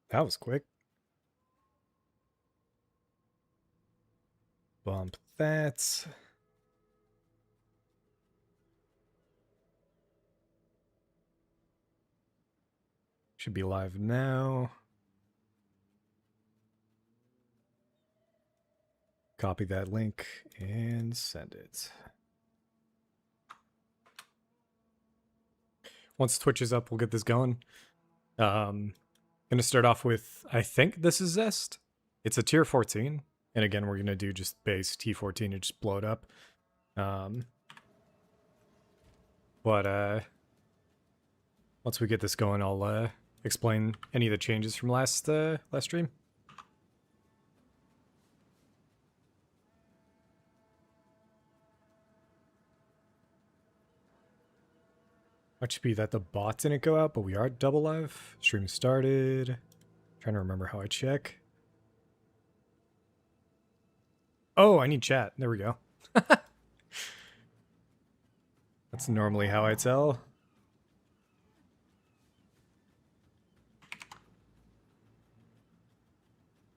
That was quick. Bump that. Should be live now. Copy that link and send it. Once Twitch is up, we'll get this going. Gonna start off with, I think this is Zest. It's a tier 14. And again, we're gonna do just base T14 and just blow it up. But once we get this going, I'll explain any of the changes from last stream. Might just be that the bot didn't go out, but we are double live. Stream started. Trying to remember how I check. Oh, I need chat. There we go. That's normally how I tell.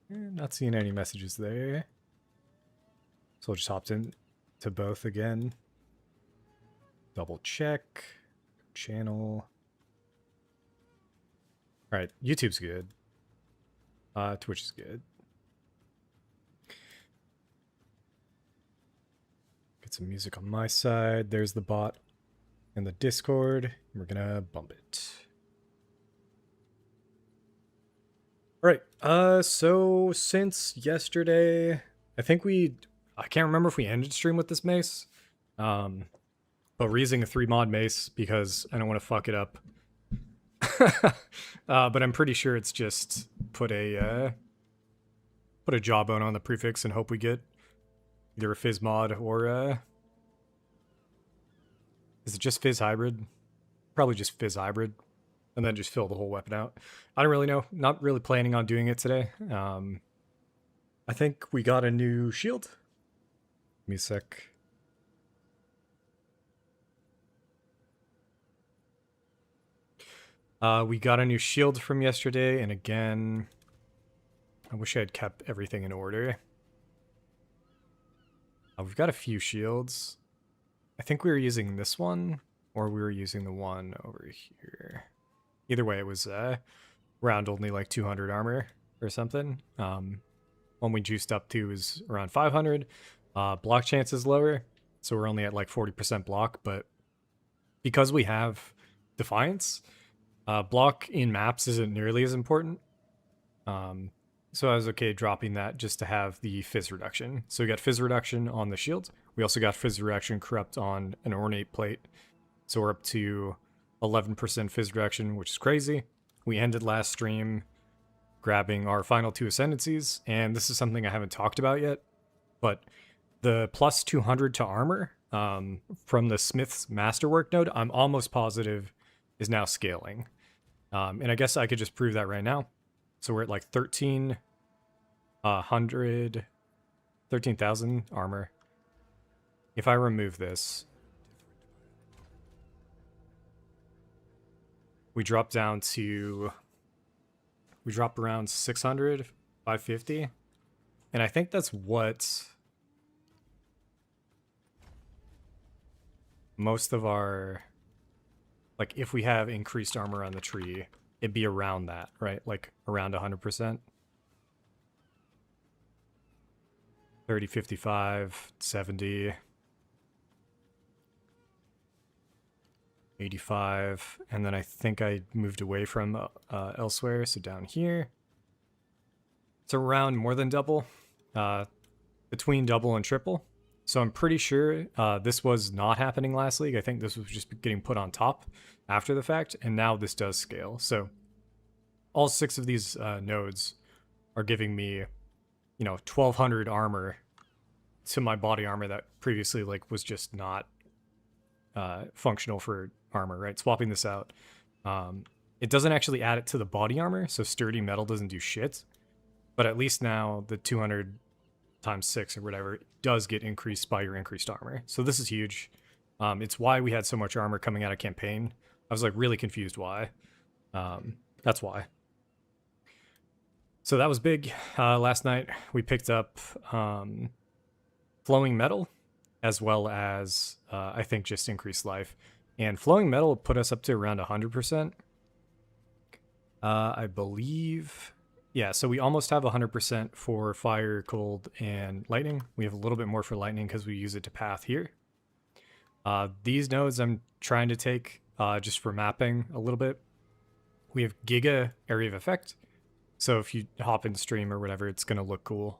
Not seeing any messages there. So I just hopped in to both again. Double check. Channel. Alright, YouTube's good. Twitch is good. Get some music on my side. There's the bot and the Discord. We're gonna bump it. Alright, so since yesterday, I can't remember if we ended stream with this mace. But we're using a 3 mod mace because I don't want to fuck it up. But I'm pretty sure it's just put a jawbone on the prefix and hope we get either a fizz mod or is it just fizz hybrid? Probably just fizz hybrid, and then just fill the whole weapon out. I don't really know. Not really planning on doing it today. I think we got a new shield. Give me a sec. We got a new shield from yesterday, and again, I wish I had kept everything in order. We've got a few shields. I think we were using this one, or we were using the one over here. Either way, it was around only like 200 armor or something. One we juiced up to is around 500. Block chance is lower, so we're only at like 40% block, but because we have Defiance, block in maps isn't nearly as important. So I was okay dropping that just to have the fizz reduction. So we got fizz reduction on the shield. We also got fizz reduction corrupt on an ornate plate. So we're up to 11% fizz reduction, which is crazy. We ended last stream grabbing our final 2 ascendancies, and this is something I haven't talked about yet, but the plus 200 to armor from the Smith's Masterwork node, I'm almost positive is now scaling. And I guess I could just prove that right now. So we're at like 13,000 armor. If I remove this, we drop around 600, 550. And I think that's what most of our, like if we have increased armor on the tree, it'd be around that, right? Like around 100%. 30, 55, 70, 85, and then I think I moved away from elsewhere, so down here. It's around more than double, between double and triple. So I'm pretty sure this was not happening last league. I think this was just getting put on top after the fact, and now this does scale. So all 6 of these nodes are giving me, 1,200 armor to my body armor that previously was just not functional for armor, right? Swapping this out. It doesn't actually add it to the body armor, so sturdy metal doesn't do shit. But at least now the 200 times 6 or whatever does get increased by your increased armor. So this is huge. It's why we had so much armor coming out of campaign. I was really confused why. That's why. So that was big. Last night we picked up flowing metal, as well as I think just increased life. And flowing metal put us up to around 100%. I believe. Yeah, so we almost have 100% for fire, cold, and lightning. We have a little bit more for lightning because we use it to path here. These nodes I'm trying to take just for mapping a little bit. We have Giga Area of Effect. So if you hop in stream or whatever, it's going to look cool.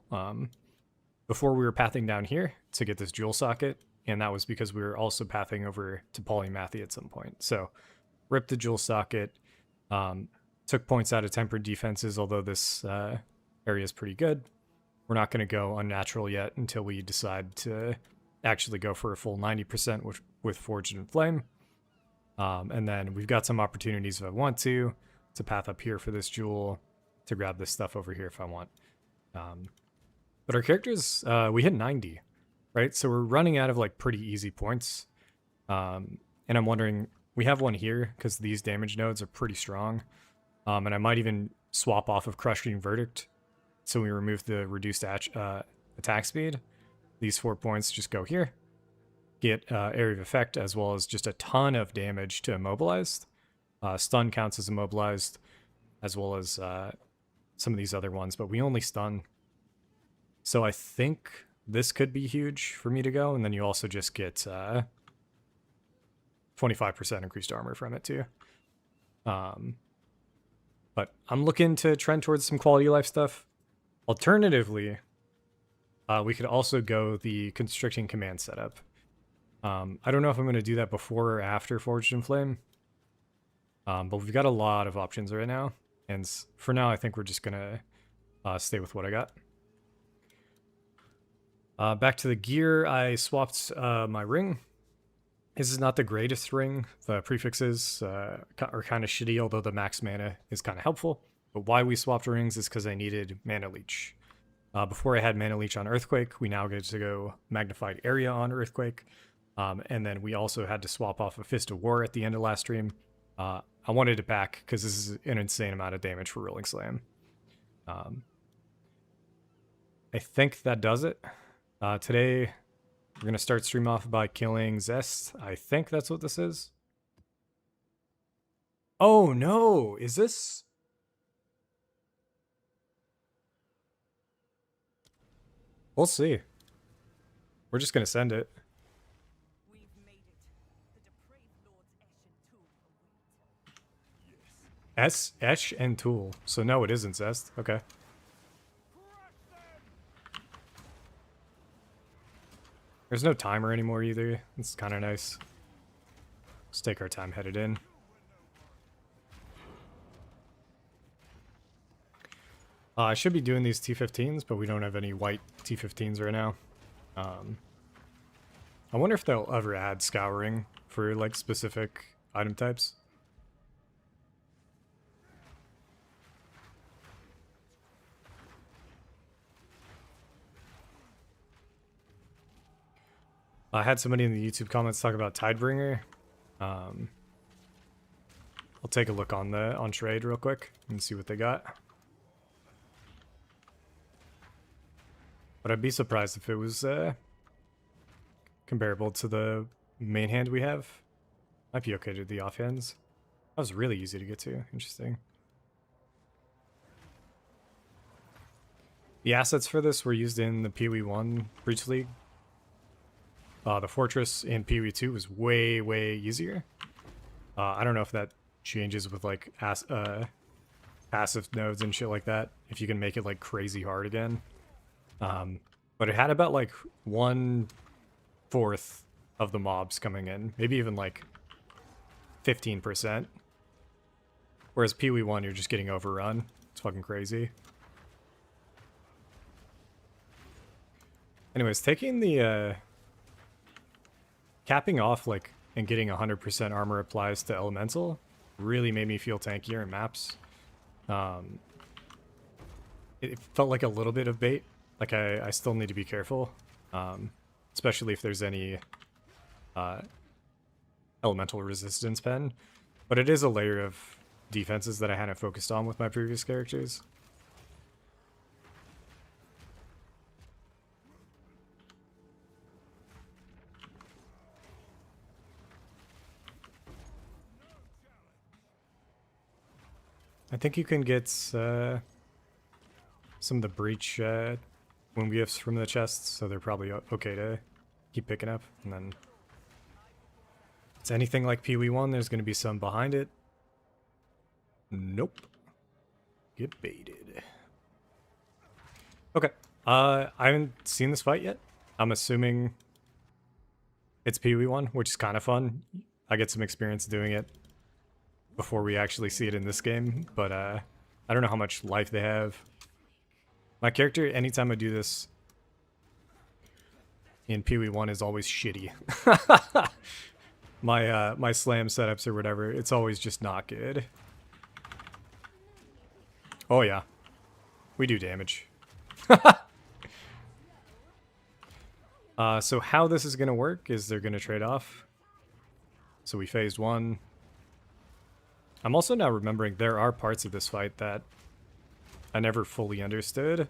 Before we were pathing down here to get this jewel socket, and that was because we were also pathing over to polymathy at some point. So ripped the jewel socket, took points out of tempered defenses, although this area is pretty good. We're not going to go unnatural yet until we decide to actually go for a full 90% with Forged in Flame. And then we've got some opportunities if I want to path up here for this jewel, to grab this stuff over here if I want. But our characters, we hit 90, right? So we're running out of like pretty easy points. And I'm wondering, we have one here because these damage nodes are pretty strong. And I might even swap off of Crushing Verdict. So we remove the reduced attack speed. These 4 points just go here. Get Area of Effect as well as just a ton of damage to Immobilized. Stun counts as Immobilized as well as some of these other ones, but we only stun. So I think this could be huge for me to go, and then you also just get 25% increased armor from it too. But I'm looking to trend towards some quality of life stuff. Alternatively, we could also go the Constricting Command setup. I don't know if I'm going to do that before or after Forged in Flame, but we've got a lot of options right now. And for now, I think we're just going to stay with what I got. Back to the gear, I swapped my ring. This is not the greatest ring. The prefixes are kind of shitty, although the max mana is kind of helpful. But why we swapped rings is because I needed Mana Leech. Before I had Mana Leech on Earthquake, we now get to go Magnified Area on Earthquake. And then we also had to swap off a Fist of War at the end of last stream. I wanted it back because this is an insane amount of damage for Rolling Slam. I think that does it. Today, we're going to start stream off by killing Zest. I think that's what this is. Oh no, is this? We'll see. We're just going to send it. Esh and Tool. So no, it isn't Zest. Okay. There's no timer anymore either. It's kind of nice. Let's take our time headed in. I should be doing these T15s, but we don't have any white T15s right now. I wonder if they'll ever add Scouring for like specific item types. I had somebody in the YouTube comments talk about Tidebringer. I'll take a look on trade real quick and see what they got. But I'd be surprised if it was comparable to the main hand we have. Might be okay to the offhands. That was really easy to get to. Interesting. The assets for this were used in the PoE1 Breach League. The Fortress in PoE2 was way, way easier. I don't know if that changes with like passive nodes and shit like that. If you can make it like crazy hard again. But it had about like 1/4 of the mobs coming in. Maybe even like 15%. Whereas PoE1, you're just getting overrun. It's fucking crazy. Anyways, taking the... capping off like and getting 100% armor applies to elemental really made me feel tankier in maps. It felt like a little bit of bait. Like I still need to be careful, especially if there's any elemental resistance pen. But it is a layer of defenses that I hadn't focused on with my previous characters. I think you can get some of the breach wound gifts from the chests, so they're probably okay to keep picking up. And then if it's anything like PoE1, there's going to be some behind it. Nope. Get baited. Okay. I haven't seen this fight yet. I'm assuming it's PoE1, which is kind of fun. I get some experience doing it before we actually see it in this game, but I don't know how much life they have. My character, anytime I do this in PoE1, is always shitty. My slam setups or whatever, it's always just not good. Oh yeah, we do damage. So how this is gonna work is they're gonna trade off. So we phased one. I'm also now remembering there are parts of this fight that I never fully understood.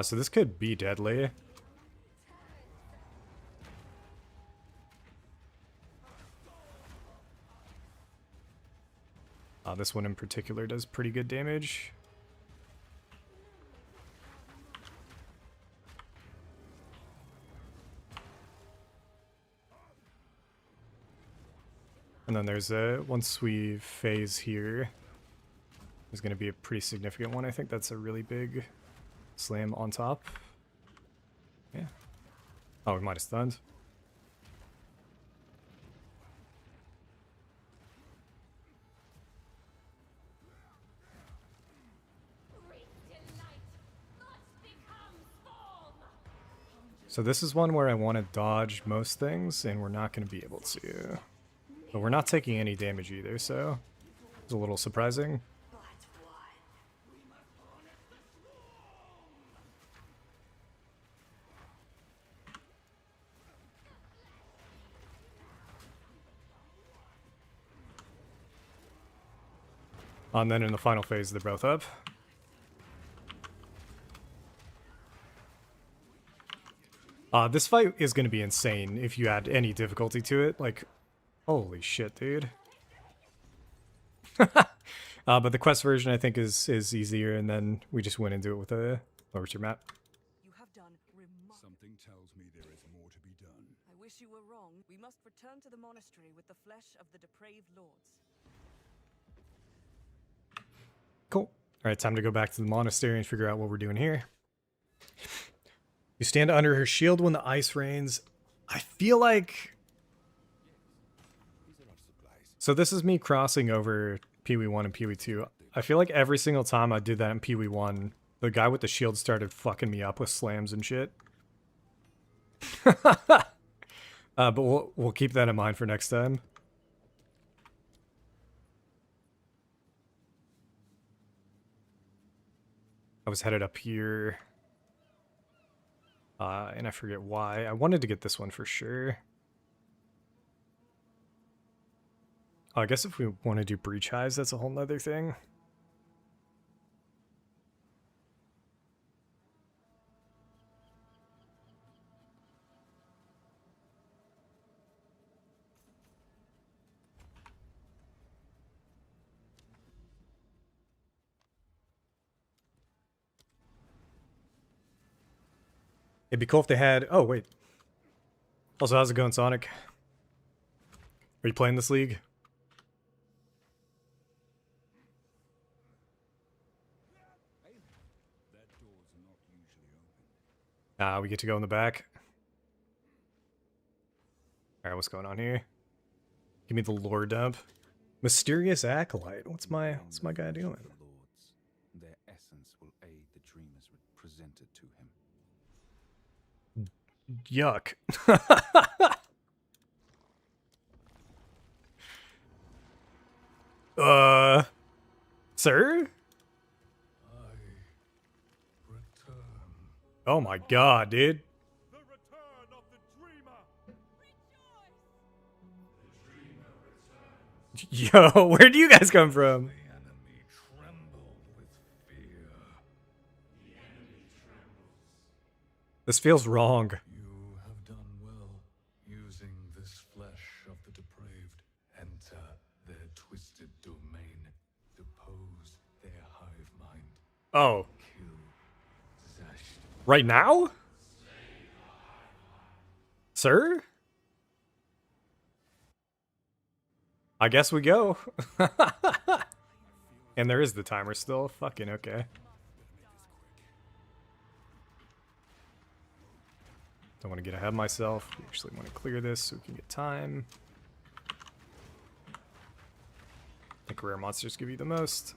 So this could be deadly. This one in particular does pretty good damage. And then there's once we phase here, there's going to be a pretty significant one. I think that's a really big slam on top. Yeah. Oh, we might have stunned. So this is one where I want to dodge most things, and we're not going to be able to. But we're not taking any damage either, so it's a little surprising. And then in the final phase, they're both up. This fight is going to be insane if you add any difficulty to it. Like, holy shit, dude. But the quest version, I think, is easier, and then we just went into it with a lower tier map. You have done Something tells me there is more to be done. I wish you were wrong. We must return to the monastery with the flesh of the depraved lords. Cool. Alright, time to go back to the monastery and figure out what we're doing here. You stand under her shield when the ice rains. I feel like... So this is me crossing over PoE1 and PoE2. I feel like every single time I did that in PoE1, the guy with the shield started fucking me up with slams and shit. But we'll keep that in mind for next time. I was headed up here. And I forget why. I wanted to get this one for sure. Oh, I guess if we want to do breach highs, that's a whole nother thing. It'd be cool if they had... Oh, wait. Also, how's it going, Sonic? Are you playing this league? We get to go in the back. Alright, what's going on here? Give me the lore dump. Mysterious Acolyte. What's my guy doing? Their essence will aid the dreamers presented to him. Yuck. Sir? Oh my god, dude. The return of the dreamer. Yo, where do you guys come from? The enemy trembled with fear. The enemy trembles. This feels wrong. You have done well using this flesh of the depraved. Enter Oh, Kill Zest. right now? Sir? I guess we go. And there is the timer still. Fucking okay. Don't want to get ahead of myself. We actually want to clear this so we can get time. I think rare monsters give you the most.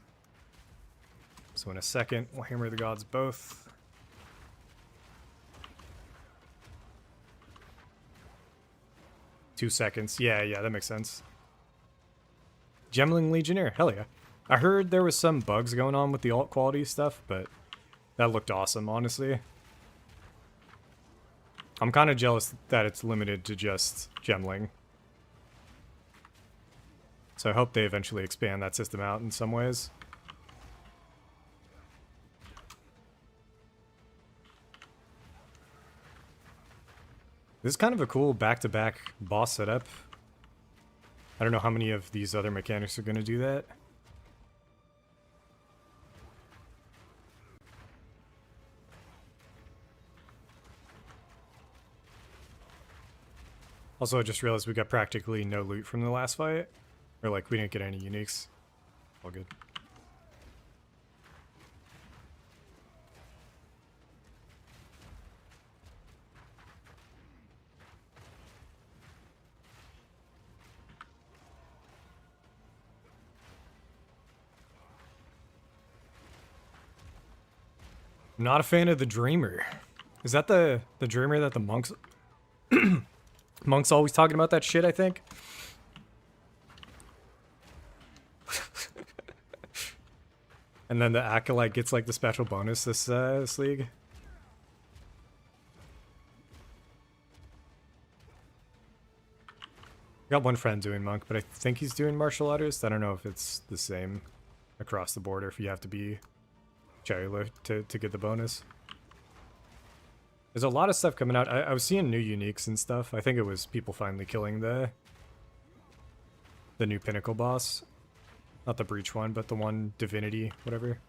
So in a second, we'll hammer the gods both. $2 seconds. Yeah, that makes sense. Gemling Legionnaire. Hell yeah. I heard there was some bugs going on with the alt quality stuff, but that looked awesome, honestly. I'm kind of jealous that it's limited to just Gemling. So I hope they eventually expand that system out in some ways. This is kind of a cool back-to-back boss setup. I don't know how many of these other mechanics are going to do that. Also, I just realized we got practically no loot from the last fight. Or, like, we didn't get any uniques. All good. I'm not a fan of the Dreamer. Is that the Dreamer that the monks... monks always talking about that shit, I think? And then the Acolyte gets, like, the special bonus this league. Got one friend doing monk, but I think he's doing martial artist. I don't know if it's the same across the board or if you have to be cellular to get the bonus. There's a lot of stuff coming out. I was seeing new uniques and stuff. I think it was people finally killing the new pinnacle boss. Not the breach one, but the one divinity, whatever.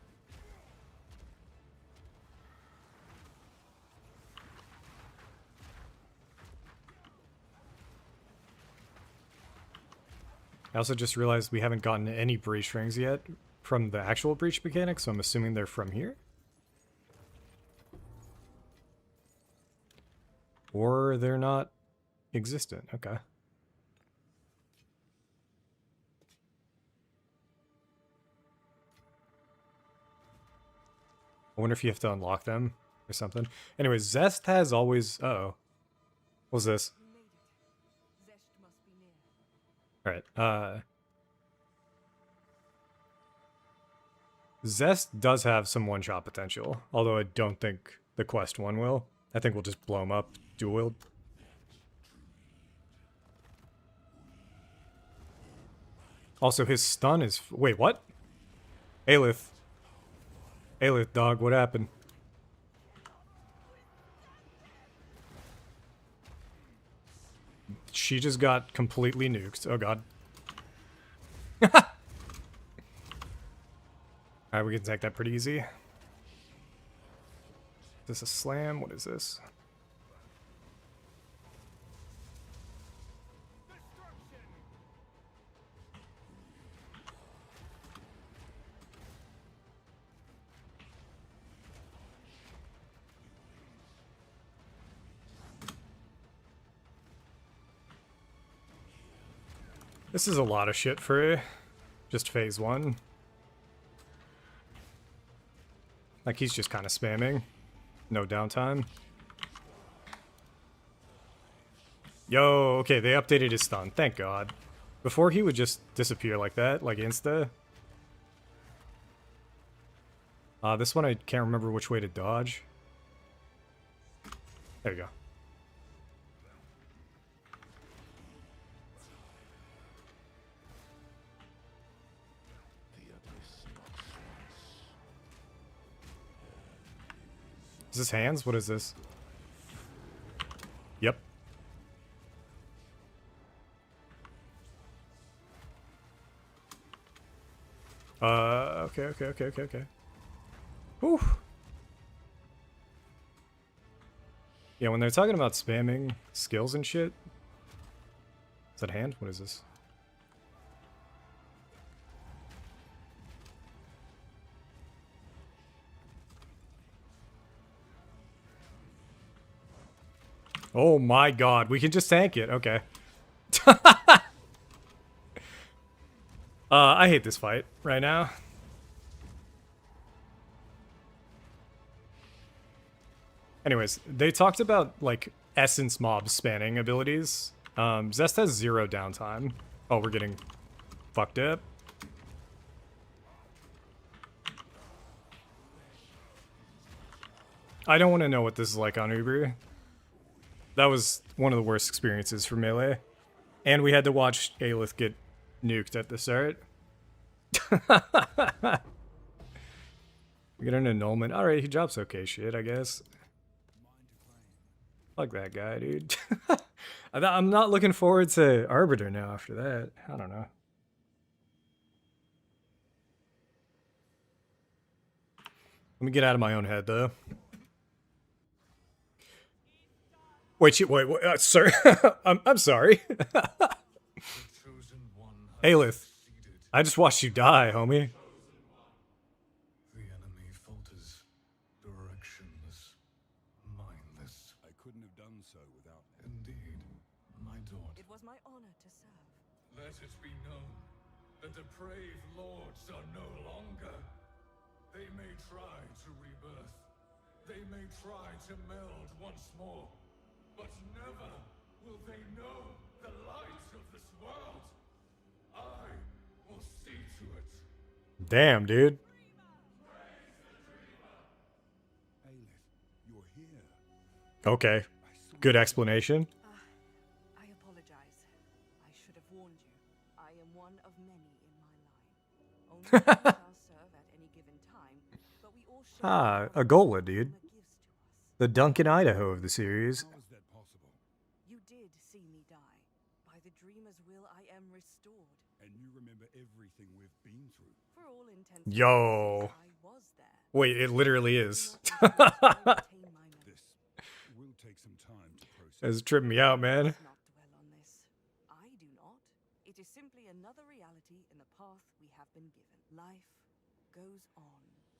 I also just realized we haven't gotten any breach rings yet from the actual breach mechanic, so I'm assuming they're from here. Or they're not existent. Okay. I wonder if you have to unlock them or something. Anyway, Zest has always... Uh-oh. What's this? You made it. Zest must be near. Alright, Zest does have some one-shot potential, although I don't think the quest one will. I think we'll just blow him up, dual wield. Also, his stun is... Wait, what? Aelith. Aelith, dog, what happened? She just got completely nuked. Oh, God. Alright, we can take that pretty easy. Is this a slam? What is this? This is a lot of shit for just phase 1. Like, he's just kind of spamming. No downtime. Yo, okay, they updated his stun. Thank God. Before, he would just disappear like that, like insta. This one I can't remember which way to dodge. There you go. Is this hands? What is this? Yep. Okay. Whew. Yeah, when they're talking about spamming skills and shit. Is that hand? What is this? Oh my god, we can just tank it. Okay. I hate this fight right now. Anyways, they talked about, like, essence mob spanning abilities. Zest has 0 downtime. Oh, we're getting fucked up. I don't want to know what this is like on Uber. That was one of the worst experiences for Melee. And we had to watch Aelith get nuked at the start. We get an annulment. Alright, he drops okay shit, I guess. Fuck that guy, dude. I'm not looking forward to Arbiter now after that. I don't know. Let me get out of my own head, though. Wait, sir. I'm sorry. Aelith, I just watched you die, homie. The enemy falters, directionless, mindless. I couldn't have done so without them. Indeed, my daughter. It was my honor to serve. Let it be known that the depraved lords are no longer. They may try to rebirth. They may try to meld once more. But never will they know the light of this world. I will see to it. Damn, dude. Aelith, you're here. Okay. Good explanation. I apologize. I should have warned you. I am one of many in my line. Only one shall serve at any given time, but we all share Ah, the a Gola, dude. gives to us. The Duncan Idaho of the series. How is that possible? You did see me die. By the dreamer's will, I am restored. And you remember everything we've been through. For all intents and Yo. purposes, I was there. Wait, it literally is. Do not refuse to retain my memory. This will take some time to process. That's tripping me out, man. Let's not dwell on this. I do not. It is simply another reality in the path we have been given. Life goes on.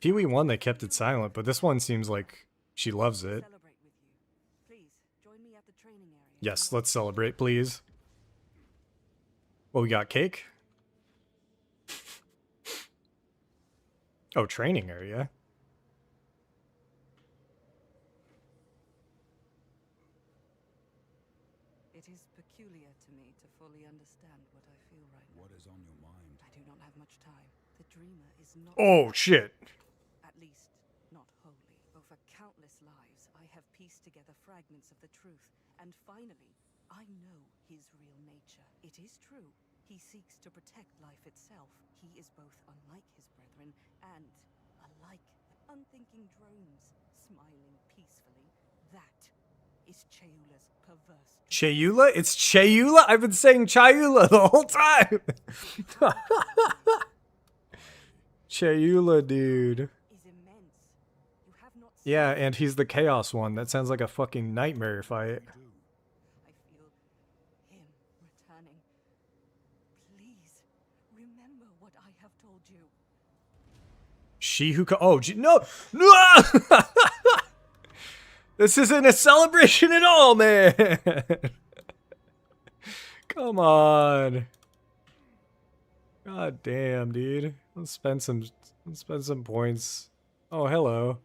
PoE1, they kept it silent, but this one seems like she loves it. Celebrate with you. Please join me at the training area. Yes, let's celebrate, please. Well, we got cake. Oh, training area. It is peculiar to me to fully understand what I feel right now. What is on your mind? I do not have much time. The dreamer is not. Oh, shit. At least, not wholly. Over countless lives, I have pieced together fragments of the truth, and finally, I know his real nature. It is true. He seeks to protect life itself. He is both unlike his brethren and alike unthinking drones, smiling peacefully. That is Chayula's perverse. Chayula? It's Chayula? I've been saying Chayula the whole time. Chayula, dude. Is immense. You have not seen Yeah, and he's the Chaos one. That sounds like a fucking nightmare fight. I feel him returning. Please remember what I have told you. She who no! No! This isn't a celebration at all, man! Come on. God damn, dude. Let's spend some points. Oh, hello.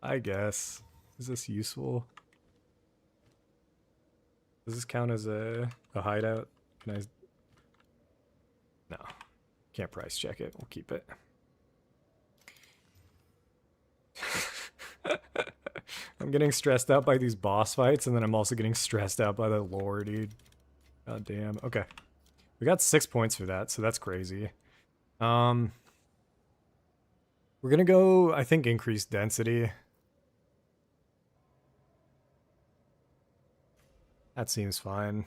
I guess. Is this useful? Does this count as a hideout? Can I? No. Can't price check it. We'll keep it. I'm getting stressed out by these boss fights, and then I'm also getting stressed out by the lore, dude. God damn. Okay. We got 6 points for that, so that's crazy. We're gonna go, I think, increase density. That seems fine.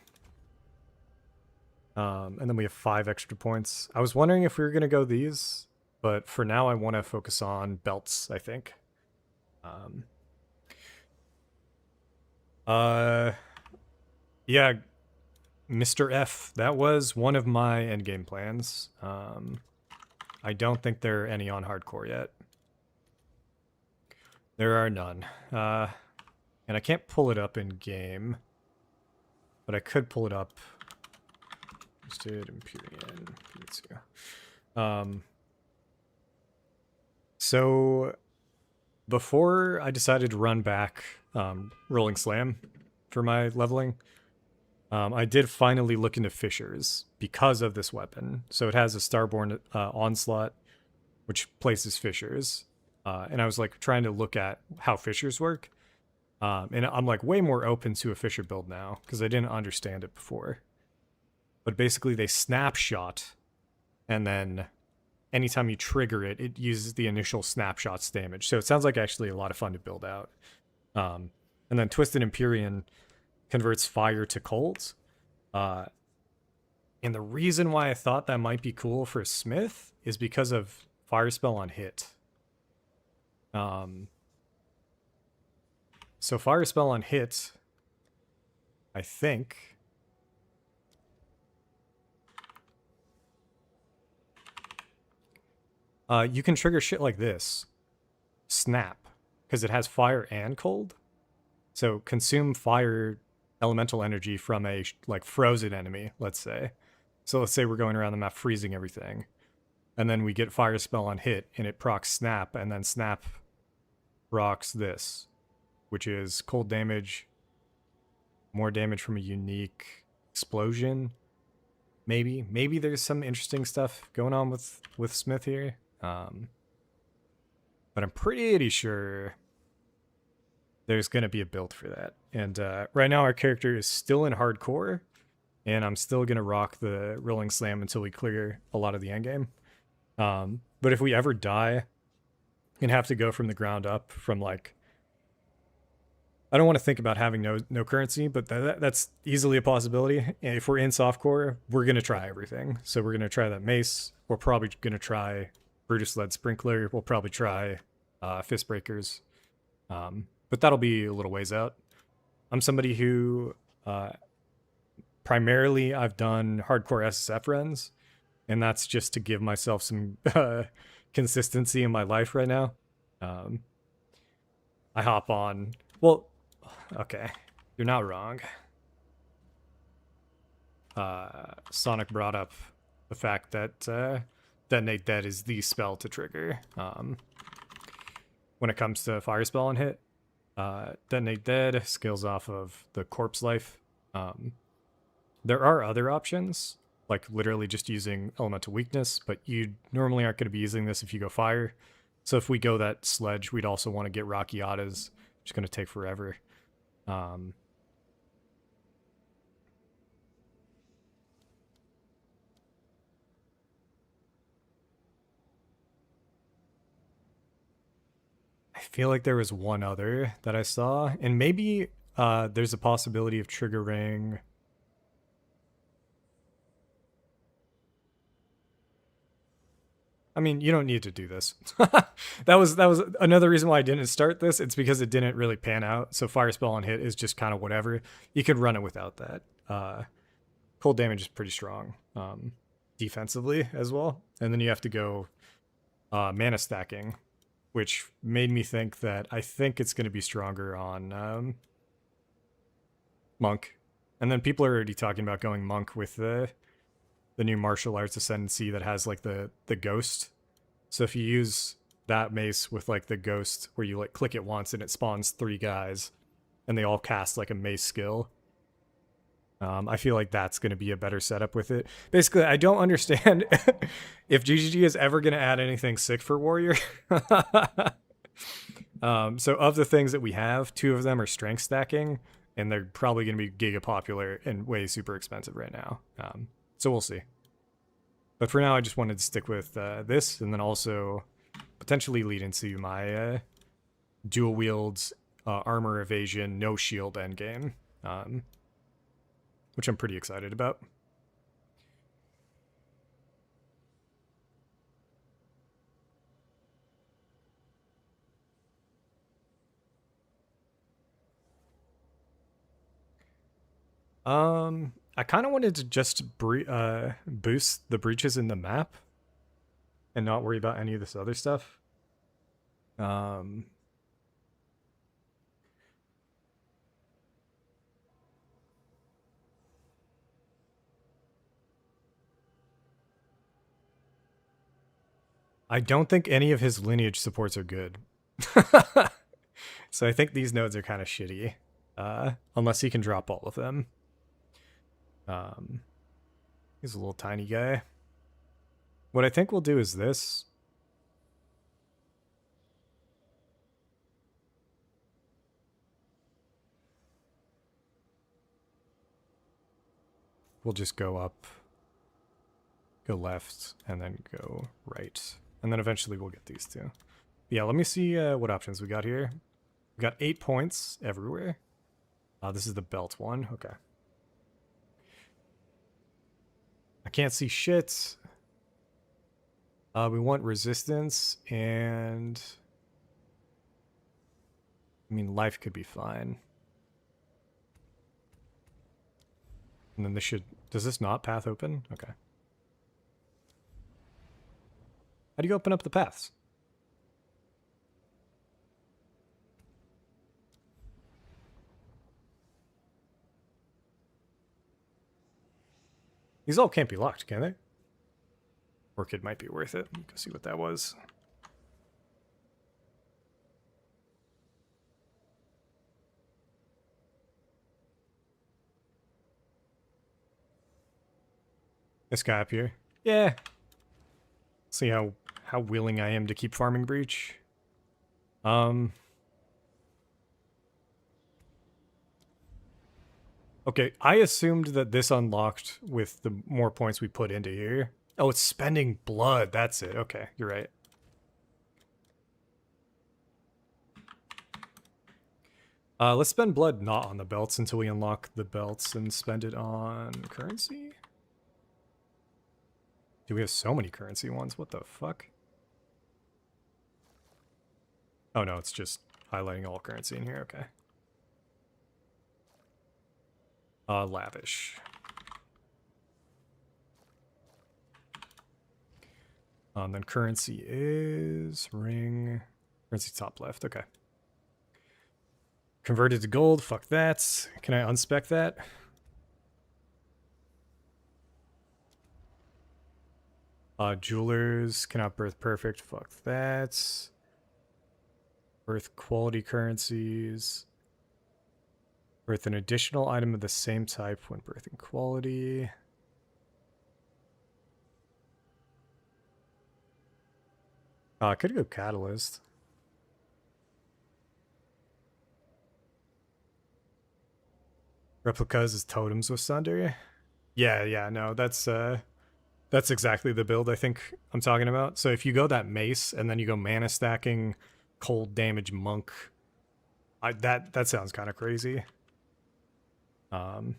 And then we have 5 extra points. I was wondering if we were gonna go these, but for now I want to focus on belts, I think. Yeah, Mr. F, that was one of my endgame plans. I don't think there are any on hardcore yet. There are none. And I can't pull it up in game, but I could pull it up. Boosted Empyrean PoE2. So before I decided to run back Rolling Slam for my leveling, I did finally look into Fissures because of this weapon. So it has a Starborn Onslaught, which places Fissures. And I was like trying to look at how Fissures work. And I'm like way more open to a Fissure build now because I didn't understand it before. But basically they snapshot, and then anytime you trigger it, it uses the initial snapshot's damage. So it sounds like actually a lot of fun to build out. And then Twisted Empyrean converts fire to cold. And the reason why I thought that might be cool for Smith is because of Fire Spell on hit. So Fire Spell on hit, I think... you can trigger shit like this. Snap. Because it has fire and cold. So consume fire elemental energy from a like frozen enemy, let's say. So let's say we're going around the map freezing everything. And then we get Fire Spell on hit, and it procs Snap, and then Snap procs this, which is cold damage, more damage from a unique explosion. Maybe there's some interesting stuff going on with Smith here. But I'm pretty sure there's going to be a build for that. And right now our character is still in hardcore, and I'm still going to rock the Rolling Slam until we clear a lot of the endgame. But if we ever die and have to go from the ground up from like... I don't want to think about having no currency, but that's easily a possibility. And if we're in softcore, we're going to try everything. So we're going to try that mace. We're probably going to try Brutus-led Sprinkler. We'll probably try Fist Breakers. But that'll be a little ways out. I'm somebody who primarily I've done hardcore SSF runs, and that's just to give myself some consistency in my life right now. I hop on... Well, okay, you're not wrong. Sonic brought up the fact that Detonate Dead is the spell to trigger when it comes to Fire Spell and hit. Detonate Dead scales off of the Corpse Life. There are other options, like literally just using Elemental Weakness, but you normally aren't going to be using this if you go Fire. So if we go that Sledge, we'd also want to get Rockiatas, which is going to take forever. I feel like there was one other that I saw, and maybe there's a possibility of triggering... I mean, you don't need to do this. that was another reason why I didn't start this. It's because it didn't really pan out. So Fire Spell on hit is just kind of whatever. You could run it without that. Cold damage is pretty strong defensively as well. And then you have to go mana stacking, which made me think that I think it's going to be stronger on Monk. And then people are already talking about going Monk with the new martial arts ascendancy that has like the ghost. So if you use that mace with like the ghost where you like click it once and it spawns 3 guys and they all cast like a mace skill, I feel like that's going to be a better setup with it. Basically, I don't understand if GGG is ever going to add anything sick for Warrior. So of the things that we have, 2 of them are strength stacking, and they're probably going to be giga popular and way super expensive right now. So we'll see. But for now, I just wanted to stick with this, and then also potentially lead into my dual wields, armor evasion, no shield endgame, which I'm pretty excited about. I kind of wanted to just boost the breaches in the map and not worry about any of this other stuff. I don't think any of his lineage supports are good. So I think these nodes are kind of shitty. Unless he can drop all of them. He's a little tiny guy. What I think we'll do is this. We'll just go up, go left, and then go right. And then eventually we'll get these two. Yeah, let me see what options we got here. We got 8 points everywhere. This is the belt one. Okay. I can't see shit. We want resistance and... I mean, life could be fine. And then this should... Does this not path open? Okay. How do you open up the paths? These all can't be locked, can they? Orchid might be worth it. Go see what that was. This guy up here. Yeah. See how willing I am to keep farming breach. Okay, I assumed that this unlocked with the more points we put into here. Oh, it's spending blood. That's it. Okay, you're right. Let's spend blood not on the belts until we unlock the belts and spend it on currency. Dude, we have so many currency ones. What the fuck? Oh no, it's just highlighting all currency in here. Okay. Lavish. And then currency is ring. Currency top left. Okay. Converted to gold. Fuck that. Can I unspec that? Jewelers cannot birth perfect. Fuck that. Birth quality currencies. Birth an additional item of the same type when birthing quality. I could go catalyst. Replicas as totems with Sunder. Yeah, no, that's exactly the build I think I'm talking about. So if you go that mace and then you go mana stacking cold damage monk, that sounds kind of crazy. PoE2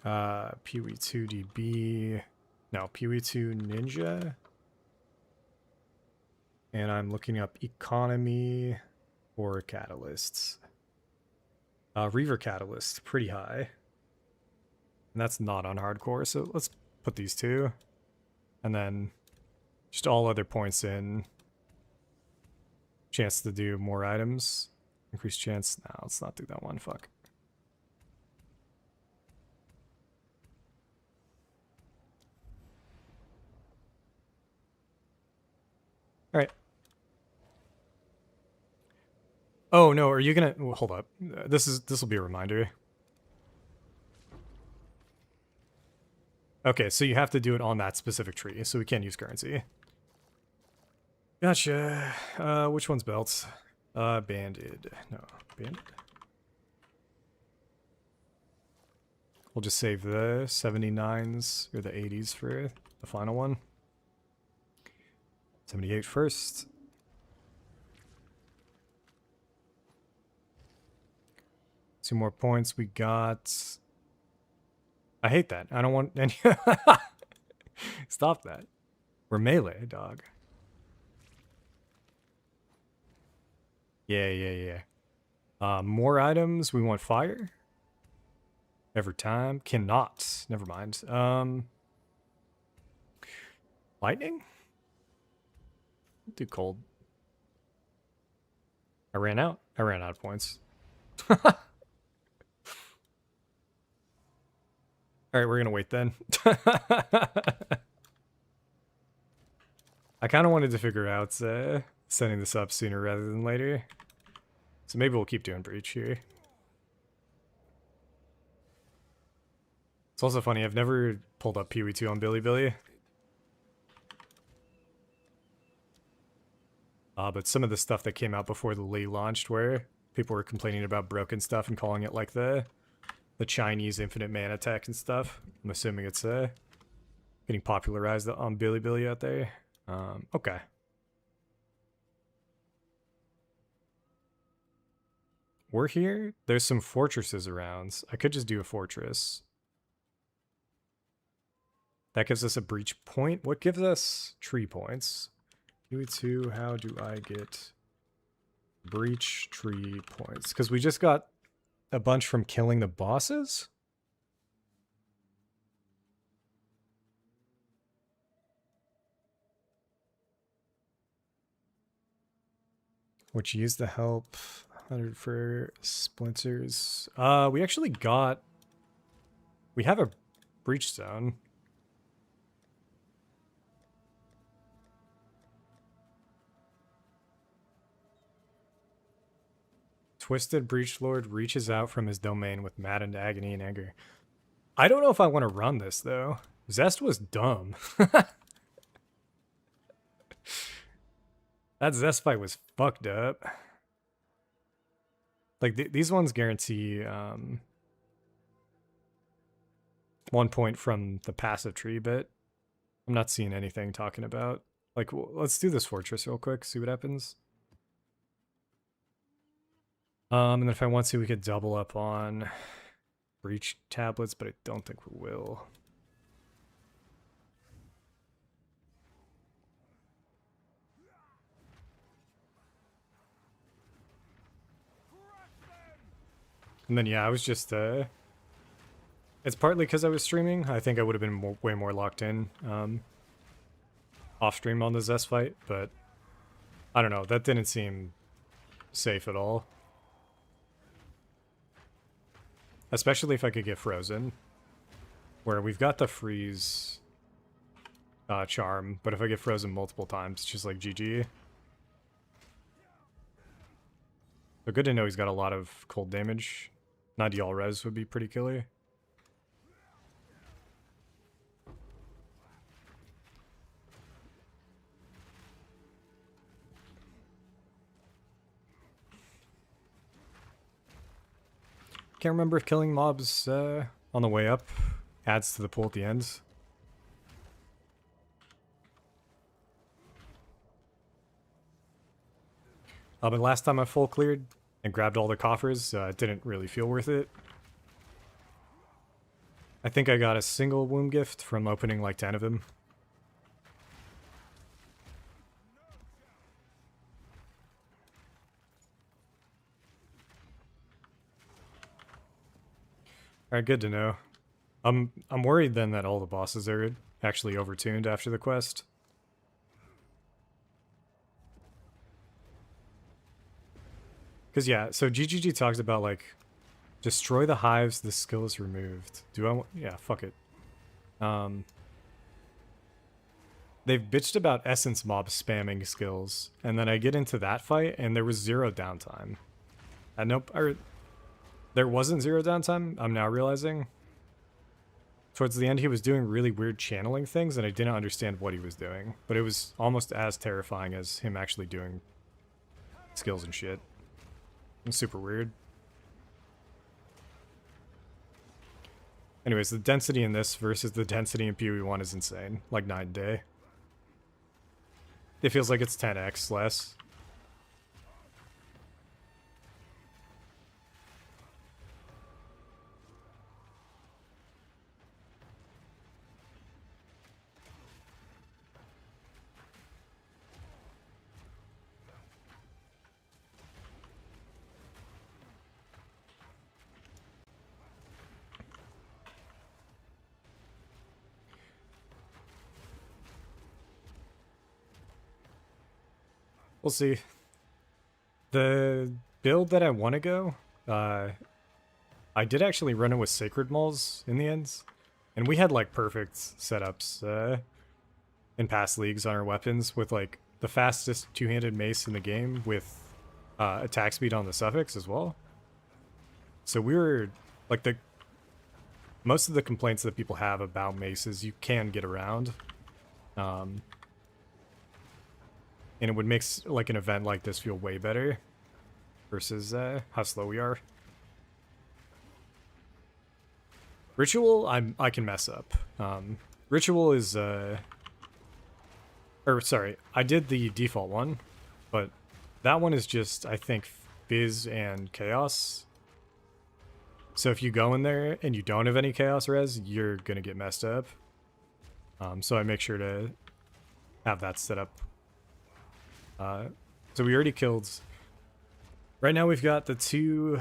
DB. No, PoE2 Ninja. And I'm looking up economy or catalysts. Reaver catalyst, pretty high. And that's not on hardcore, so let's put these two. And then just all other points in. Chance to do more items. Increased chance. No, let's not do that one. Fuck. All right. Oh no, are you gonna hold up? This will be a reminder. Okay, so you have to do it on that specific tree, so we can't use currency. Gotcha. Which one's belts? Banded. No, banded. We'll just save the 79s or the 80s for the final one. 78 first. Two more points. We got... I hate that. I don't want any... Stop that. We're melee, dog. Yeah. More items. We want fire. Every time. Cannot. Never mind. Lightning? Too cold. I ran out. I ran out of points. Alright, we're gonna wait then. I kind of wanted to figure out setting this up sooner rather than later. So maybe we'll keep doing Breach here. It's also funny, I've never pulled up PoE2 on Bilibili. But some of the stuff that came out before the Lee launched where people were complaining about broken stuff and calling it like the Chinese infinite mana tech and stuff. I'm assuming it's getting popularized on Bilibili out there. Okay. We're here. There's some fortresses around. I could just do a fortress. That gives us a breach point. What gives us tree points? PoE2, how do I get breach tree points? Because we just got a bunch from killing the bosses? Which used the help 100 for splinters. We actually got... We have a breach zone. Twisted Breach Lord reaches out from his domain with maddened agony and anger. I don't know if I want to run this, though. Zest was dumb. That Zest fight was fucked up. Like, these ones guarantee 1 point from the passive tree, but I'm not seeing anything talking about... Like, let's do this fortress real quick, see what happens. And then if I want to, we could double up on breach tablets, but I don't think we will. And then, yeah, I was just, it's partly because I was streaming. I think I would have been way more locked in off stream on the Zest fight, but I don't know. That didn't seem safe at all. Especially if I could get frozen. Where we've got the freeze charm, but if I get frozen multiple times, it's just like GG. But good to know he's got a lot of cold damage. Nadial res would be pretty killer. Can't remember if killing mobs on the way up adds to the pool at the end. But last time I full cleared and grabbed all the coffers, it didn't really feel worth it. I think I got a single womb gift from opening like 10 of them. Alright, good to know. I'm worried then that all the bosses are actually overtuned after the quest. Because yeah, so GGG talks about like, destroy the hives, the skill is removed. Do I want, yeah, fuck it. They've bitched about essence mob spamming skills, and then I get into that fight and there was 0 downtime. There wasn't 0 downtime, I'm now realizing. Towards the end, he was doing really weird channeling things, and I didn't understand what he was doing. But it was almost as terrifying as him actually doing skills and shit. It was super weird. Anyways, the density in this versus the density in PoE1 is insane. Like 9 day. It feels like it's 10x less. We'll see. The build that I want to go, I did actually run it with Sacred Moles in the end. And we had like perfect setups in past leagues on our weapons with like the fastest two-handed mace in the game with attack speed on the suffix as well. So we were like most of the complaints that people have about maces you can get around. And it would make like an event like this feel way better versus how slow we are. Ritual, I can mess up. Ritual is or sorry, I did the default one, but that one is just I think Fizz and Chaos. So if you go in there and you don't have any Chaos res, you're gonna get messed up. So I make sure to have that set up. So we already killed. Right now we've got the 2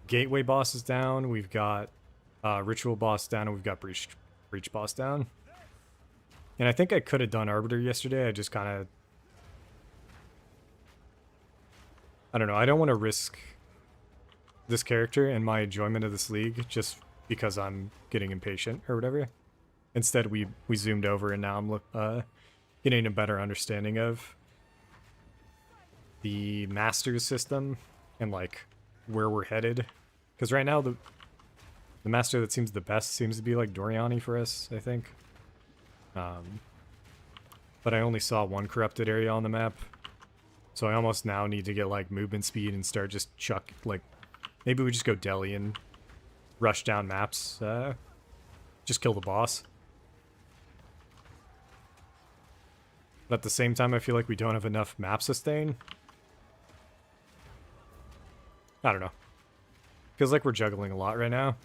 gateway bosses down. We've got ritual boss down, and we've got breach boss down. And I think I could have done Arbiter yesterday. I just kind of, I don't know. I don't want to risk this character and my enjoyment of this league just because I'm getting impatient or whatever. Instead, we zoomed over, and now I'm getting a better understanding of the Masters system and like where we're headed. Because right now the Master that seems the best seems to be like Doriani for us, I think. But I only saw one corrupted area on the map. So I almost now need to get like movement speed and start just like maybe we just go Delhi and rush down maps. Just kill the boss. But at the same time I feel like we don't have enough map sustain. I don't know. Feels like we're juggling a lot right now.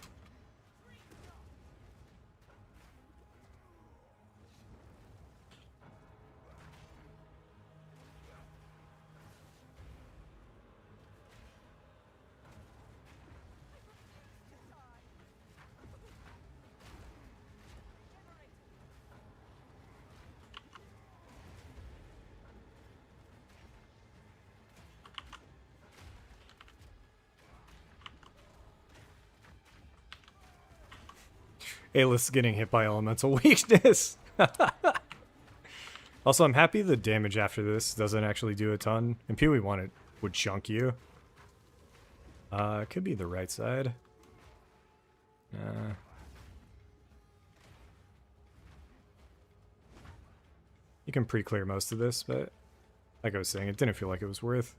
A-list getting hit by elemental weakness. Also, I'm happy the damage after this doesn't actually do a ton. And PoE1 would chunk you. It could be the right side. You can pre-clear most of this, but like I was saying, it didn't feel like it was worth.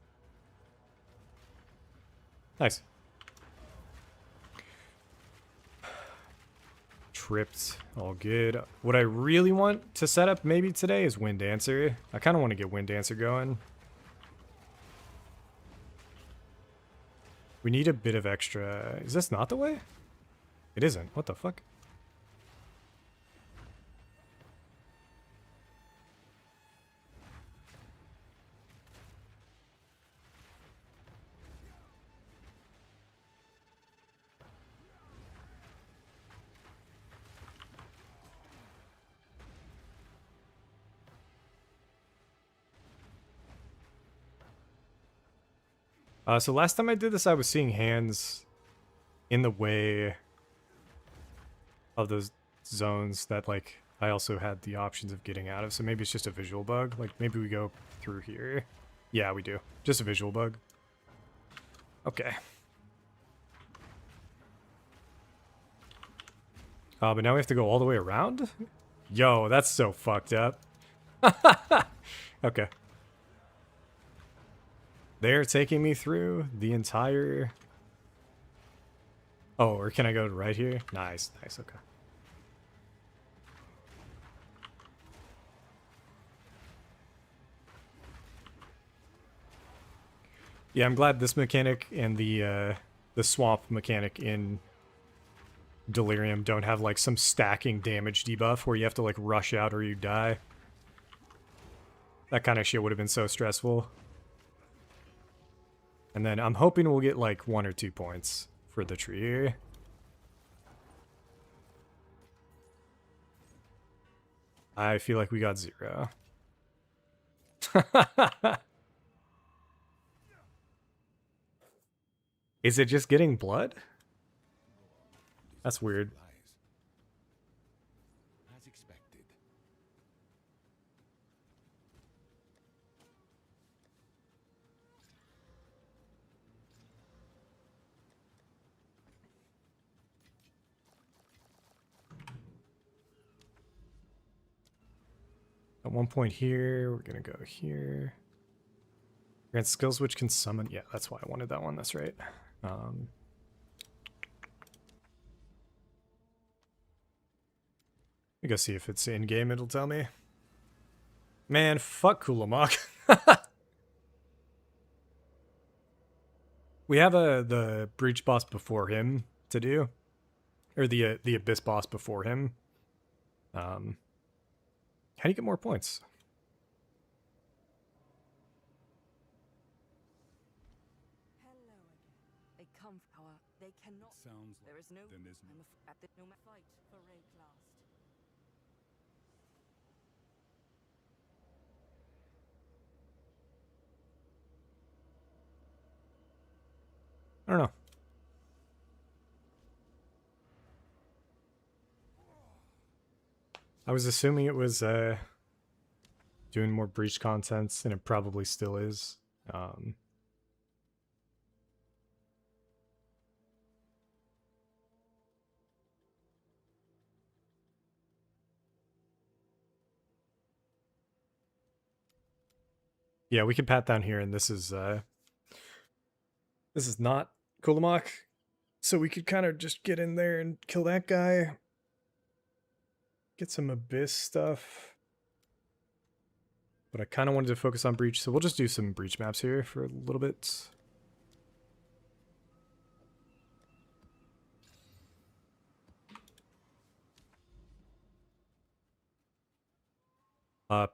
Nice. Tripped, all good. What I really want to set up maybe today is Wind Dancer. I kind of want to get Wind Dancer going. We need a bit of extra. Is this not the way? It isn't. What the fuck? So last time I did this, I was seeing hands in the way of those zones that, like, I also had the options of getting out of. So maybe it's just a visual bug. Like, maybe we go through here. Yeah, we do. Just a visual bug. Okay. But now we have to go all the way around? Yo, that's so fucked up. Okay. They're taking me through the entire... Oh, or can I go right here? Nice, nice, okay. Yeah, I'm glad this mechanic and the swamp mechanic in Delirium don't have like some stacking damage debuff where you have to like rush out or you die. That kind of shit would have been so stressful. And then I'm hoping we'll get like 1 or 2 points for the tree here. I feel like we got 0. Is it just getting blood? That's weird. As expected. At one point here, we're gonna go here. Grant skills which can summon. Yeah, that's why I wanted that one. That's right. Let me go see if it's in game. It'll tell me. Man, fuck Kulamok. We have the breach boss before him to do, or the abyss boss before him. How do you get more points? Hello again. They come power. They cannot. Sounds There is no. then there's no At the no fight for Rake last. I don't know. I was assuming it was doing more breach contents, and it probably still is. Yeah, we can pat down here, and this is not Kulamok, so we could kind of just get in there and kill that guy. Get some abyss stuff. But I kind of wanted to focus on breach, so we'll just do some breach maps here for a little bit.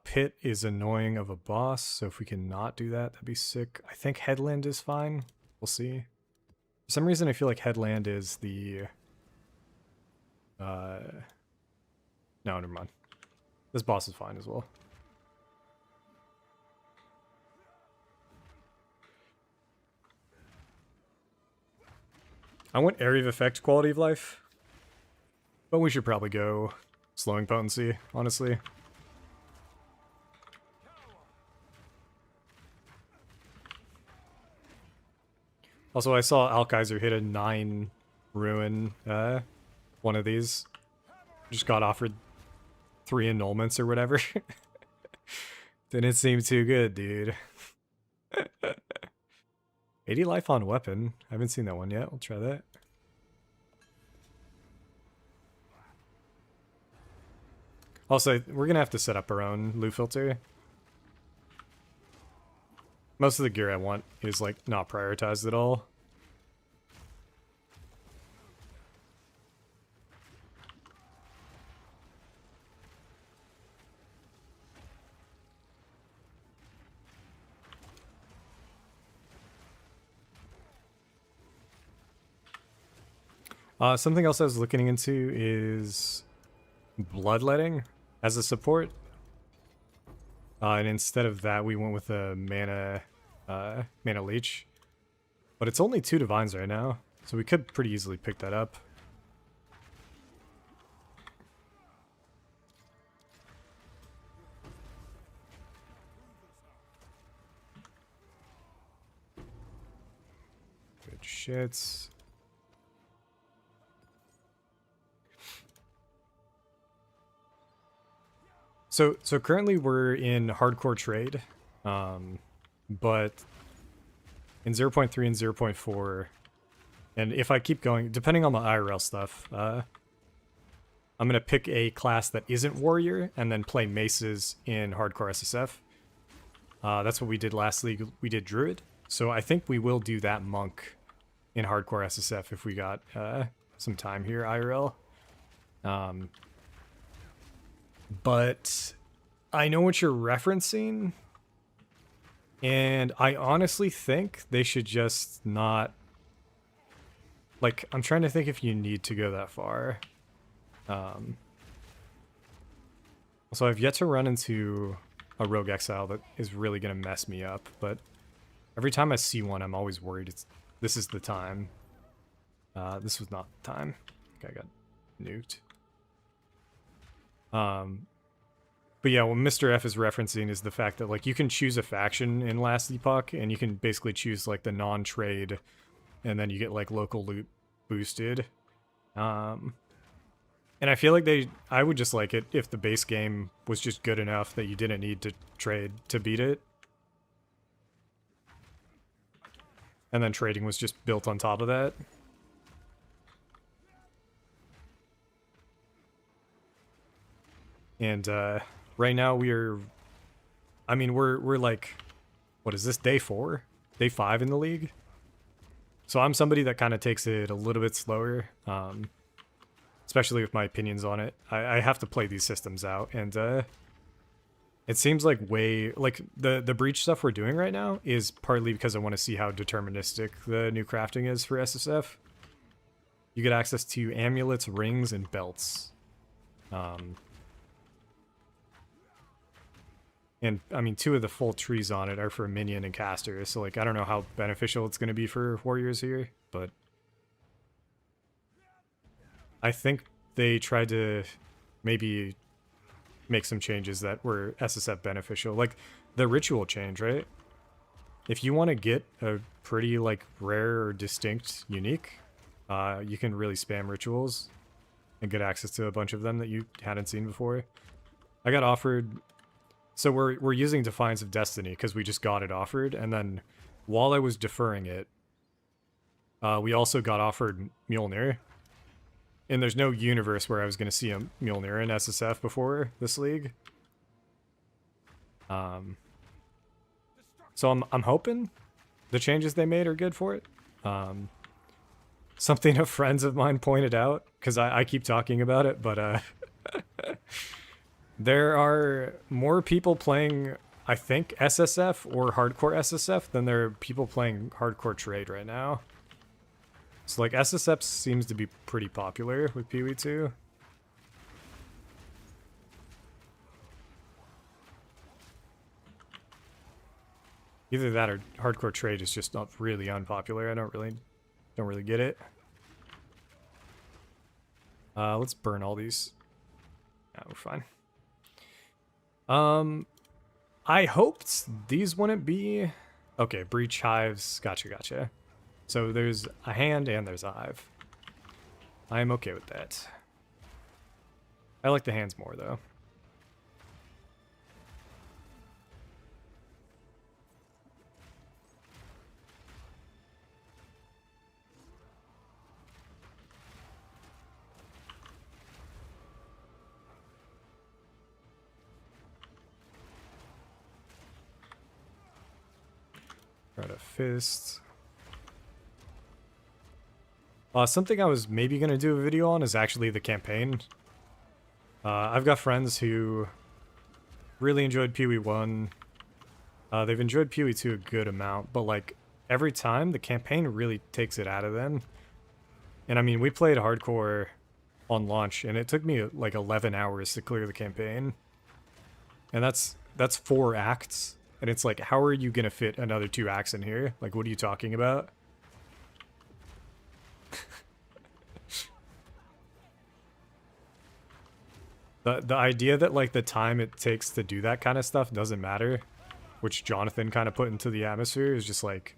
Pit is annoying of a boss, so if we can not do that, that'd be sick. I think Headland is fine. We'll see. For some reason, I feel like Headland is the... No, never mind. This boss is fine as well. I want area of effect quality of life, but we should probably go slowing potency, honestly. Also, I saw Alkaiser hit a 9 ruin, one of these. Just got offered 3 annulments or whatever. Didn't seem too good, dude. 80 life on weapon. I haven't seen that one yet. We'll try that. Also, we're gonna have to set up our own loot filter. Most of the gear I want is, like, not prioritized at all. Something else I was looking into is bloodletting as a support. And instead of that, we went with a mana leech. But it's only 2 divines right now, so we could pretty easily pick that up. Good shits. So currently we're in hardcore trade, but in 0.3 and 0.4, and if I keep going, depending on the IRL stuff, I'm going to pick a class that isn't warrior and then play maces in hardcore SSF. That's what we did last league. We did druid, so I think we will do that monk in hardcore SSF if we got some time here IRL. But I know what you're referencing, and I honestly think they should just not... Like, I'm trying to think if you need to go that far. So I've yet to run into a rogue exile that is really going to mess me up, but every time I see one, I'm always worried it's this is the time. This was not the time. Okay, I got nuked. But yeah, what Mr. F is referencing is the fact that like you can choose a faction in Last Epoch, and you can basically choose like the non-trade, and then you get like local loot boosted. And I feel like I would just like it if the base game was just good enough that you didn't need to trade to beat it. And then trading was just built on top of that. And right now we're like, what is this, day 4? Day 5 in the league? So I'm somebody that kind of takes it a little bit slower, especially with my opinions on it. I have to play these systems out, and it seems like the breach stuff we're doing right now is partly because I want to see how deterministic the new crafting is for SSF. You get access to amulets, rings, and belts. And, I mean, 2 of the full trees on it are for minion and caster, so, like, I don't know how beneficial it's going to be for warriors here, but I think they tried to maybe make some changes that were SSF beneficial. Like, the ritual change, right? If you want to get a pretty, like, rare or distinct unique, you can really spam rituals and get access to a bunch of them that you hadn't seen before. I got offered... So we're using Defiance of Destiny because we just got it offered, and then while I was deferring it, we also got offered Mjolnir. And there's no universe where I was going to see a Mjolnir in SSF before this league. So I'm hoping the changes they made are good for it. Something of friends of mine pointed out, because I keep talking about it, but there are more people playing, I think, SSF or hardcore SSF than there are people playing hardcore trade right now. So, like, SSF seems to be pretty popular with PoE2. Either that or hardcore trade is just not really unpopular. I don't really get it. Let's burn all these. Yeah, we're fine. I hoped these wouldn't be... Okay, breach hives. Gotcha. So there's a hand and there's a hive. I am okay with that. I like the hands more, though. Got a fist. Something I was maybe going to do a video on is actually the campaign. I've got friends who really enjoyed PoE1. They've enjoyed PoE2 a good amount, but like every time the campaign really takes it out of them. And I mean, we played hardcore on launch, and it took me like 11 hours to clear the campaign. And that's 4 acts. And it's like, how are you going to fit another 2 acts in here? Like, what are you talking about? The idea that, like, the time it takes to do that kind of stuff doesn't matter, which Jonathan kind of put into the atmosphere, is just like...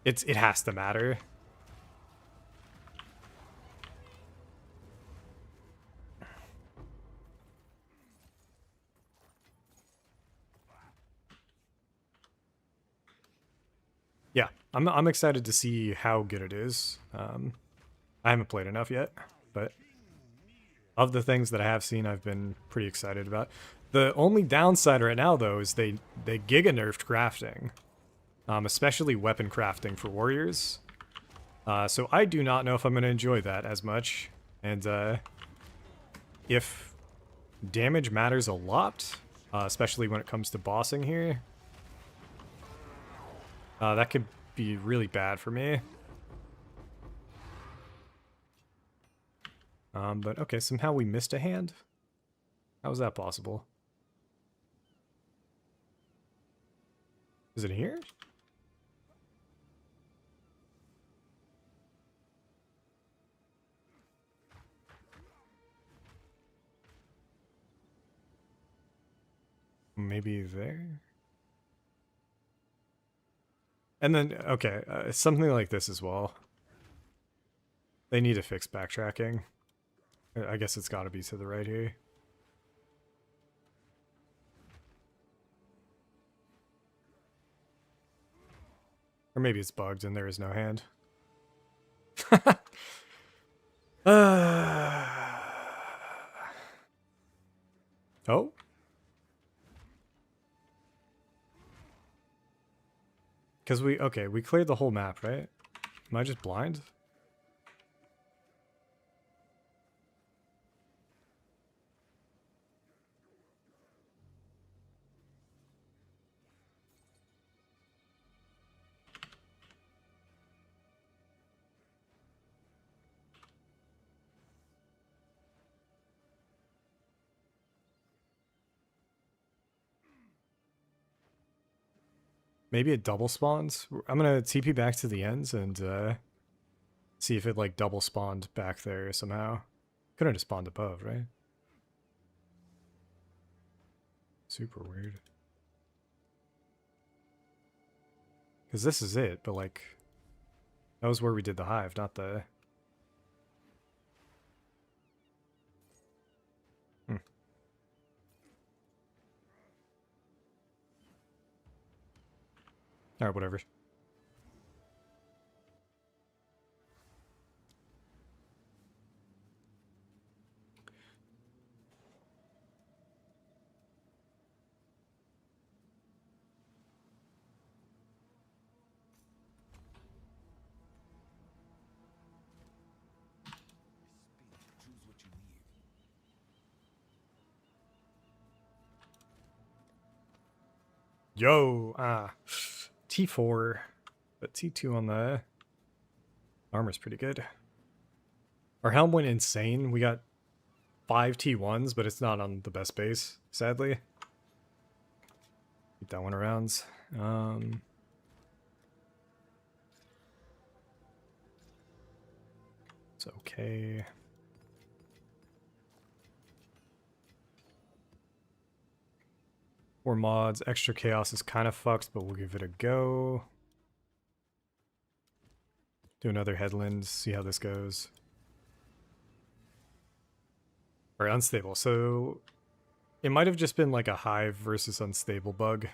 It has to matter. Yeah, I'm excited to see how good it is. I haven't played enough yet, but of the things that I have seen, I've been pretty excited about. The only downside right now, though, is they giga-nerfed crafting, especially weapon crafting for warriors. So I do not know if I'm going to enjoy that as much. And if damage matters a lot, especially when it comes to bossing here, that could be really bad for me. But okay, somehow we missed a hand? How is that possible? Is it here? Maybe there. And then, okay, something like this as well. They need to fix backtracking. I guess it's got to be to the right here. Or maybe it's bugged and there is no hand. Oh. Because we cleared the whole map, right? Am I just blind? Maybe it double spawns. I'm gonna TP back to the ends and see if it like double spawned back there somehow. Couldn't have spawned above, right? Super weird. Because this is it, but like that was where we did the hive, not the... Alright, whatever. Choose what you need. Yo! T4. But T2 on the armor's pretty good. Our helm went insane. We got 5 T1s, but it's not on the best base, sadly. Keep that one around. It's okay. More mods. Extra chaos is kind of fucked, but we'll give it a go. Do another headland, see how this goes. Or unstable. So it might have just been like a hive versus unstable bug.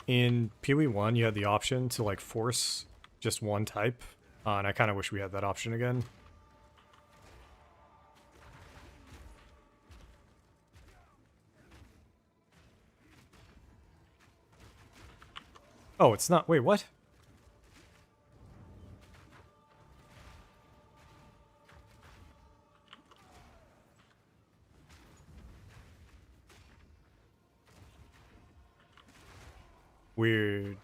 In PoE1, you had the option to like force just one type, and I kind of wish we had that option again. Oh, it's not. Wait, what? Weird.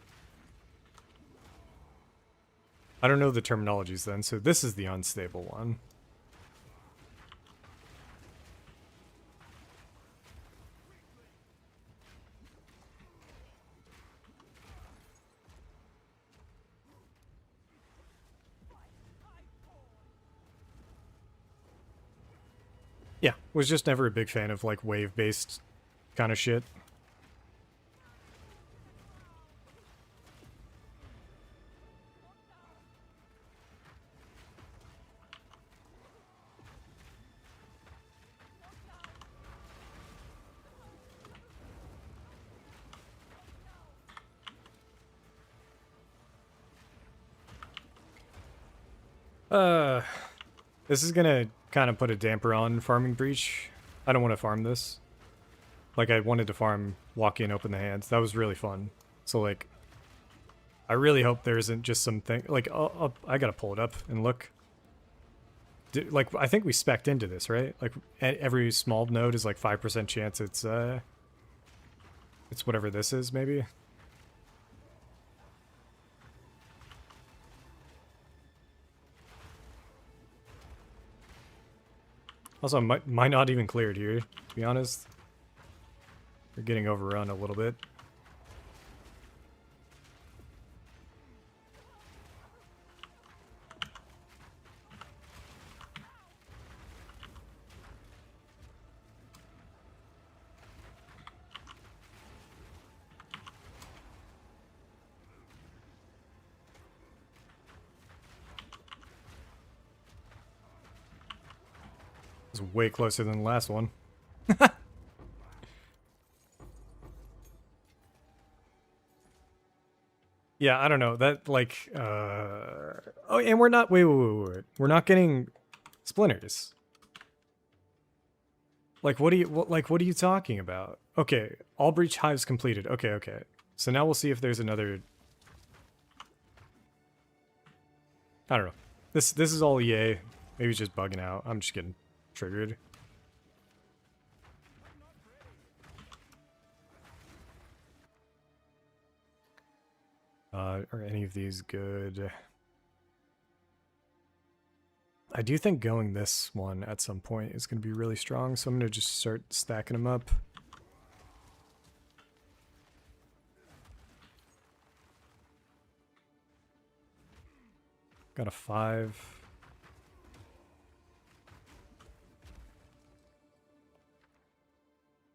I don't know the terminologies then, so this is the unstable one. Yeah, was just never a big fan of like wave-based kind of shit. This is gonna kind of put a damper on farming breach. I don't want to farm this. Like, I wanted to farm walk in, open the hands. That was really fun. So, like, I really hope there isn't just something... Like, I gotta pull it up and look. Like, I think we spec'd into this, right? Like, every small node is like 5% chance it's whatever this is, maybe? Also, might not even cleared here, to be honest. We're getting overrun a little bit. It's way closer than the last one. Yeah, I don't know. That, like, oh, and we're not, wait. We're not getting splinters. Like, what are you talking about? Okay, all breach hives completed. Okay. So now we'll see if there's another. I don't know. This is all EA. Maybe it's just bugging out. I'm just getting triggered. Are any of these good? I do think going this one at some point is going to be really strong, so I'm going to just start stacking them up. Got a 5.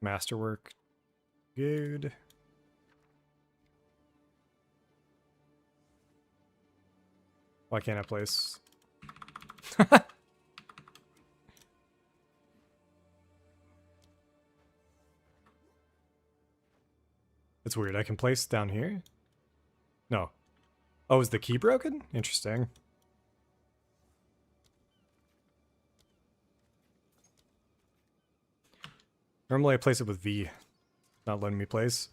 Masterwork. Good. Why can't I place? It's weird. I can place down here? No. Oh, is the key broken? Interesting. Normally I place it with V. Not letting me place.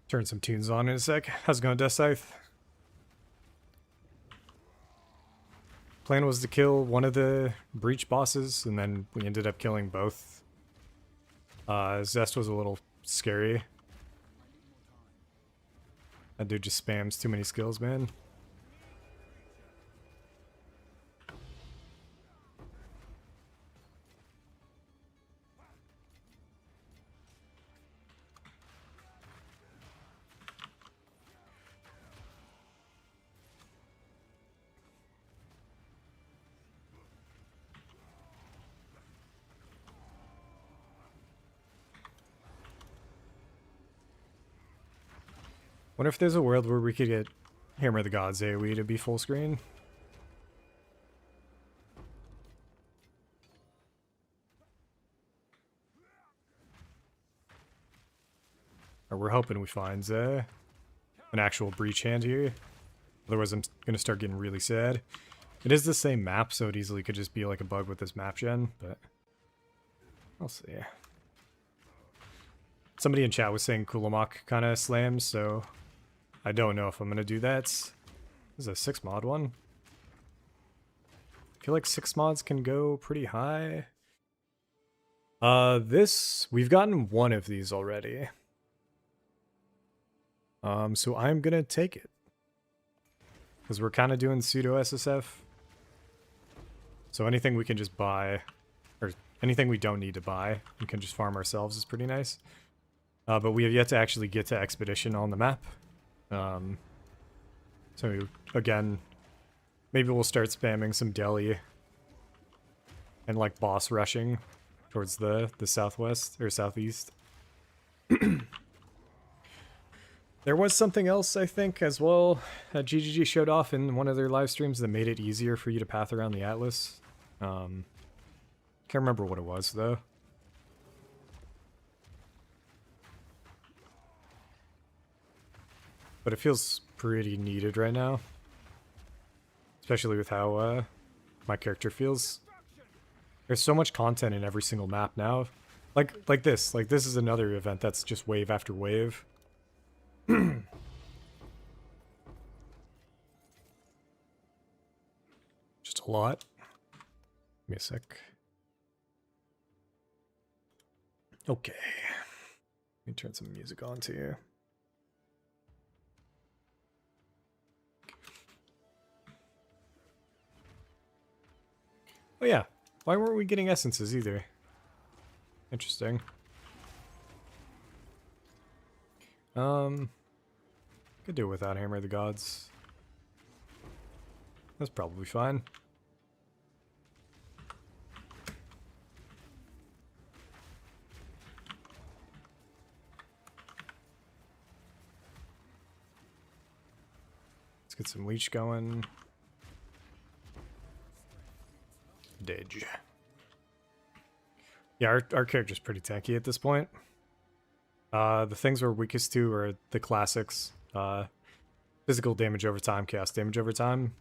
Turn some tunes on in a sec. How's it going, Death Scythe? Plan was to kill one of the breach bosses, and then we ended up killing both. Zest was a little scary. That dude just spams too many skills, man. Wonder if there's a world where we could get Hammer of the Gods AoE to be full screen. Or we're hoping we find an actual breach hand here. Otherwise I'm gonna start getting really sad. It is the same map, so it easily could just be like a bug with this map gen, but I'll see. Somebody in chat was saying Kulamok kind of slams, so I don't know if I'm going to do that. This is a 6 mod one. I feel like 6 mods can go pretty high. We've gotten one of these already. So I'm going to take it. Because we're kind of doing pseudo SSF. So anything we can just buy, or anything we don't need to buy, we can just farm ourselves is pretty nice. But we have yet to actually get to Expedition on the map. So again, maybe we'll start spamming some deli and like boss rushing towards the southwest or southeast. There was something else, I think, as well, that GGG showed off in one of their live streams that made it easier for you to path around the Atlas. Can't remember what it was, though. But it feels pretty needed right now. Especially with how my character feels. There's so much content in every single map now. Like this. Like, this is another event that's just wave after wave. Just a lot. Give me a sec. Okay. Let me turn some music on to you. Oh yeah, why weren't we getting essences either? Interesting. Could do it without Hammer of the Gods. That's probably fine. Let's get some leech going. Didge. Yeah, our character's pretty tanky at this point. The things we're weakest to are the classics. Physical damage over time, chaos damage over time.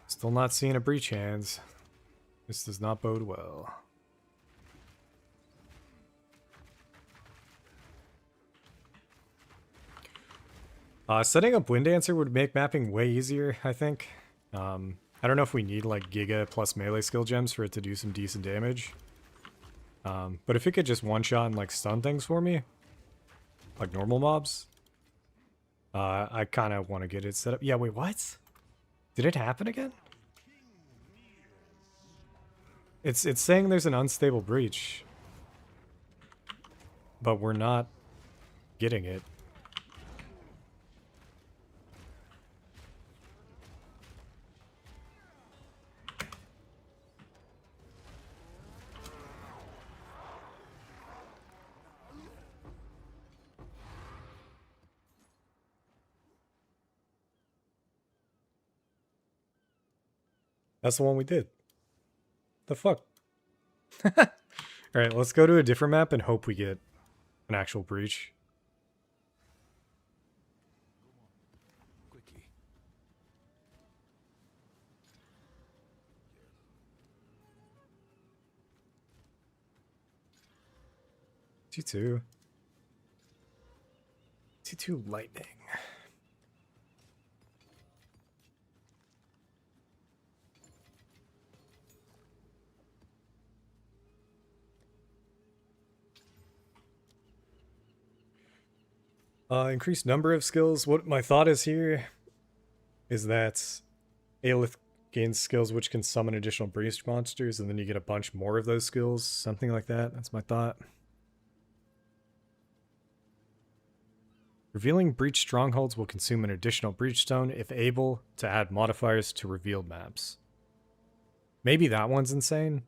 Still not seeing a breach hands. This does not bode well. Setting up Wind Dancer would make mapping way easier, I think. I don't know if we need like Giga plus melee skill gems for it to do some decent damage. But if it could just one-shot and like stun things for me, like normal mobs, I kind of want to get it set up. Yeah, wait, what? Did it happen again? It's saying there's an unstable breach, but we're not getting it. That's the one we did. The fuck? Alright, let's go to a different map and hope we get an actual breach. Quickly. T2. T2 lightning. Increased number of skills. What my thought is here is that Aelith gains skills which can summon additional breach monsters, and then you get a bunch more of those skills. Something like that. That's my thought. Revealing breach strongholds will consume an additional breach stone if able to add modifiers to revealed maps. Maybe that one's insane.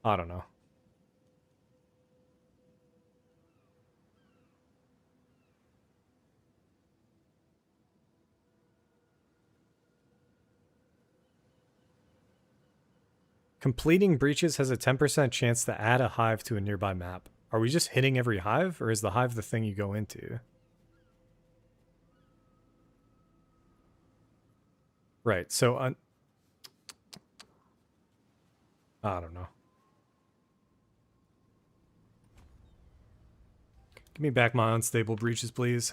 I don't know. Completing breaches has a 10% chance to add a hive to a nearby map. Are we just hitting every hive, or is the hive the thing you go into? Right, so I don't know. Give me back my unstable breaches, please.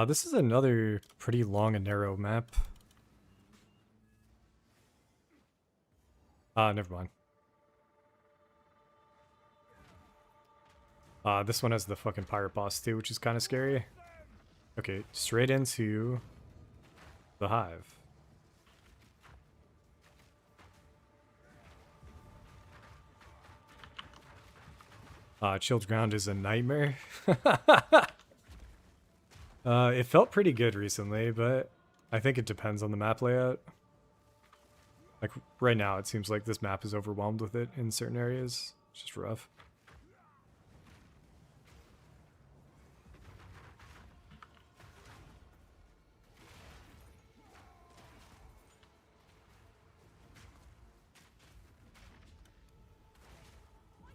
This is another pretty long and narrow map. Never mind. This one has the fucking pirate boss too, which is kind of scary. Okay, straight into the hive. Chilled ground is a nightmare. It felt pretty good recently, but I think it depends on the map layout. Like, right now, it seems like this map is overwhelmed with it in certain areas. It's just rough.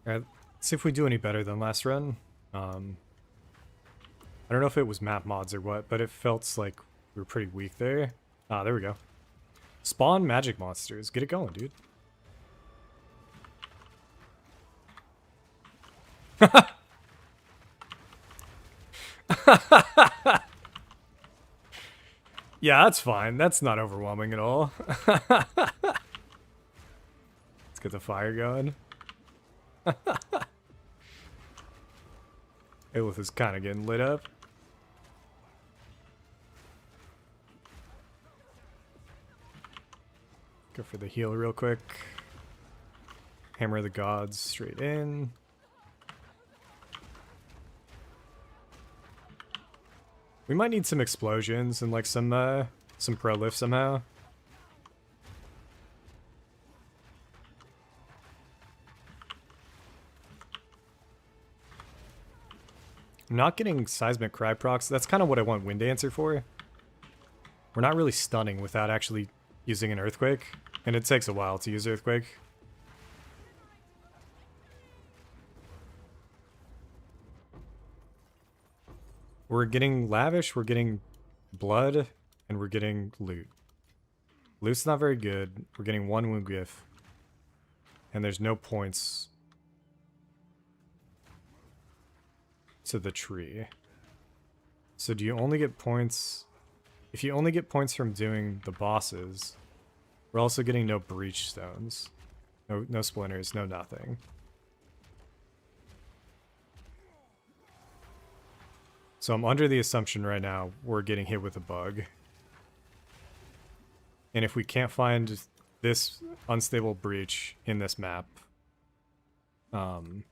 Alright, let's see if we do any better than last run. I don't know if it was map mods or what, but it felt like we were pretty weak there. There we go. Spawn magic monsters. Get it going, dude. Yeah, that's fine. That's not overwhelming at all. Let's get the fire going. Aelith is kind of getting lit up. Go for the heal real quick. Hammer of the gods straight in. We might need some explosions and like some pro lift somehow. I'm not getting seismic cry procs. That's kind of what I want Wind Dancer for. We're not really stunning without actually using an earthquake, and it takes a while to use earthquake. We're getting lavish, we're getting blood, and we're getting loot. Loot's not very good. We're getting one wound gif, and there's no points to the tree. So do you only get points? If you only get points from doing the bosses, we're also getting no breach stones. No splinters, no nothing. So I'm under the assumption right now we're getting hit with a bug. And if we can't find this unstable breach in this map, we'll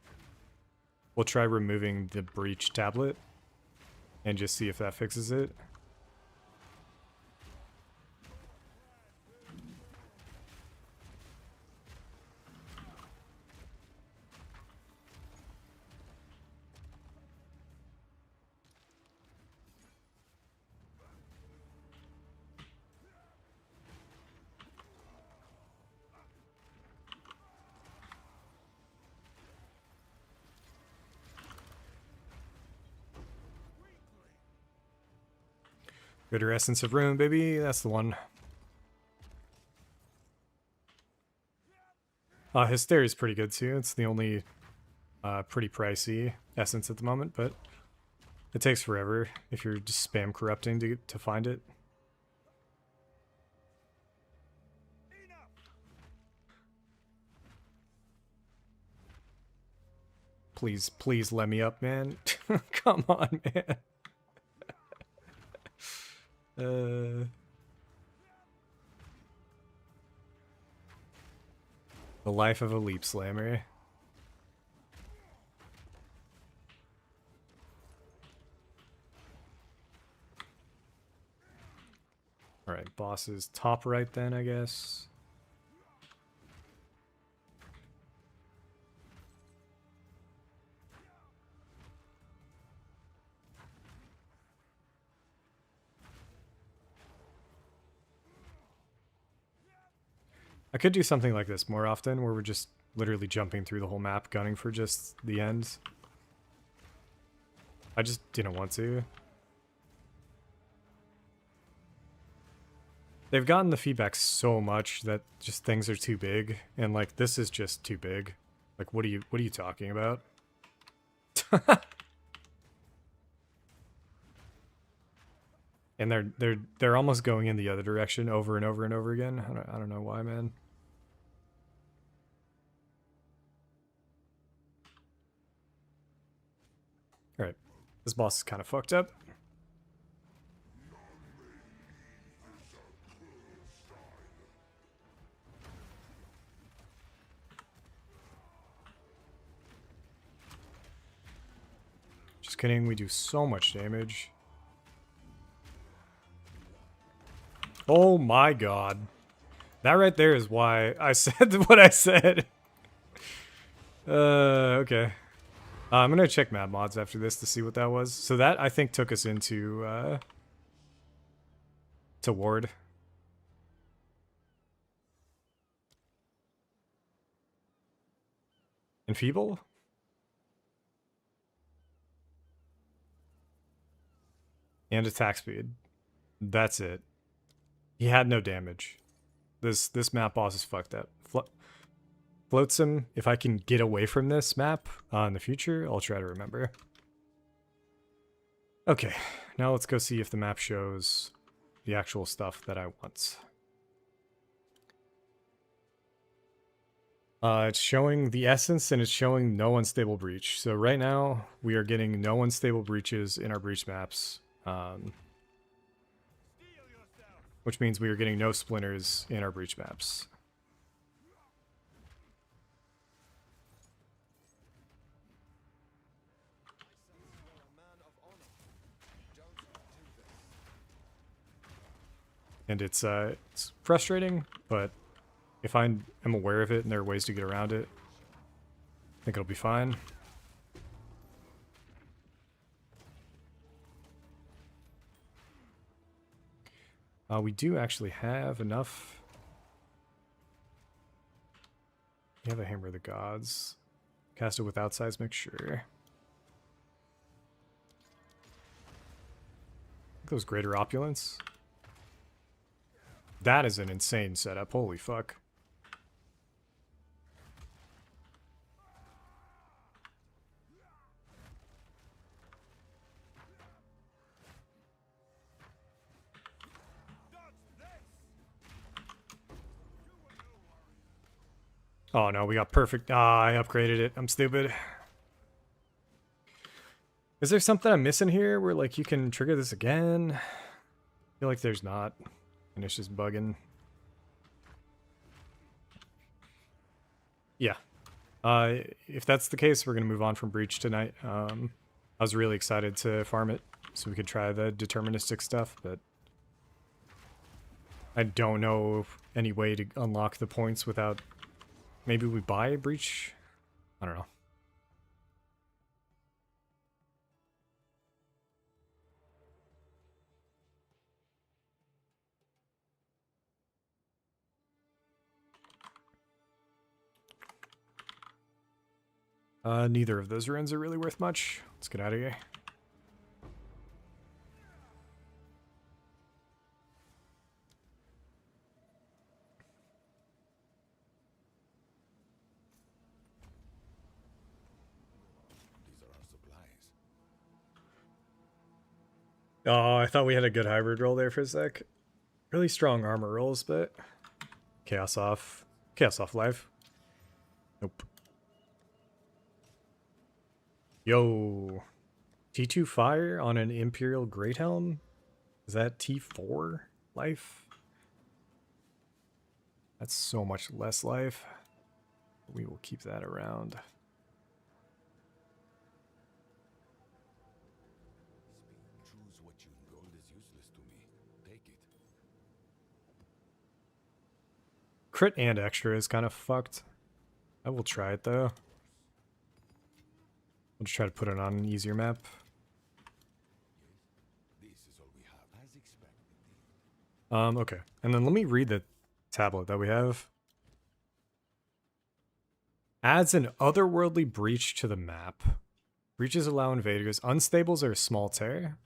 try removing the breach tablet and just see if that fixes it. Greater Essence of Ruin, baby. That's the one. Hysteria is pretty good too. It's the only pretty pricey essence at the moment, but it takes forever if you're just spam corrupting to find it. Please, please let me up, man. Come on, man. The life of a leap slammer. Alright, boss is top right then, I guess. I could do something like this more often, where we're just literally jumping through the whole map, gunning for just the end. I just didn't want to. They've gotten the feedback so much that just things are too big, and like this is just too big. Like what are you talking about? And they're almost going in the other direction over and over and over again. I don't know why, man. All right, this boss is kind of fucked up. Just kidding, we do so much damage. Oh my god. That right there is why I said what I said. Okay. I'm gonna check map mods after this to see what that was. So that, I think, took us into, to Ward. Enfeeble? And attack speed. That's it. He had no damage. This map boss is fucked up. Floats him. If I can get away from this map in the future, I'll try to remember. Okay, now let's go see if the map shows the actual stuff that I want. It's showing the essence and it's showing no unstable breach. So right now we are getting no unstable breaches in our breach maps. Which means we are getting no splinters in our breach maps. And it's frustrating, but if I am aware of it and there are ways to get around it, I think it'll be fine. We do actually have enough. We have a Hammer of the Gods. Cast it without seismic, sure. Those greater opulence. That is an insane setup. Holy fuck. Oh no, we got perfect. Ah, I upgraded it. I'm stupid. Is there something I'm missing here where like you can trigger this again? I feel like there's not. And it's just bugging. Yeah. If that's the case, we're going to move on from Breach tonight. I was really excited to farm it so we could try the deterministic stuff, but I don't know any way to unlock the points without... Maybe we buy a Breach? I don't know. Neither of those runes are really worth much. Let's get out of here. These are our supplies. Oh, I thought we had a good hybrid roll there for a sec. Really strong armor rolls, but... Chaos off. Chaos off live. Nope. Yo. T2 fire on an Imperial Great Helm? Is that T4 life? That's so much less life. We will keep that around. Choose what you... Gold is useless to me. Take it. Crit and extra is kind of fucked. I will try it though. I'll just try to put it on an easier map. This is all we have. As expected. Okay. And then let me read the tablet that we have. Adds an otherworldly breach to the map. Breaches allow invaders. Unstables are a small tear.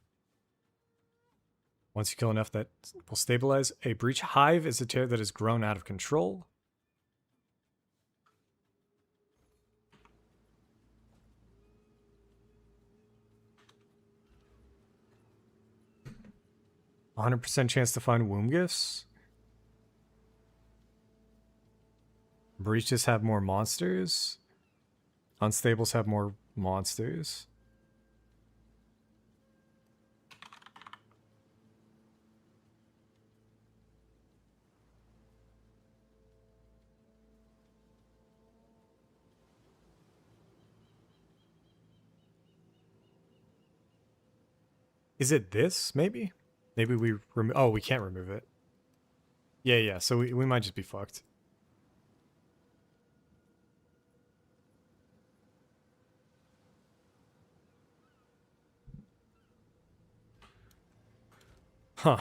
Once you kill enough, that will stabilize. A breach hive is a tear that has grown out of control. A 100% chance to find womb gifts. Breaches have more monsters. Unstables have more monsters. Is it this, maybe? Maybe we remove... Oh, we can't remove it. Yeah, so we might just be fucked. Huh.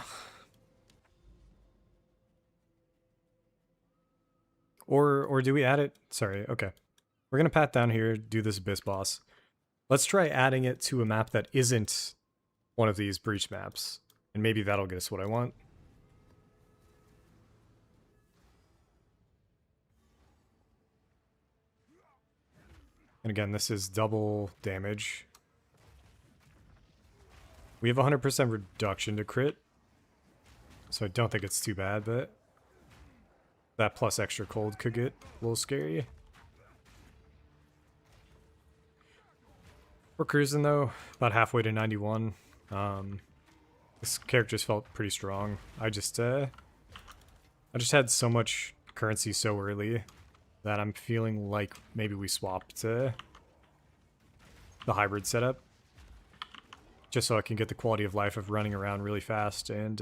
Or do we add it? Sorry, okay. We're gonna pat down here, do this Abyss boss. Let's try adding it to a map that isn't one of these breach maps. And maybe that'll get us what I want. And again, this is double damage. We have 100% reduction to crit. So I don't think it's too bad, but that plus extra cold could get a little scary. We're cruising though, about halfway to 91. This character just felt pretty strong. I just had so much currency so early that I'm feeling like maybe we swapped to the hybrid setup. Just so I can get the quality of life of running around really fast and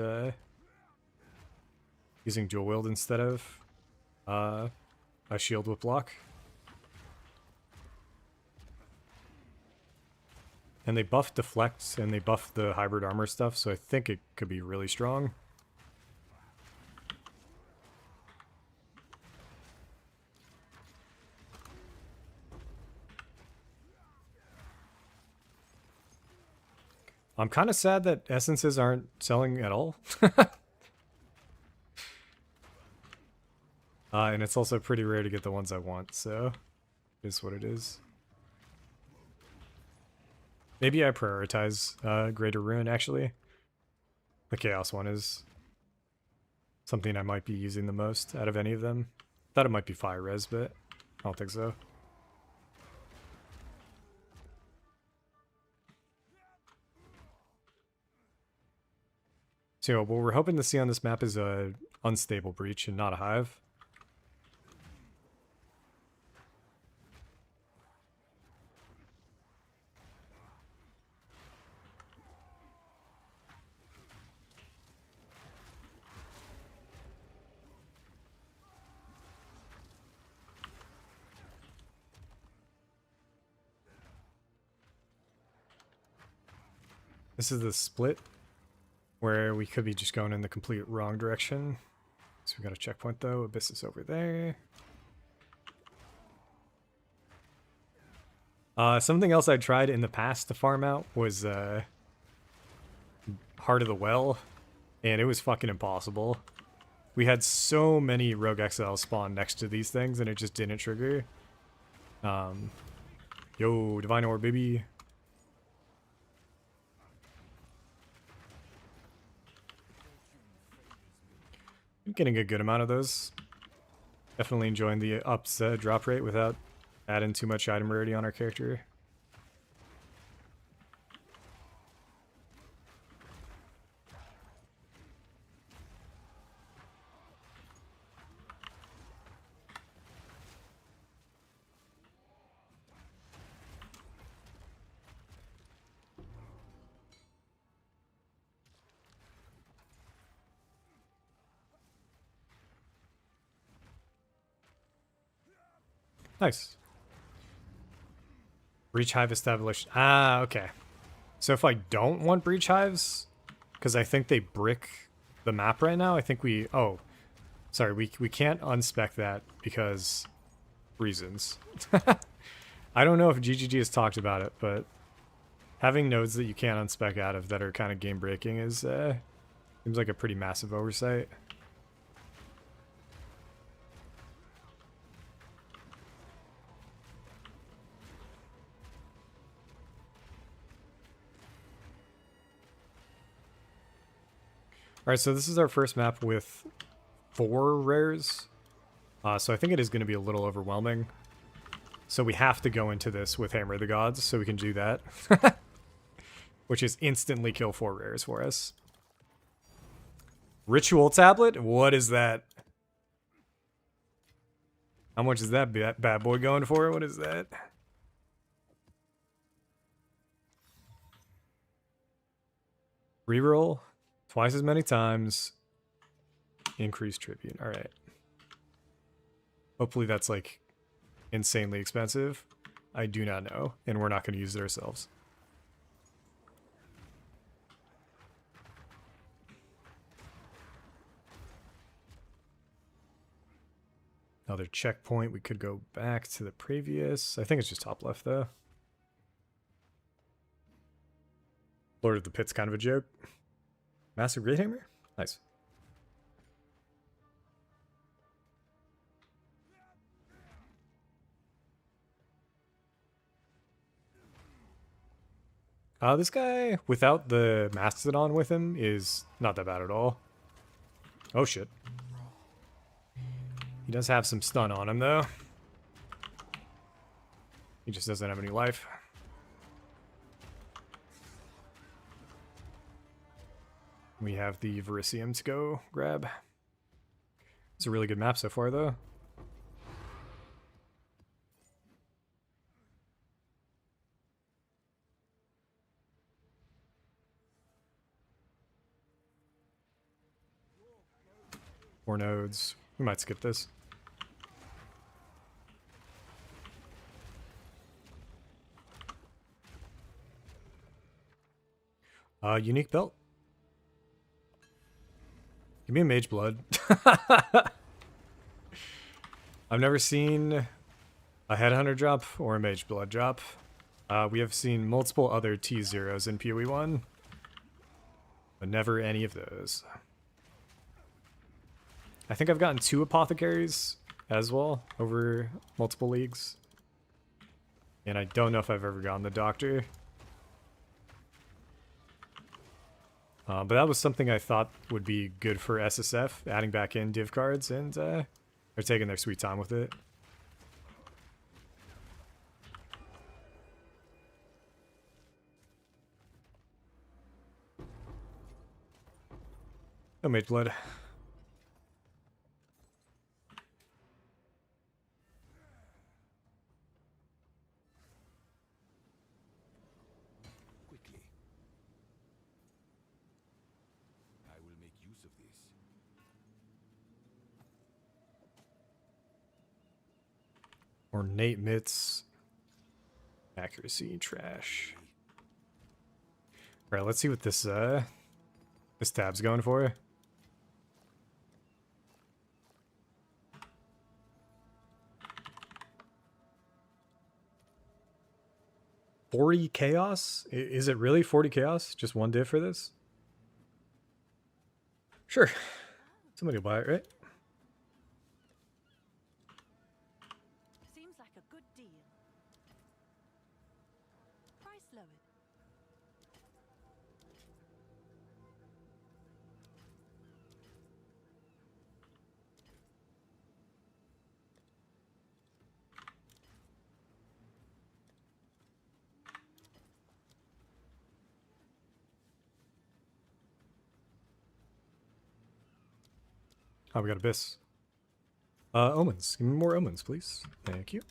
using dual wield instead of a shield with block. And they buffed deflect and they buffed the hybrid armor stuff, so I think it could be really strong. I'm kind of sad that essences aren't selling at all. And it's also pretty rare to get the ones I want, so it is what it is. Maybe I prioritize Greater Ruin, actually. The Chaos one is something I might be using the most out of any of them. Thought it might be Fire Res, but I don't think so. So what we're hoping to see on this map is a unstable breach and not a hive. This is the split where we could be just going in the complete wrong direction. So we got a checkpoint though. Abyss is over there. Something else I tried in the past to farm out was Heart of the Well, and it was fucking impossible. We had so many Rogue XL spawn next to these things, and it just didn't trigger. Yo, Divine Ore, baby. I'm getting a good amount of those. Definitely enjoying the ups drop rate without adding too much item rarity on our character. Nice. Breach hive established. Ah, okay. So if I don't want breach hives, because I think they brick the map right now, I think we... Oh, sorry, we can't unspec that because reasons. I don't know if GGG has talked about it, but having nodes that you can't unspec out of that are kind of game breaking is seems like a pretty massive oversight. Alright, so this is our first map with 4 rares. So I think it is going to be a little overwhelming. So we have to go into this with Hammer of the Gods, so we can do that. Which is instantly kill 4 rares for us. Ritual Tablet? What is that? How much is that bad boy going for? What is that? Reroll. Twice as many times. Increase tribute. Alright. Hopefully that's like insanely expensive. I do not know. And we're not going to use it ourselves. Another checkpoint. We could go back to the previous. I think it's just top left though. Lord of the Pit's kind of a joke. Massive Great Hammer? Nice. This guy, without the Mastodon with him, is not that bad at all. Oh shit. He does have some stun on him, though. He just doesn't have any life. We have the Verisium to go grab. It's a really good map so far, though. 4 nodes. We might skip this. Unique belt. Give me a mage blood. I've never seen a headhunter drop or a mage blood drop. We have seen multiple other T0s in PoE1, but never any of those. I think I've gotten 2 apothecaries as well over multiple leagues. And I don't know if I've ever gotten the doctor. But that was something I thought would be good for SSF, adding back in div cards, and they're taking their sweet time with it. No mage blood. Quickly. I will make use of this. Ornate mitts. Accuracy trash. Alright, let's see what this tab's going for. $40 chaos? Is it really 40 chaos? Just one div for this? Sure. Somebody will buy it, right? Seems like a good deal. Price lowered. Oh, we got Abyss. Omens. Give me more omens, please. Thank you.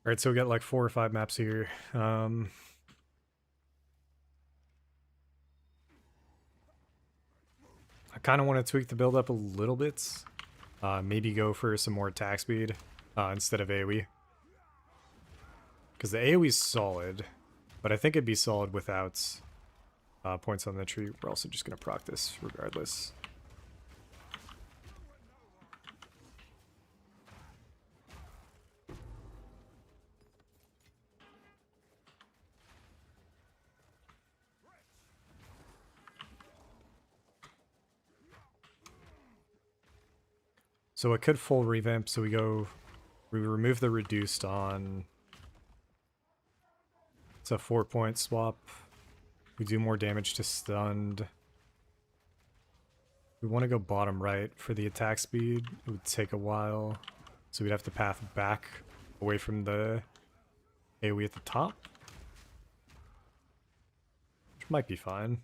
Alright, so we got like 4 or 5 maps here. I kind of want to tweak the build up a little bit. Maybe go for some more attack speed instead of AoE. Because the AoE's solid, but I think it'd be solid without points on the tree. We're also just going to proc this regardless. So it could full revamp, so we remove the reduced on, it's a 4-point swap. We do more damage to stunned. We want to go bottom right for the attack speed. It would take a while, so we'd have to path back away from the AoE at the top, which might be fine.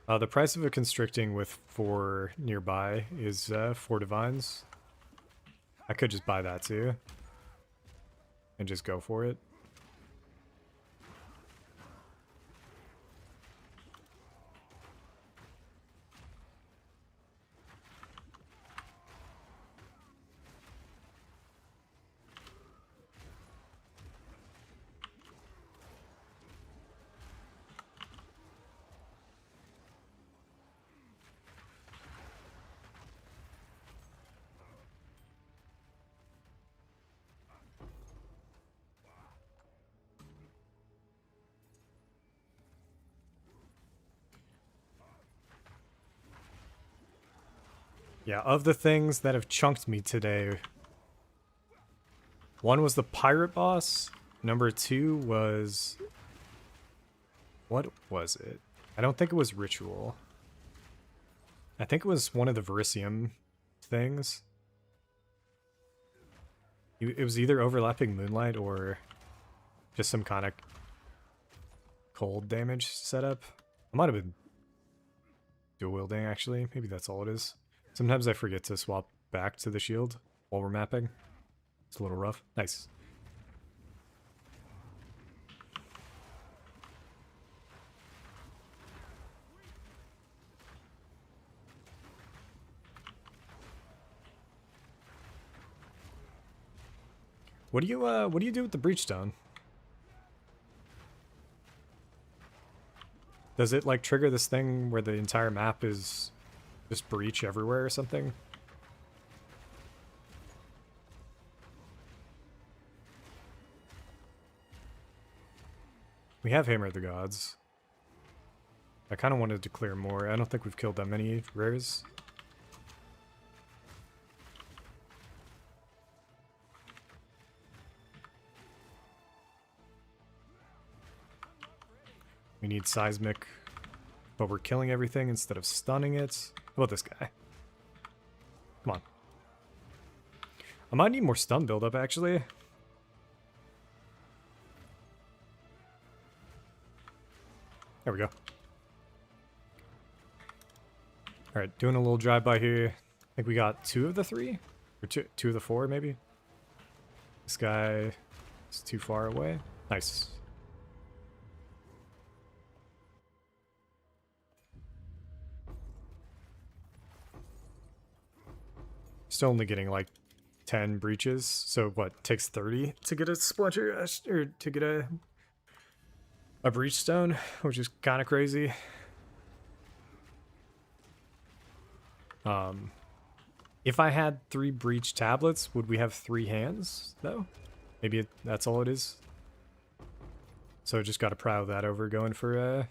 The price of a constricting with 4 nearby is 4 divines. I could just buy that too. And just go for it. Yeah, of the things that have chunked me today, one was the pirate boss. Number 2 was... what was it? I don't think it was ritual. I think it was one of the Verisium things. It was either overlapping moonlight or just some kind of cold damage setup. I might have been dual wielding actually. Maybe that's all it is. Sometimes I forget to swap back to the shield while we're mapping. It's a little rough. Nice. What do you do with the breachstone? Does it like trigger this thing where the entire map is just breach everywhere or something? We have Hammer of the Gods. I kind of wanted to clear more. I don't think we've killed that many rares. We need Seismic, but we're killing everything instead of stunning it. How about this guy? Come on. I might need more stun buildup, actually. There we go. Alright, doing a little drive-by here. I think we got 2 of the 3? Or two of the 4, maybe? This guy is too far away. Nice. Still only getting like 10 breaches, so what, takes 30 to get a splinter, or to get a breach stone, which is kind of crazy. If I had 3 breach tablets, would we have 3 hands, though? Maybe that's all it is. So just got to prow that over going for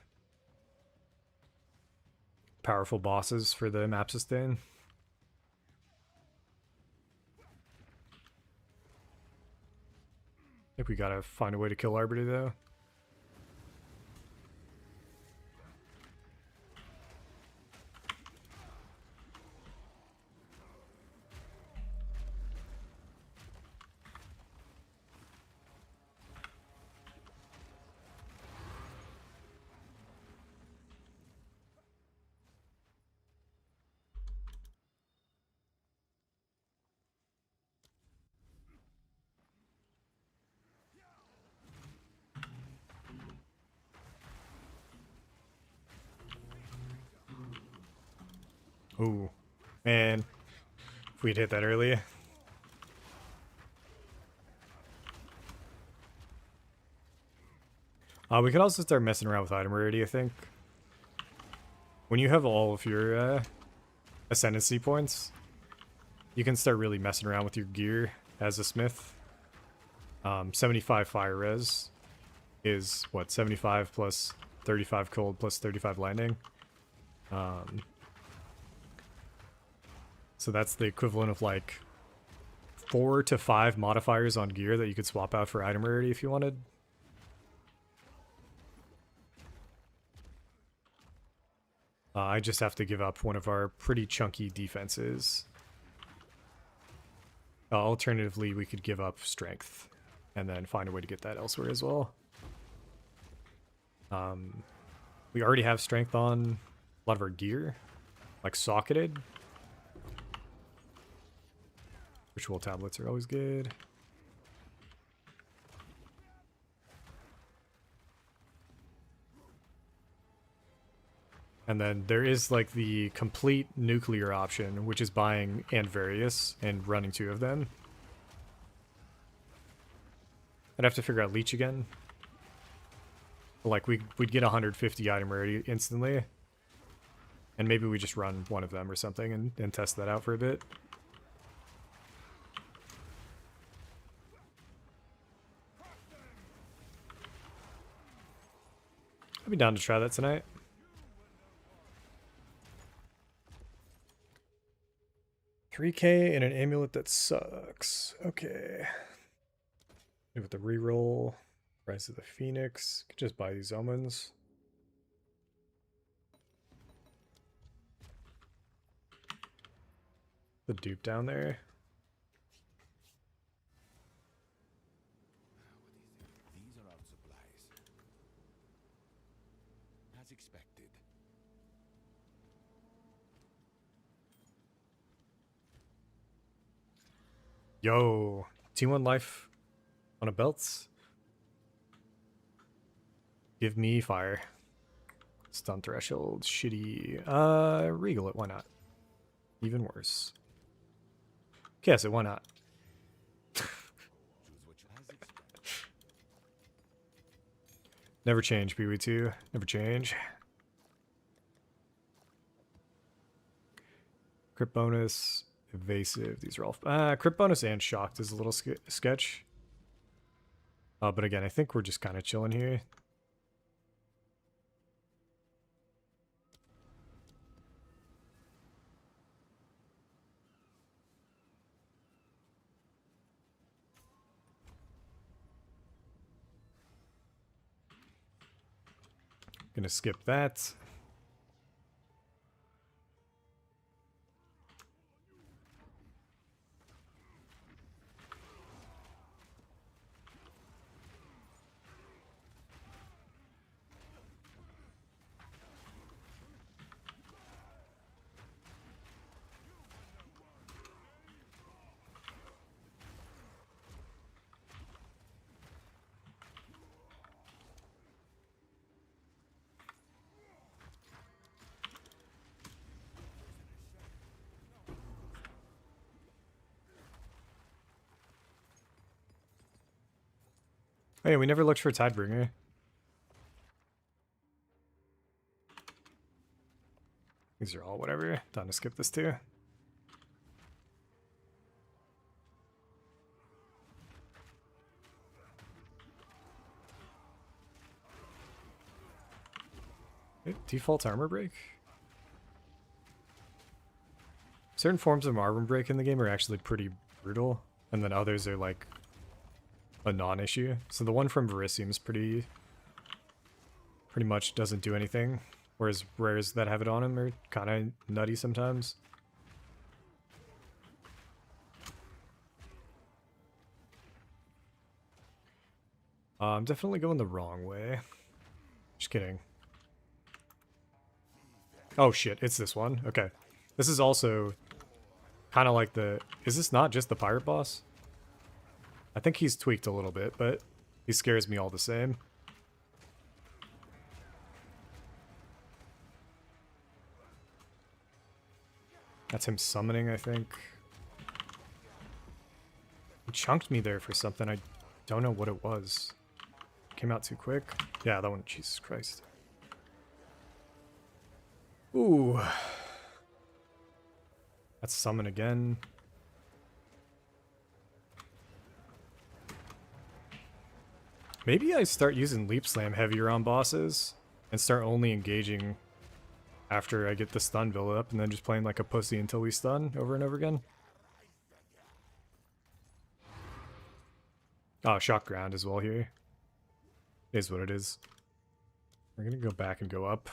powerful bosses for the map sustain. I think we gotta find a way to kill Arbiter, though. Ooh, man, if we'd hit that earlier. We could also start messing around with item rarity, I think. When you have all of your ascendancy points, you can start really messing around with your gear as a smith. 75 fire res is, what, 75 plus 35 cold plus 35 lightning. So that's the equivalent of like 4 to 5 modifiers on gear that you could swap out for item rarity if you wanted. I just have to give up one of our pretty chunky defenses. Alternatively, we could give up strength and then find a way to get that elsewhere as well. We already have strength on a lot of our gear, like socketed. Ritual tablets are always good. And then there is like the complete nuclear option, which is buying and various and running 2 of them. I'd have to figure out leech again. Like we'd get 150 item rarity instantly. And maybe we just run 1 of them or something and test that out for a bit. I'd be down to try that tonight. $3K and an amulet that sucks. Okay. With the reroll, Rise of the Phoenix. Could just buy these omens. The dupe down there. expected. Yo, T1 life on a belt. Give me fire. Stun threshold, shitty. Regal it, why not? Even worse. Guess it, why not? Choose what you as expected. Never change, PoE2. Never change. Crit bonus, evasive. These are all... crit bonus and shocked is a little sketch. But again, I think we're just kind of chilling here. Gonna skip that. Hey, we never looked for Tidebringer. These are all whatever. Time to skip this too. Default armor break? Certain forms of armor break in the game are actually pretty brutal, and then others are like a non-issue. So the one from Verisium's pretty much doesn't do anything, whereas rares that have it on them are kind of nutty sometimes. I'm definitely going the wrong way. Just kidding. Oh shit, it's this one. Okay. This is also kind of like the... Is this not just the pirate boss? I think he's tweaked a little bit, but he scares me all the same. That's him summoning, I think. He chunked me there for something. I don't know what it was. Came out too quick. Yeah, that one. Jesus Christ. Ooh. That's summon again. Maybe I start using Leap Slam heavier on bosses and start only engaging after I get the stun build up and then just playing like a pussy until we stun over and over again. Oh, shock ground as well here. Is what it is. We're gonna go back and go up.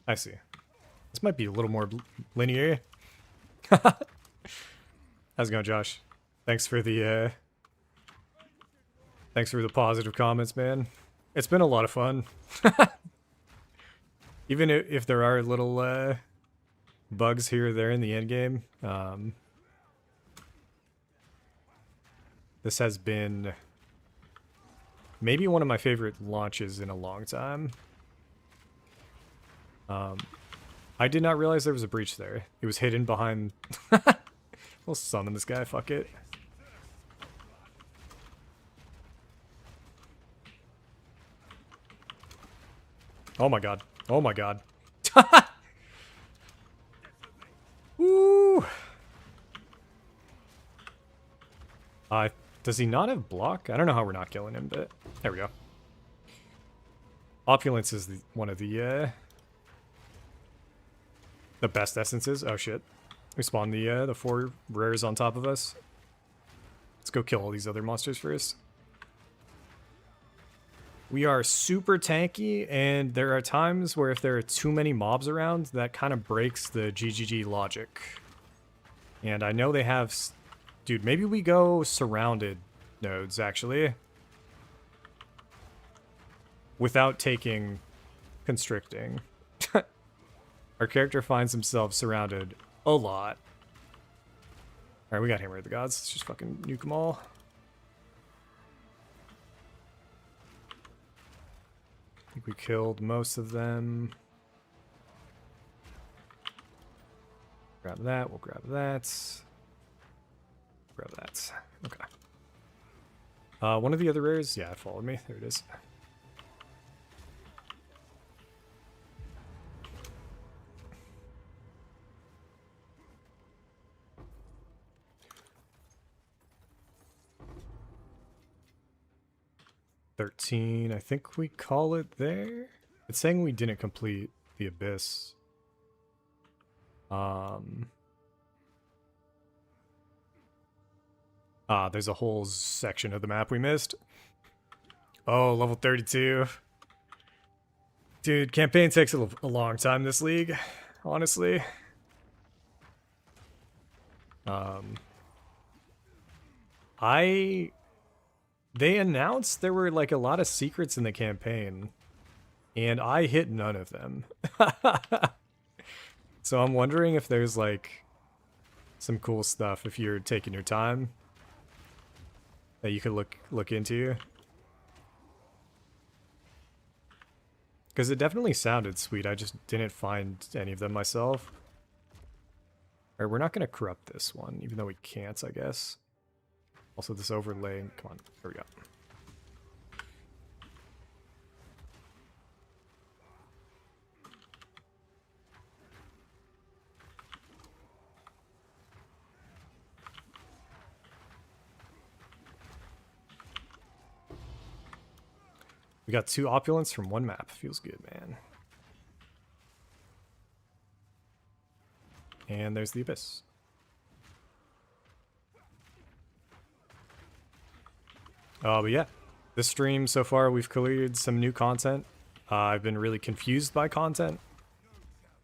I see. This might be a little more linear. How's it going, Josh? Thanks for the positive comments, man. It's been a lot of fun. Even if there are little bugs here or there in the end game, this has been maybe one of my favorite launches in a long time. I did not realize there was a breach there. It was hidden behind... We'll summon this guy, fuck it. Oh my god. Oh my god. Woo! Does he not have block? I don't know how we're not killing him, but there we go. Opulence is one of the best essences. Oh shit. We spawned the 4 rares on top of us. Let's go kill all these other monsters first. We are super tanky, and there are times where if there are too many mobs around, that kind of breaks the GGG logic. And I know they have... Dude, maybe we go surrounded nodes, actually. Without taking constricting. Our character finds himself surrounded a lot. Alright, we got Hammer of the Gods. Let's just fucking nuke them all. I think we killed most of them. Grab that, we'll grab that. Grab that. Okay. One of the other rares, yeah, it followed me. There it is. I think we call it there. It's saying we didn't complete the Abyss. There's a whole section of the map we missed. Oh, level 32. Dude, campaign takes a long time this league, honestly. They announced there were like a lot of secrets in the campaign, and I hit none of them. So I'm wondering if there's like some cool stuff if you're taking your time that you could look into. Because it definitely sounded sweet, I just didn't find any of them myself. Alright, we're not going to corrupt this one, even though we can't, I guess. Also, this overlay, come on, there we go. We got 2 opulence from 1 map. Feels good, man. And there's the Abyss. But yeah, this stream so far we've cleared some new content. I've been really confused by content.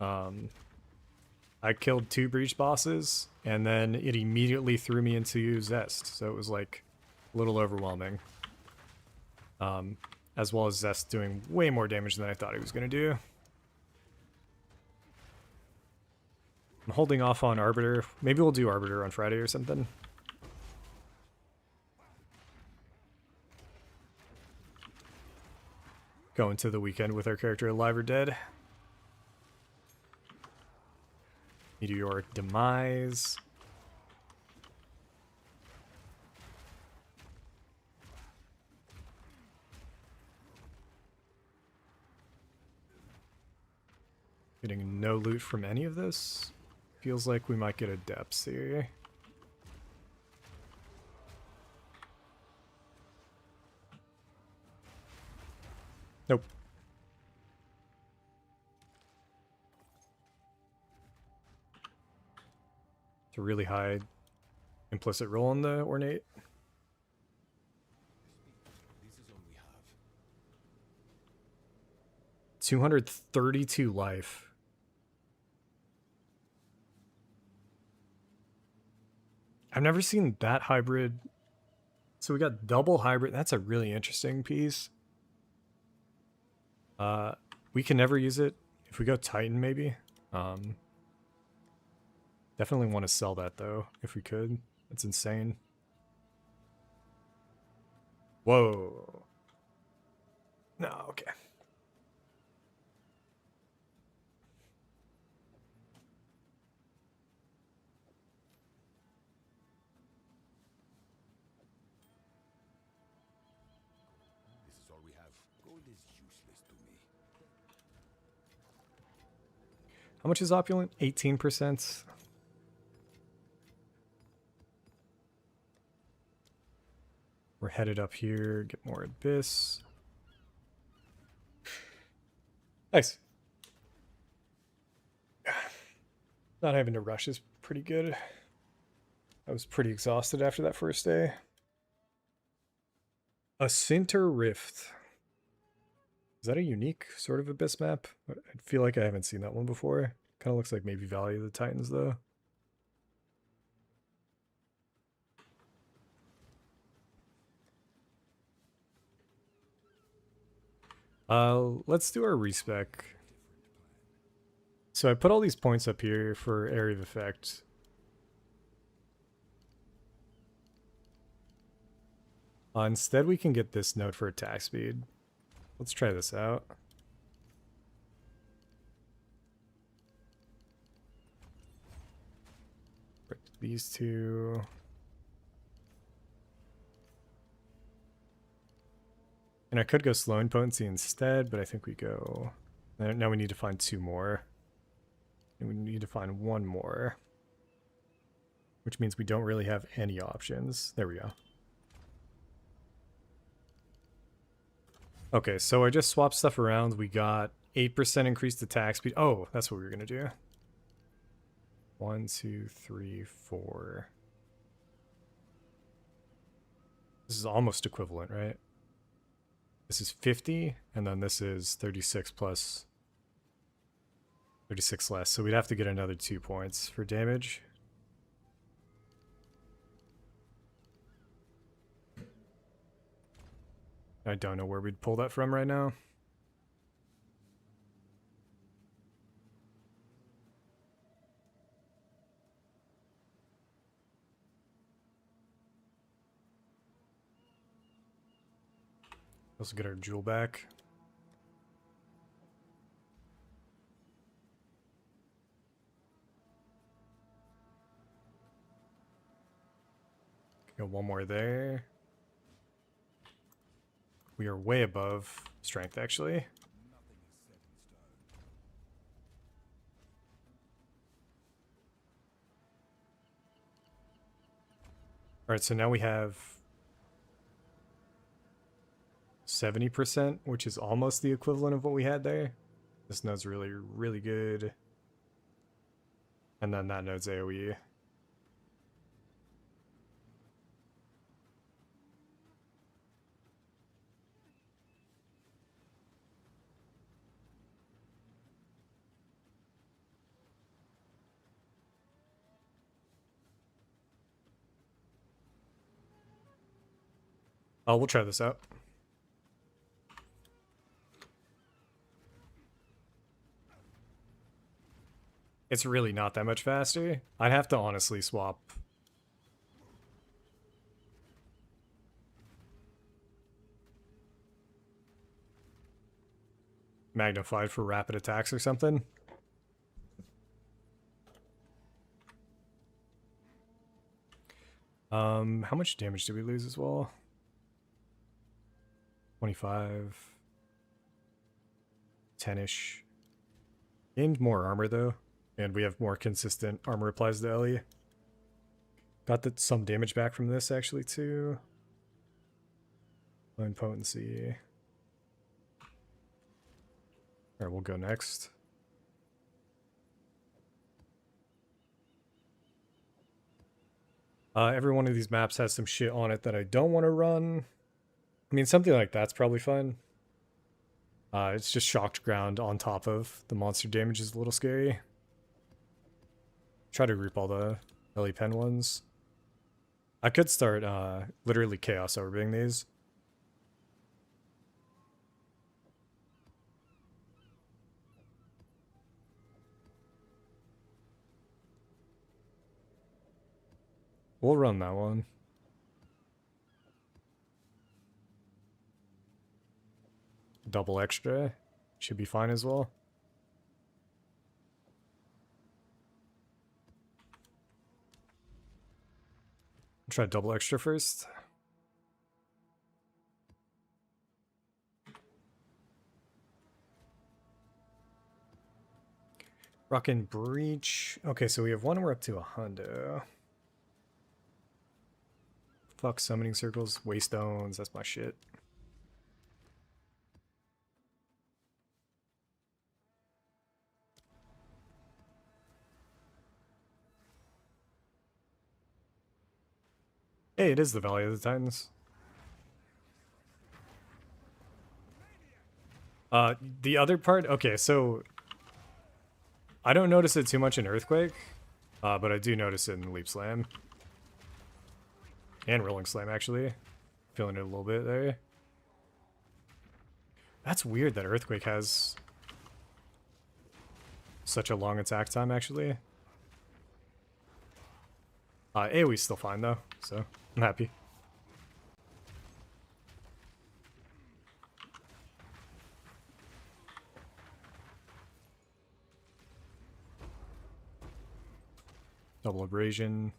I killed 2 breach bosses, and then it immediately threw me into Zest, so it was like a little overwhelming. As well as Zest doing way more damage than I thought he was going to do. I'm holding off on Arbiter. Maybe we'll do Arbiter on Friday or something. Go into the weekend with our character alive or dead. Meteoric Demise. Getting no loot from any of this. Feels like we might get a depths here. Nope. It's a really high implicit roll in the Ornate. This is all we have. 232 life. I've never seen that hybrid. So we got double hybrid. That's a really interesting piece. We can never use it. If we go Titan, maybe. Definitely want to sell that, though, if we could. That's insane. Whoa. No, okay. This is all we have. Gold is useless to me. How much is opulent? 18%. We're headed up here, get more Abyss. Nice. Not having to rush is pretty good. I was pretty exhausted after that first day. A Center Rift. Is that a unique sort of Abyss map? I feel like I haven't seen that one before. Kind of looks like maybe Valley of the Titans, though. Let's do our respec. So I put all these points up here for area of effect. Instead, we can get this node for attack speed. Let's try this out. Put these two. And I could go slow in potency instead, but I think we go... Now we need to find 2 more. And we need to find 1 more. Which means we don't really have any options. There we go. Okay, so I just swapped stuff around. We got 8% increased attack speed. Oh, that's what we were going to do. 1, 2, 3, 4. This is almost equivalent, right? This is 50, and then this is 36 plus 36 less. So we'd have to get another 2 points for damage. I don't know where we'd pull that from right now. Let's get our jewel back. Go 1 more there. We are way above strength, actually. Alright, so now we have 70%, which is almost the equivalent of what we had there. This node's really, really good. And then that node's AoE. Oh, we'll try this out. It's really not that much faster. I'd have to honestly swap. Magnified for rapid attacks or something. How much damage did we lose as well? 25. 10-ish. Gained more armor though. And we have more consistent armor applies to Ellie. Got some damage back from this actually too. Low potency. Alright, we'll go next. Every one of these maps has some shit on it that I don't want to run. I mean, something like that's probably fun. It's just shocked ground on top of the monster damage is a little scary. Try to group all the Ellie Pen ones. I could start literally chaos orbiting these. We'll run that one. Double extra should be fine as well. Try double extra first. Rockin' Breach. Okay, so we have one, we're up to a hundo. Fuck summoning circles, waystones, that's my shit. Hey, it is the Valley of the Titans. The other part, okay, so I don't notice it too much in Earthquake, but I do notice it in Leap Slam. And Rolling Slam, actually. Feeling it a little bit there. That's weird that Earthquake has such a long attack time, actually. AoE's still fine, though, so I'm happy. Double abrasion.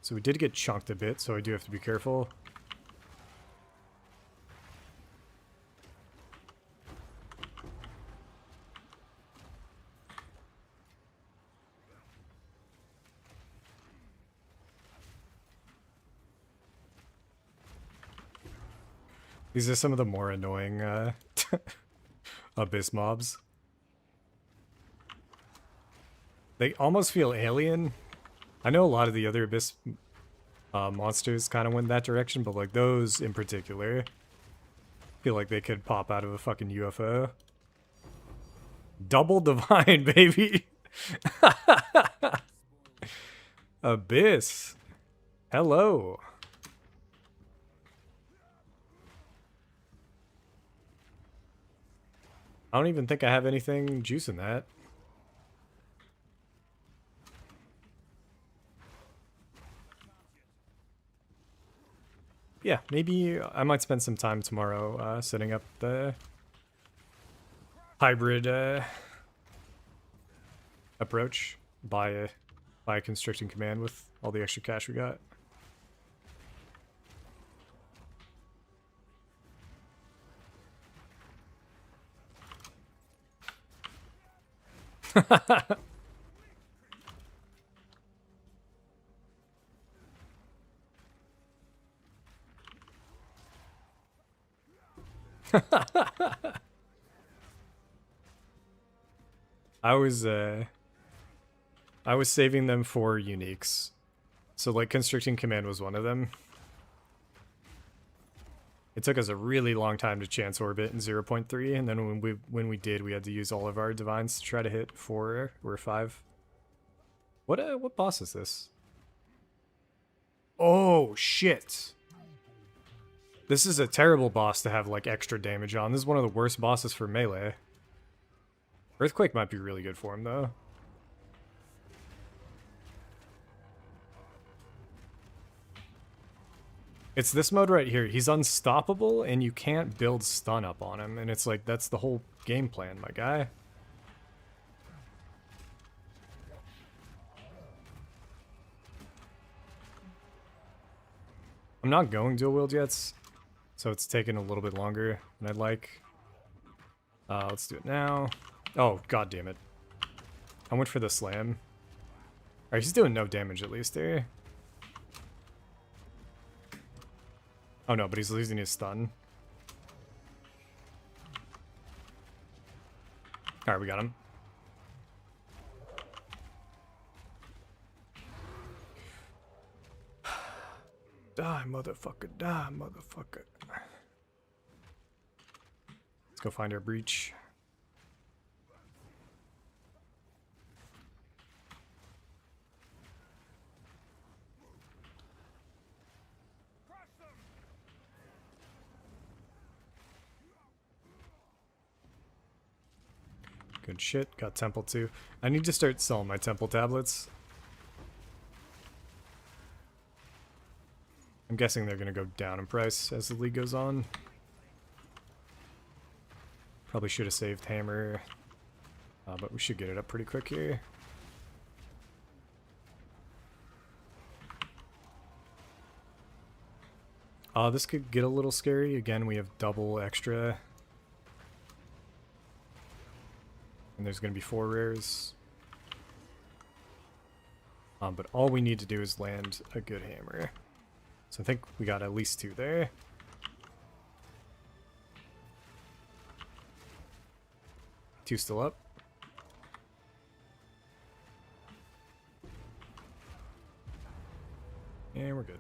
So we did get chunked a bit, so I do have to be careful. These are some of the more annoying Abyss mobs. They almost feel alien. I know a lot of the other Abyss monsters kind of went that direction, but like those in particular feel like they could pop out of a fucking UFO. Double divine, baby. Abyss. Hello. I don't even think I have anything juice in that. Yeah, maybe I might spend some time tomorrow setting up the hybrid approach by a constricting command with all the extra cash we got. I was saving them for uniques. So like constricting command was one of them. It took us a really long time to chance orbit in 0.3, and then when we did, we had to use all of our divines to try to hit 4 or 5. What boss is this? Oh shit. This is a terrible boss to have like extra damage on. This is one of the worst bosses for melee. Earthquake might be really good for him though. It's this mode right here. He's unstoppable and you can't build stun up on him, and it's like that's the whole game plan, my guy. I'm not going dual wield yet, so it's taking a little bit longer than I'd like. Let's do it now. Oh, god damn it. I went for the slam. Alright, he's doing no damage at least there. Oh no, but he's losing his stun. Alright, we got him. Die, motherfucker. Die, motherfucker. Let's go find our breach. Good shit. Got temple too. I need to start selling my temple tablets. I'm guessing they're going to go down in price as the league goes on. Probably should have saved hammer, but we should get it up pretty quick here. This could get a little scary. Again, we have double extra. And there's going to be 4 rares. But all we need to do is land a good hammer. So I think we got at least 2 there. Two still up. And we're good.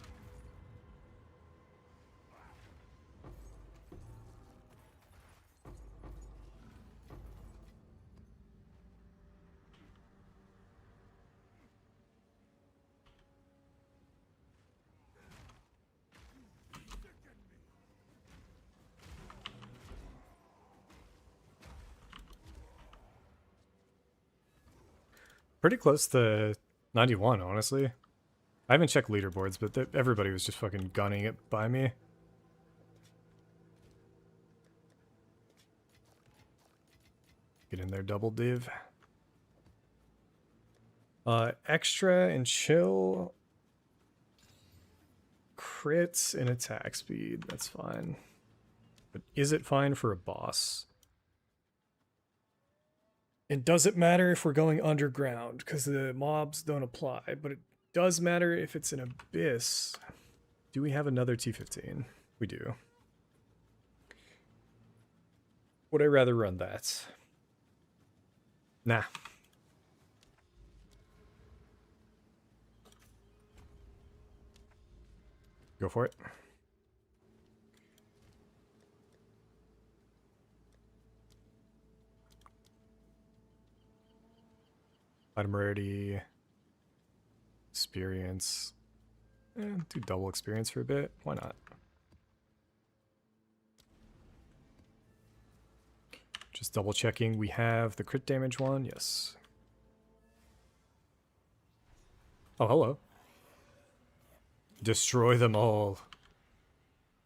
Pretty close to 91, honestly. I haven't checked leaderboards, but everybody was just fucking gunning it by me. Get in there, double div. Extra and chill. Crits and attack speed. That's fine. But is it fine for a boss? And does it matter if we're going underground? Because the mobs don't apply. But it does matter if it's an abyss. Do we have another T-15? We do. Would I rather run that? Nah. Go for it. Item rarity. Experience. Do double experience for a bit. Why not? Just double checking. We have the crit damage one. Yes. Oh, hello. Destroy them all.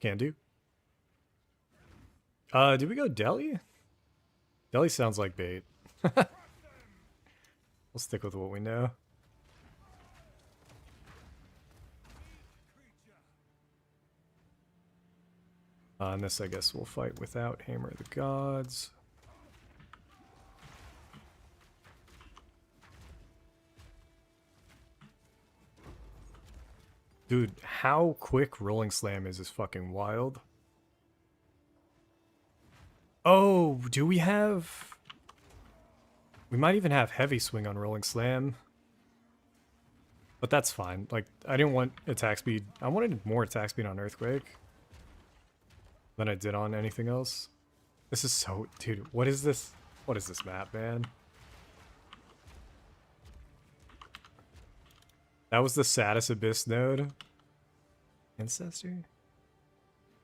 Can do. Did we go Delhi? Delhi sounds like bait. We'll stick with what we know. On this, I guess we'll fight without Hammer of the Gods. Dude, how quick Rolling Slam is fucking wild. Oh, do we have... We might even have Heavy Swing on Rolling Slam. But that's fine. Like, I didn't want attack speed. I wanted more attack speed on Earthquake than I did on anything else. This is so... Dude, what is this? What is this map, man? That was the saddest Abyss node. Ancestor?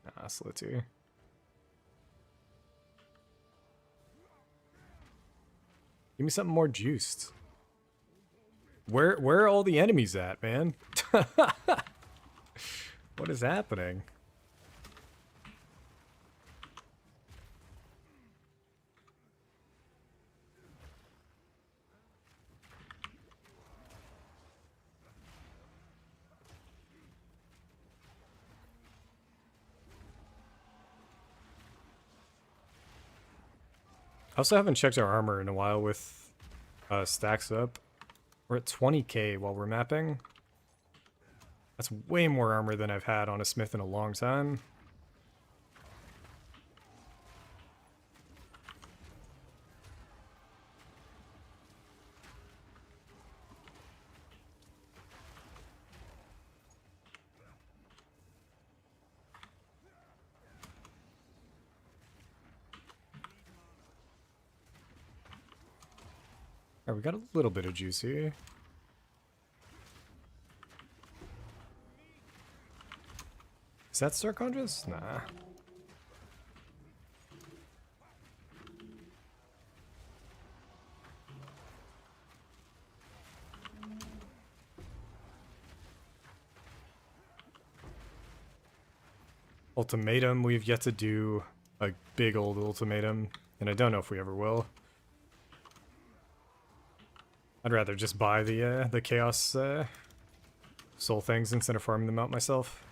Nah, Slitter. Give me something more juiced. Where are all the enemies at, man? What is happening? I also haven't checked our armor in a while with stacks up. We're at 20k while we're mapping. That's way more armor than I've had on a smith in a long time. Alright, we got a little bit of juice here. Is that Star Conjures? Nah. Ultimatum, we've yet to do a big old ultimatum, and I don't know if we ever will. I'd rather just buy the Chaos soul things instead of farming them out myself.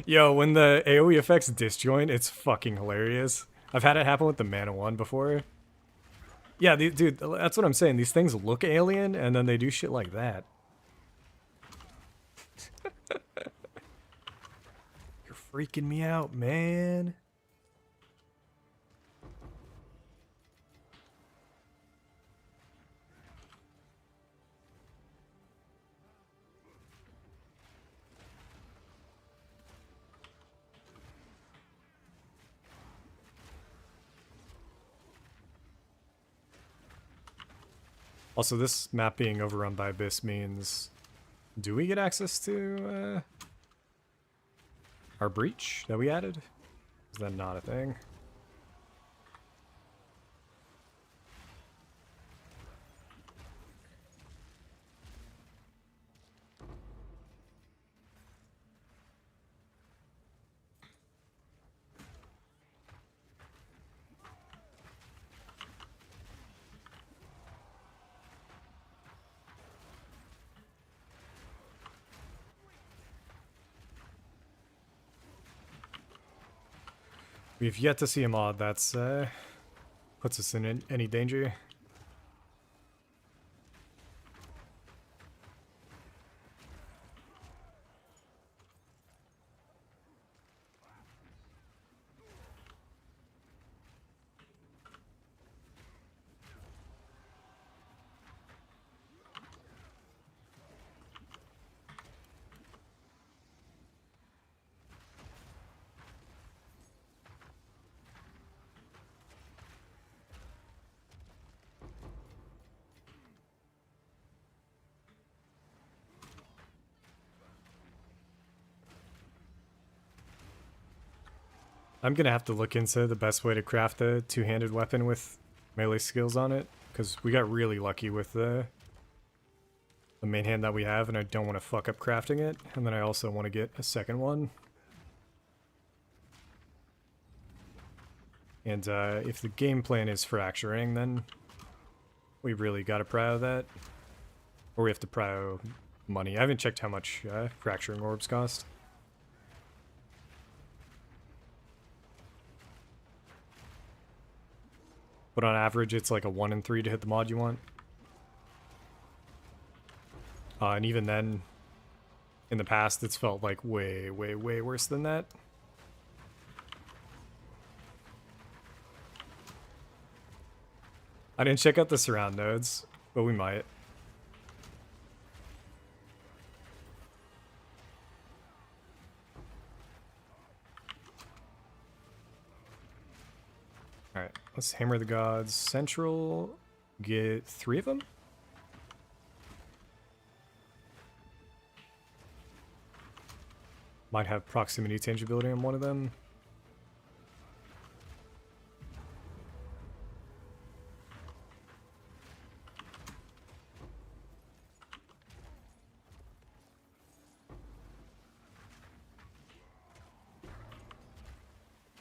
Yo, when the AoE effects disjoint, it's fucking hilarious. I've had it happen with the Mana one before. Yeah, dude, that's what I'm saying. These things look alien, and then they do shit like that. You're freaking me out, man. Also, this map being overrun by Abyss means... Do we get access to our breach that we added? Is that not a thing? We've yet to see a mod that's puts us in any danger. I'm gonna have to look into the best way to craft a two-handed weapon with melee skills on it, because we got really lucky with the main hand that we have, and I don't want to fuck up crafting it, and then I also want to get a second one. And if the game plan is fracturing, then we really gotta prio that. Or we have to prio money. I haven't checked how much fracturing orbs cost. But on average, it's like a 1 in 3 to hit the mod you want. And even then, in the past, it's felt like way, way, way worse than that. I didn't check out the surround nodes, but we might. Alright, let's hammer the gods central. Get 3 of them? Might have proximity tangibility on one of them.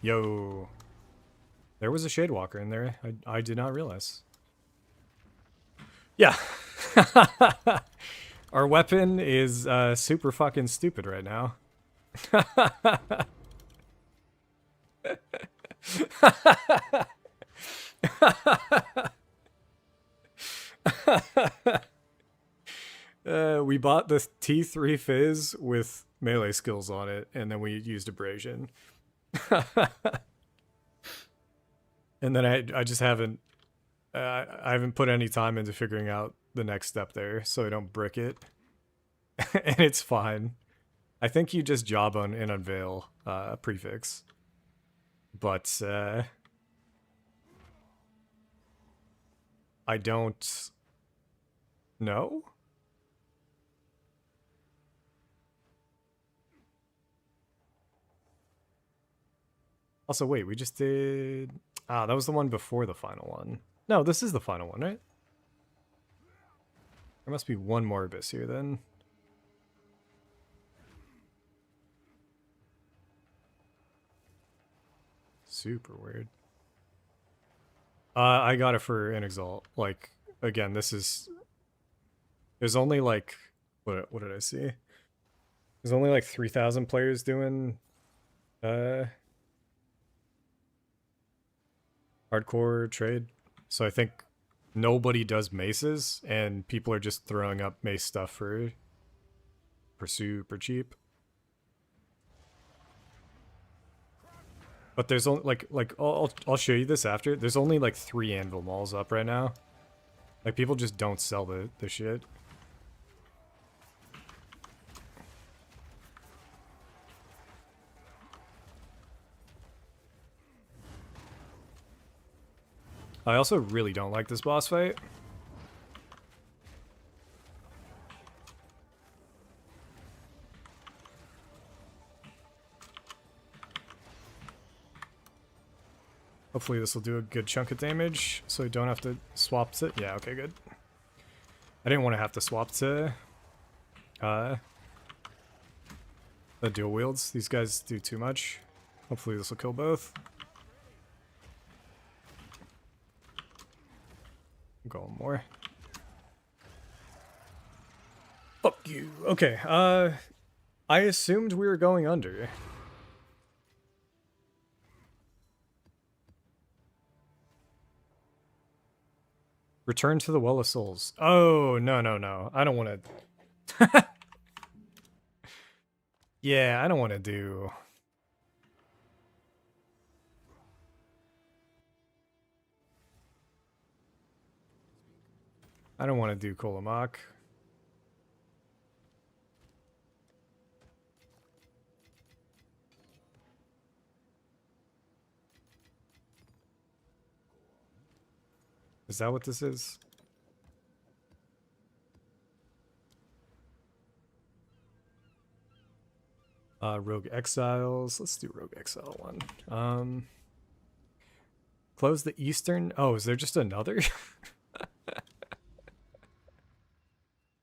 Yo. There was a Shade Walker in there. I did not realize. Yeah. Our weapon is super fucking stupid right now. We bought the T3 Fizz with melee skills on it, and then we used Abrasion. And then I just haven't I haven't put any time into figuring out the next step there, so I don't brick it. And it's fine. I think you just jawbone and unveil a prefix. But I don't know. Also, wait, we just did... Ah, that was the one before the final one. No, this is the final one, right? There must be one more abyss here, then. Super weird. I got it for an exalt. Like, again, this is... There's only, like... What did I see? There's only, like, 3,000 players doing... hardcore trade. So I think nobody does maces, and people are just throwing up mace stuff for super cheap. But there's only like I'll show you this after. There's only like 3 anvil malls up right now. Like people just don't sell the shit. I also really don't like this boss fight. Hopefully this will do a good chunk of damage, so you don't have to swap to... Yeah, okay, good. I didn't want to have to swap to... the dual wields. These guys do too much. Hopefully this will kill both. Go one more. Fuck you. Okay, I assumed we were going under. Return to the Well of Souls. Oh, no, no, no. I don't want to... Yeah, I don't want to do... I don't want to do Kolomak. Is that what this is? Rogue Exiles. Let's do Rogue Exile one. Close the Eastern... Oh, is there just another?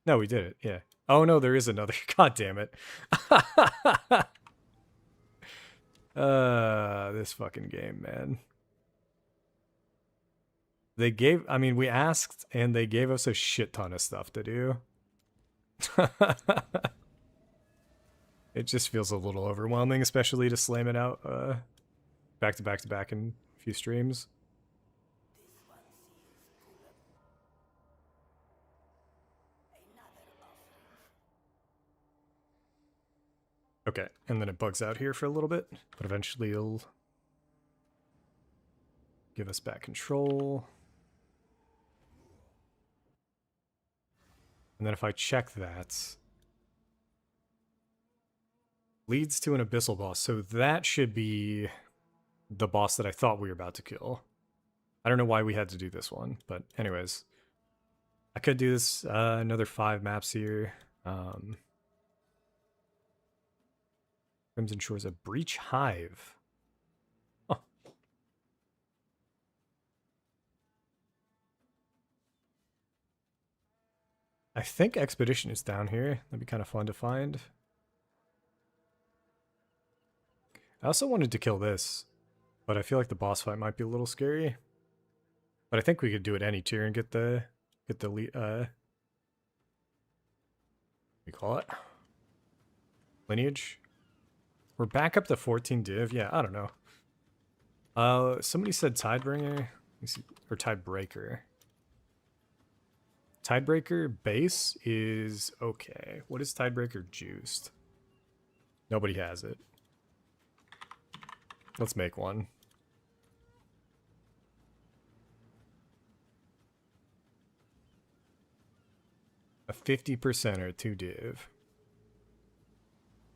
No, we did it. Yeah. Oh, no, there is another. God damn it. This fucking game, man. They gave... I mean, we asked, and they gave us a shit ton of stuff to do. It just feels a little overwhelming, especially to slam it out back to back to back in a few streams. Okay, and then it bugs out here for a little bit, but eventually it'll give us back control. And then if I check that, leads to an abyssal boss, so that should be the boss that I thought we were about to kill. I don't know why we had to do this one, but anyways, I could do this another 5 maps here. Crimson Shores, a Breach Hive. Oh. I think Expedition is down here. That'd be kind of fun to find. I also wanted to kill this, but I feel like the boss fight might be a little scary. But I think we could do it any tier and get the we call it lineage. We're back up to 14 div. Yeah, I don't know. Somebody said Tidebringer. Let me see, or Tidebreaker. Tidebreaker base is okay. What is Tidebreaker juiced? Nobody has it. Let's make one. A 50% or 2 div.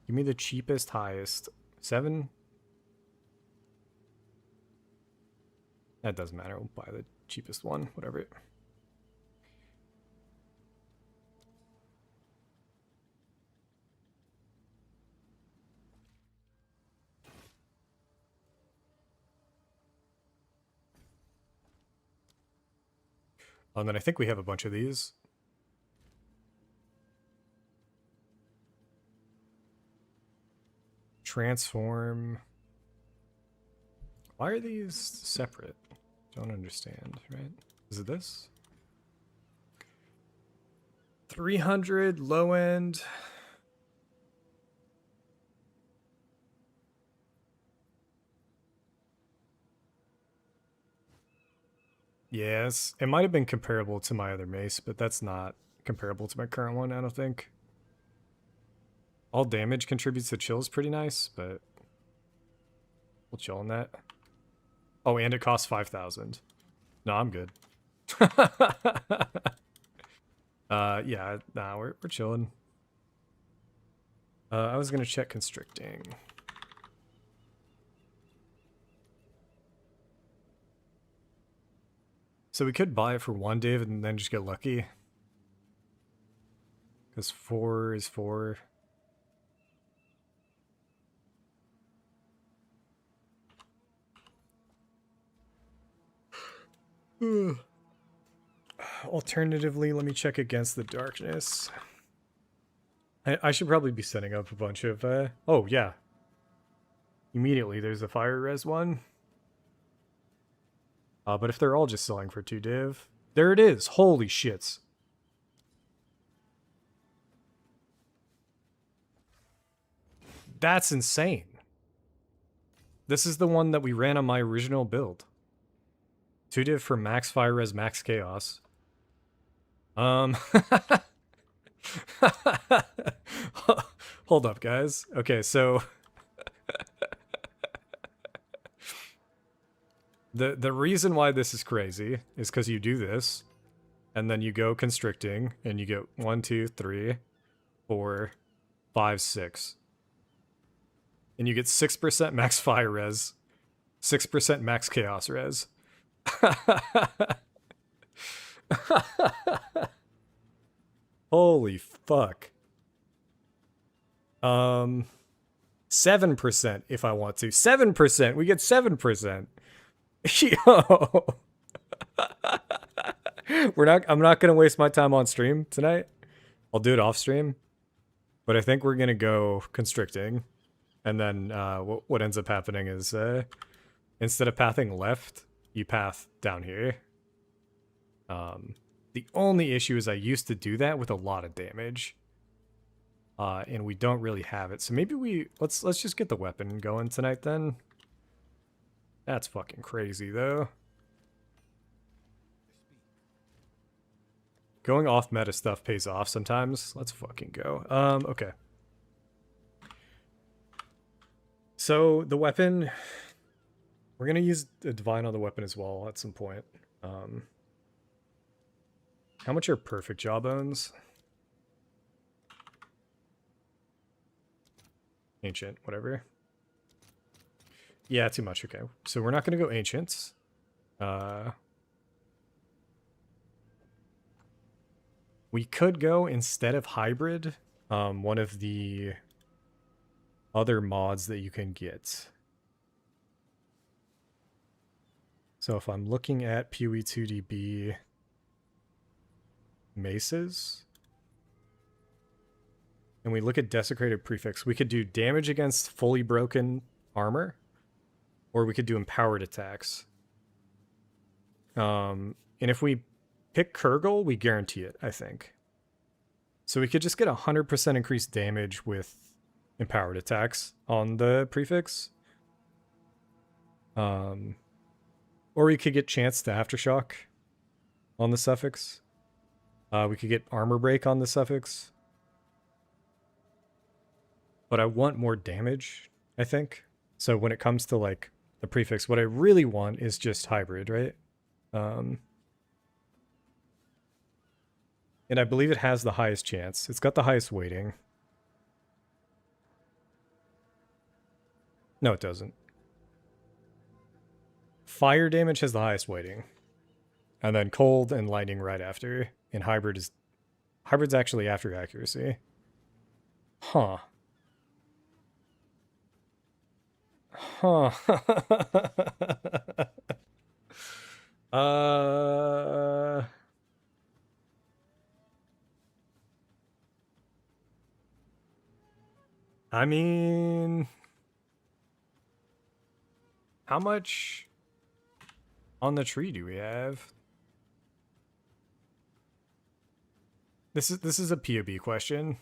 Give me the cheapest, highest. 7? That doesn't matter. We'll buy the cheapest one, whatever. And then I think we have a bunch of these. Transform. Why are these separate? Don't understand, right? Is it this? 300 low end. Yes, it might have been comparable to my other mace, but that's not comparable to my current one, I don't think. All damage contributes to chill is pretty nice, but we'll chill on that. Oh, and it costs 5,000. No, I'm good. Yeah, nah, we're chilling. I was gonna check constricting. So we could buy it for 1 div and then just get lucky. Because 4 is 4. Alternatively, let me check against the darkness. I should probably be setting up a bunch of... oh, yeah. Immediately, there's a fire res one. But if they're all just selling for 2 div... There it is! Holy shits! That's insane. This is the one that we ran on my original build. 2 div for max fire res, max chaos. Um, hold up, guys. Okay, so the reason why this is crazy is because you do this, and then you go constricting, and you get 1, 2, 3, 4, 5, 6, and you get 6% max fire res, 6% max chaos res. Holy fuck. 7% if I want to. 7%. We get 7%. Yo. I'm not gonna waste my time on stream tonight. I'll do it off stream. But I think we're gonna go constricting. And then what ends up happening is instead of pathing left, you path down here. The only issue is I used to do that with a lot of damage. And we don't really have it. So maybe let's just get the weapon going tonight then. That's fucking crazy though. Going off meta stuff pays off sometimes. Let's fucking go. Okay. So the weapon, we're gonna use a divine on the weapon as well at some point. How much are perfect jawbones? Ancient, whatever. Yeah, too much. Okay, so we're not gonna go ancients. We could go, instead of hybrid, one of the other mods that you can get. So if I'm looking at PoE2DB maces, and we look at desecrated prefix, we could do damage against fully broken armor, or we could do empowered attacks. And if we pick Kurgle, we guarantee it, I think. So we could just get 100% increased damage with empowered attacks on the prefix. Or we could get chance to aftershock on the suffix. We could get armor break on the suffix. But I want more damage, I think. So when it comes to like the prefix, what I really want is just hybrid, right? And I believe it has the highest chance. It's got the highest weighting. No, it doesn't. Fire damage has the highest weighting. And then cold and lightning right after. And hybrid's actually after accuracy. Huh. Huh. I mean, how much on the tree do we have? This is a POB question.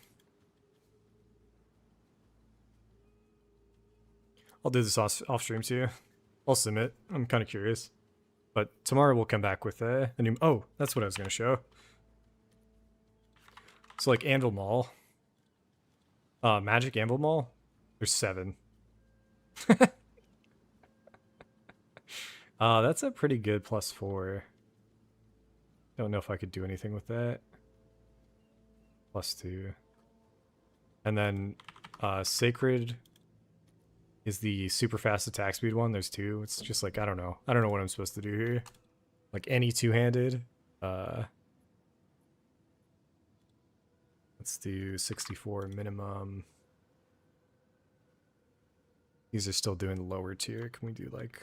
I'll do this off stream too. I'll submit. I'm kind of curious. But tomorrow we'll come back with a new... Oh, that's what I was going to show. So like Anvil Mall. Magic Anvil Mall. There's 7. That's a pretty good +4. Don't know if I could do anything with that. +2. And then Sacred is the super fast attack speed one. There's 2. It's just like, I don't know what I'm supposed to do here. Like any two-handed. Let's do 64 minimum. These are still doing the lower tier. Can we do like...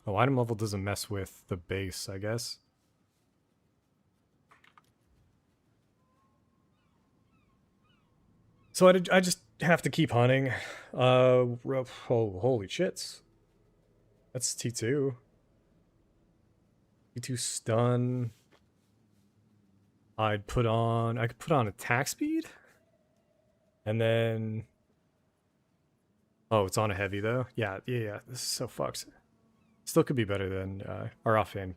Oh, item level doesn't mess with the base, I guess. So I just have to keep hunting. Oh, holy shits. That's T2. T2 stun. I could put on attack speed. And then Oh, it's on a heavy though. Yeah. This is so fucked. Still could be better than our offhand,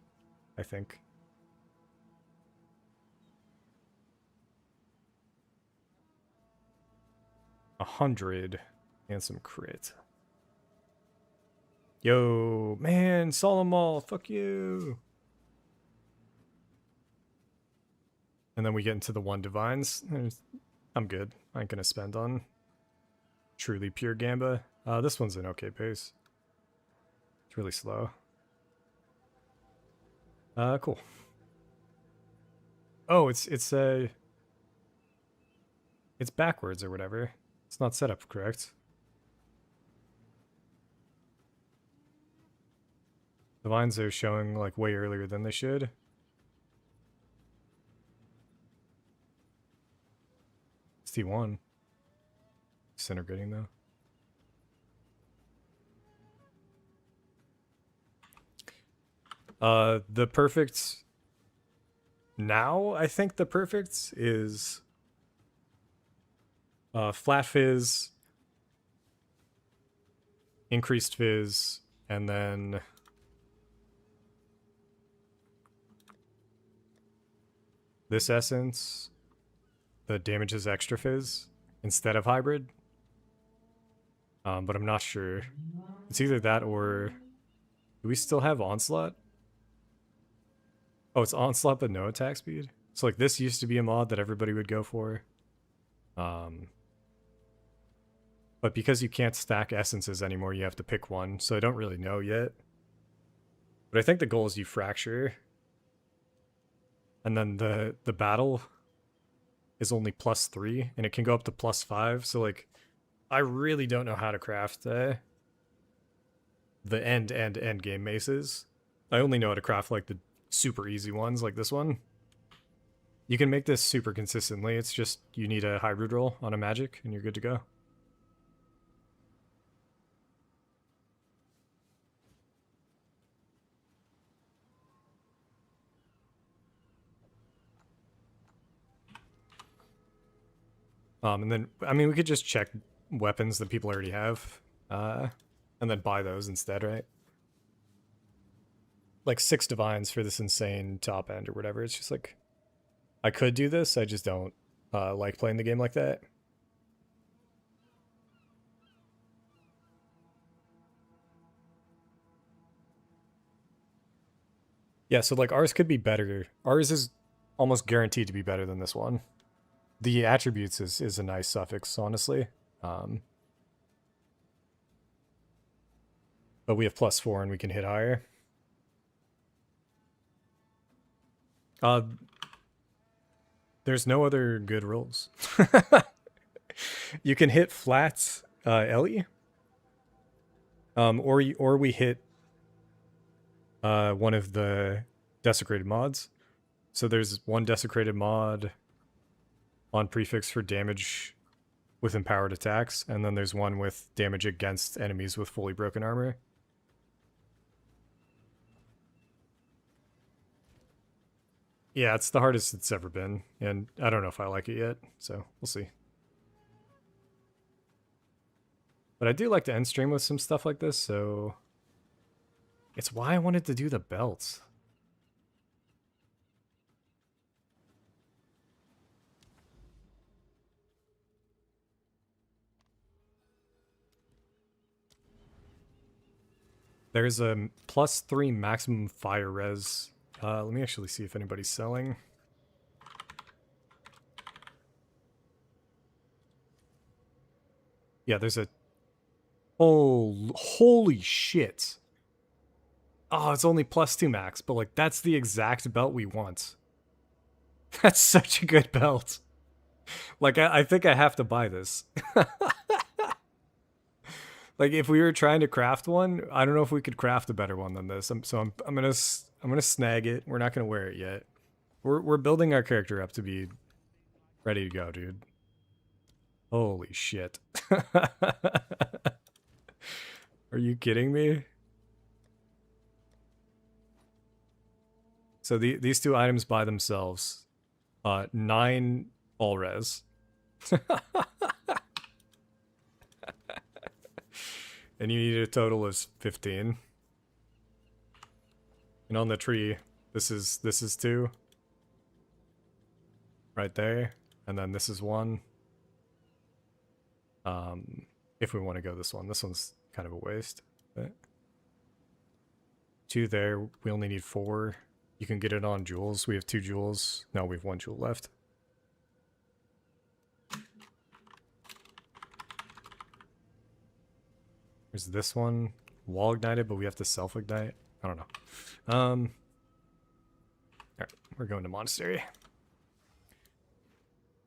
I think. A 100 and some crit. Yo, man, Solomon, fuck you. And then we get into the 1 divines. I'm good. I ain't gonna spend on truly pure Gamba. This one's an okay pace. It's really slow. Cool. Oh, it's backwards or whatever. It's not set up correct. The vines are showing like way earlier than they should. It's T1. Center grading though. The perfect now, I think the perfect is flat fizz, increased fizz, and then this essence that damages extra fizz instead of hybrid. But I'm not sure. It's either that or do we still have onslaught? Oh, it's onslaught but no attack speed. So like this used to be a mod that everybody would go for. But because you can't stack essences anymore, you have to pick one. So I don't really know yet. But I think the goal is you fracture. And then the battle is only +3 and it can go up to +5. So like I really don't know how to craft the end game maces. I only know how to craft like the super easy ones like this one. You can make this super consistently. It's just you need a hybrid roll on a magic and you're good to go. And then, I mean, we could just check weapons that people already have, and then buy those instead, right? Like 6 divines for this insane top end or whatever. It's just like, I could do this, I just don't like playing the game like that. Yeah, so like ours could be better. Ours is almost guaranteed to be better than this one. The attributes is a nice suffix, honestly. But we have +4 and we can hit higher. There's no other good rolls. You can hit flats, Ellie. Or we hit one of the desecrated mods. So there's one desecrated mod on prefix for damage with empowered attacks, and then there's one with damage against enemies with fully broken armor. Yeah, it's the hardest it's ever been, and I don't know if I like it yet, so we'll see. But I do like to end stream with some stuff like this, so it's why I wanted to do the belts. There's a +3 maximum fire res. Let me actually see if anybody's selling. Yeah, there's a... Oh, holy shit. Oh, it's only +2 max, but like that's the exact belt we want. That's such a good belt. Like I think I have to buy this. Like if we were trying to craft one, I don't know if we could craft a better one than this. I'm gonna snag it. We're not gonna wear it yet. We're building our character up to be ready to go, dude. Holy shit. Are you kidding me? So these 2 items by themselves, 9 all res. And you need a total of 15. And on the tree, this is 2. Right there. And then this is 1. If we want to go this one. This one's kind of a waste. But 2 there. We only need 4. You can get it on jewels. We have 2 jewels. No, we have 1 jewel left. There's this one. Wall ignited, but we have to self-ignite. I don't know. Alright, we're going to monastery.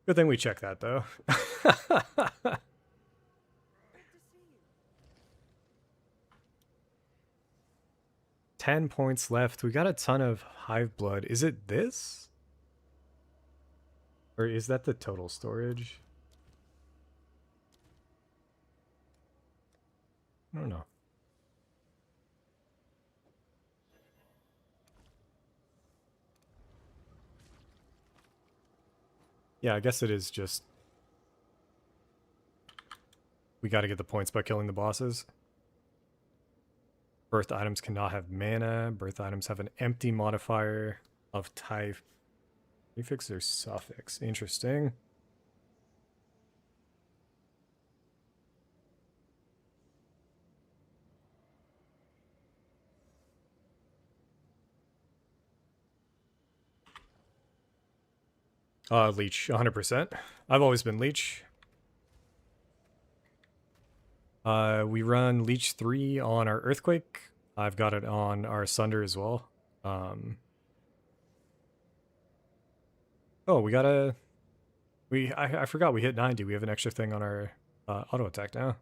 Good thing we checked that, though. 10 points left. We got a ton of hive blood. Is it this? Or is that the total storage? I don't know. Yeah, I guess it is just... We gotta get the points by killing the bosses. Birth items cannot have mana. Birth items have an empty modifier of type. Prefix or suffix. Interesting. Leech, 100%. I've always been Leech. We run Leech 3 on our Earthquake. I've got it on our Sunder as well. Oh, we got a... I forgot we hit 90. We have an extra thing on our auto attack now.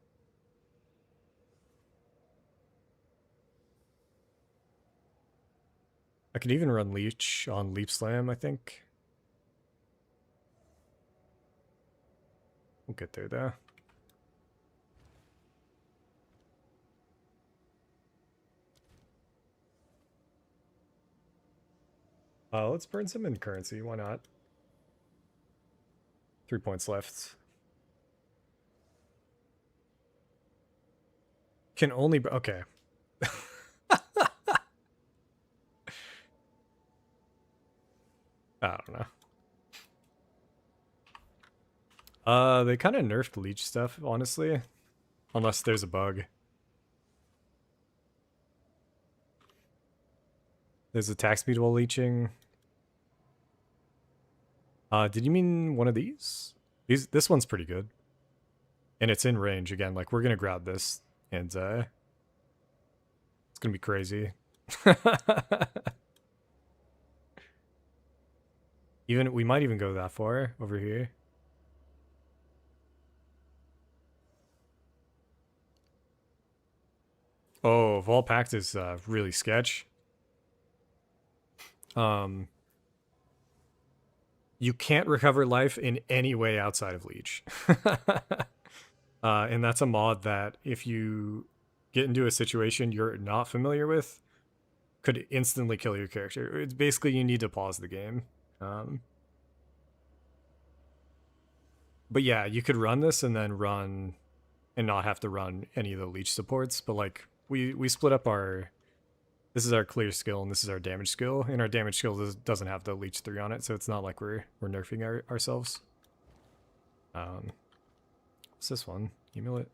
I could even run Leech on Leap Slam, I think. We'll get there, though. Let's burn some in currency. Why not? 3 points left. Can only... Okay. I don't know. They kind of nerfed Leech stuff, honestly. Unless there's a bug. There's attack speed while leeching. Did you mean one of these? This one's pretty good. And it's in range again. Like, we're gonna grab this. And, it's gonna be crazy. We might even go that far over here. Oh, Vol Pact is really sketch. You can't recover life in any way outside of Leech. And that's a mod that if you get into a situation you're not familiar with, could instantly kill your character. It's basically you need to pause the game. But yeah, you could run this and then run and not have to run any of the Leech supports. But like we split up our... This is our clear skill, and this is our damage skill. And our damage skill doesn't have the Leech 3 on it, so it's not like we're nerfing ourselves. What's this one? Amulet.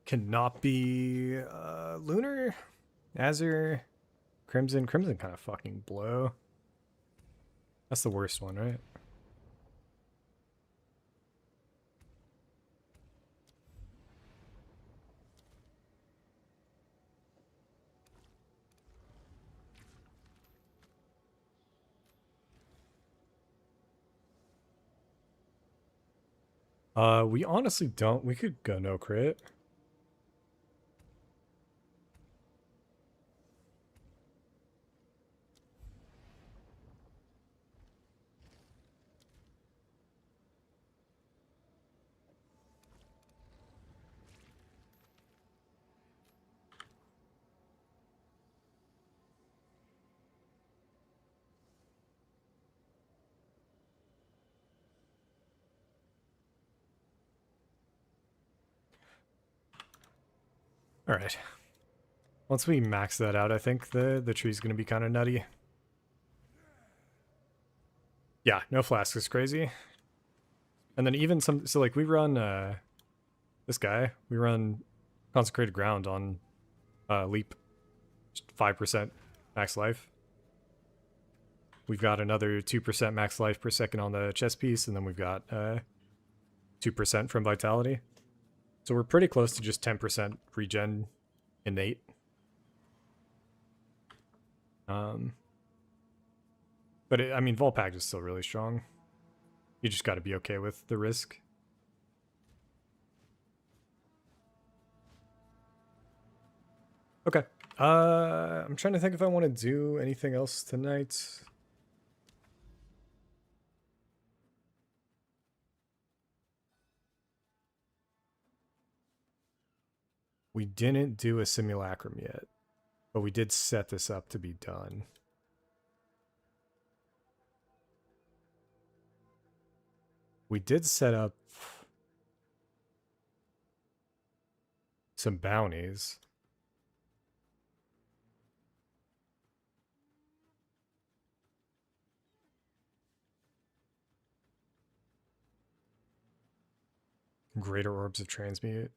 Cannot be Lunar, Azure, Crimson. Crimson kind of fucking blow. That's the worst one, right? We honestly don't. We could go no crit. All right. Once we max that out, I think the tree's gonna be kind of nutty. Yeah, no flask is crazy. And then even some, so like we run this guy, we run consecrated ground on leap, 5% max life. We've got another 2% max life per second on the chest piece, and then we've got 2% from vitality. So we're pretty close to just 10% regen innate. But I mean, Volpact is still really strong. You just got to be okay with the risk. Okay. I'm trying to think if I want to do anything else tonight. We didn't do a simulacrum yet, but we did set this up to be done. We did set up some bounties. Greater orbs of transmute.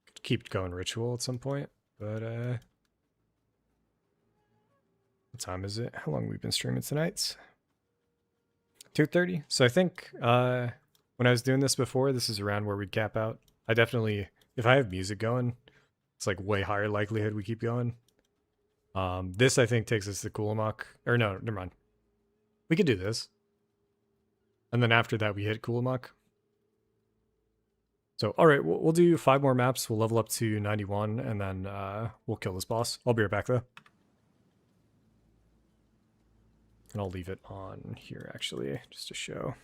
Could keep going ritual at some point, but what time is it? How long have we been streaming tonight? 2:30. So I think when I was doing this before, this is around where we'd cap out. I definitely, if I have music going, it's like way higher likelihood we keep going. This I think takes us to Kulamok. Or no, never mind. We could do this. And then after that we hit Kulamok. So, all right, we'll do 5 more maps. We'll level up to 91, and then we'll kill this boss. I'll be right back, though. And I'll leave it on here, actually, just to show.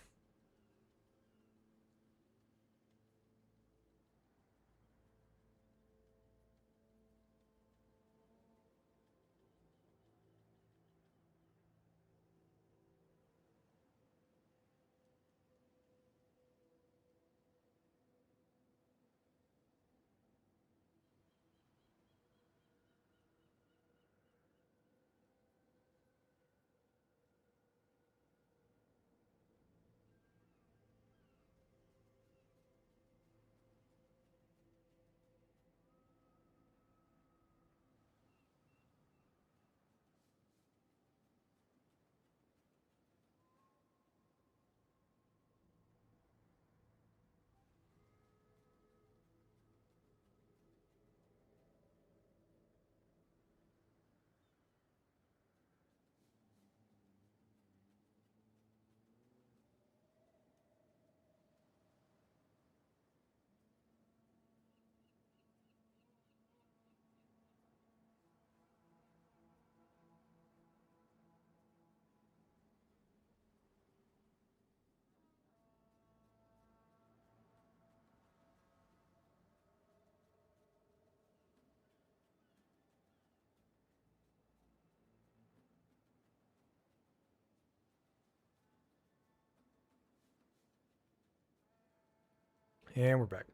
And we're back.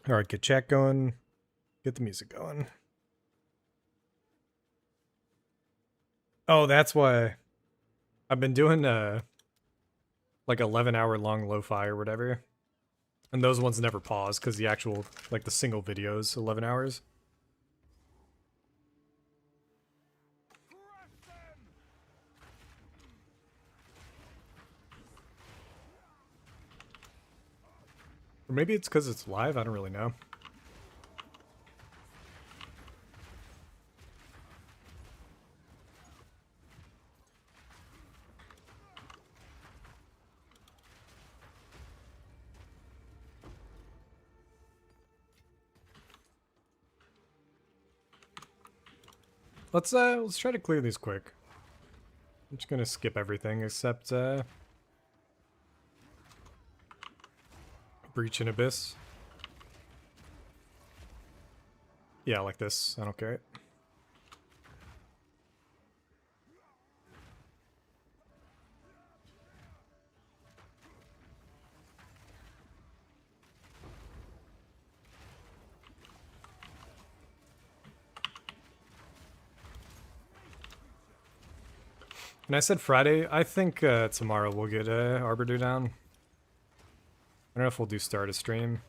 All right, get chat going. Get the music going. Oh, that's why I've been doing like 11-hour long lo-fi or whatever. And those ones never pause because the actual, like the single video is 11 hours. Or maybe it's because it's live, I don't really know. Let's try to clear these quick. I'm just gonna skip everything except Breach and Abyss. Yeah, like this. I don't care. And I said Friday. I think tomorrow we'll get Arbiter down. I don't know if we'll do start a stream.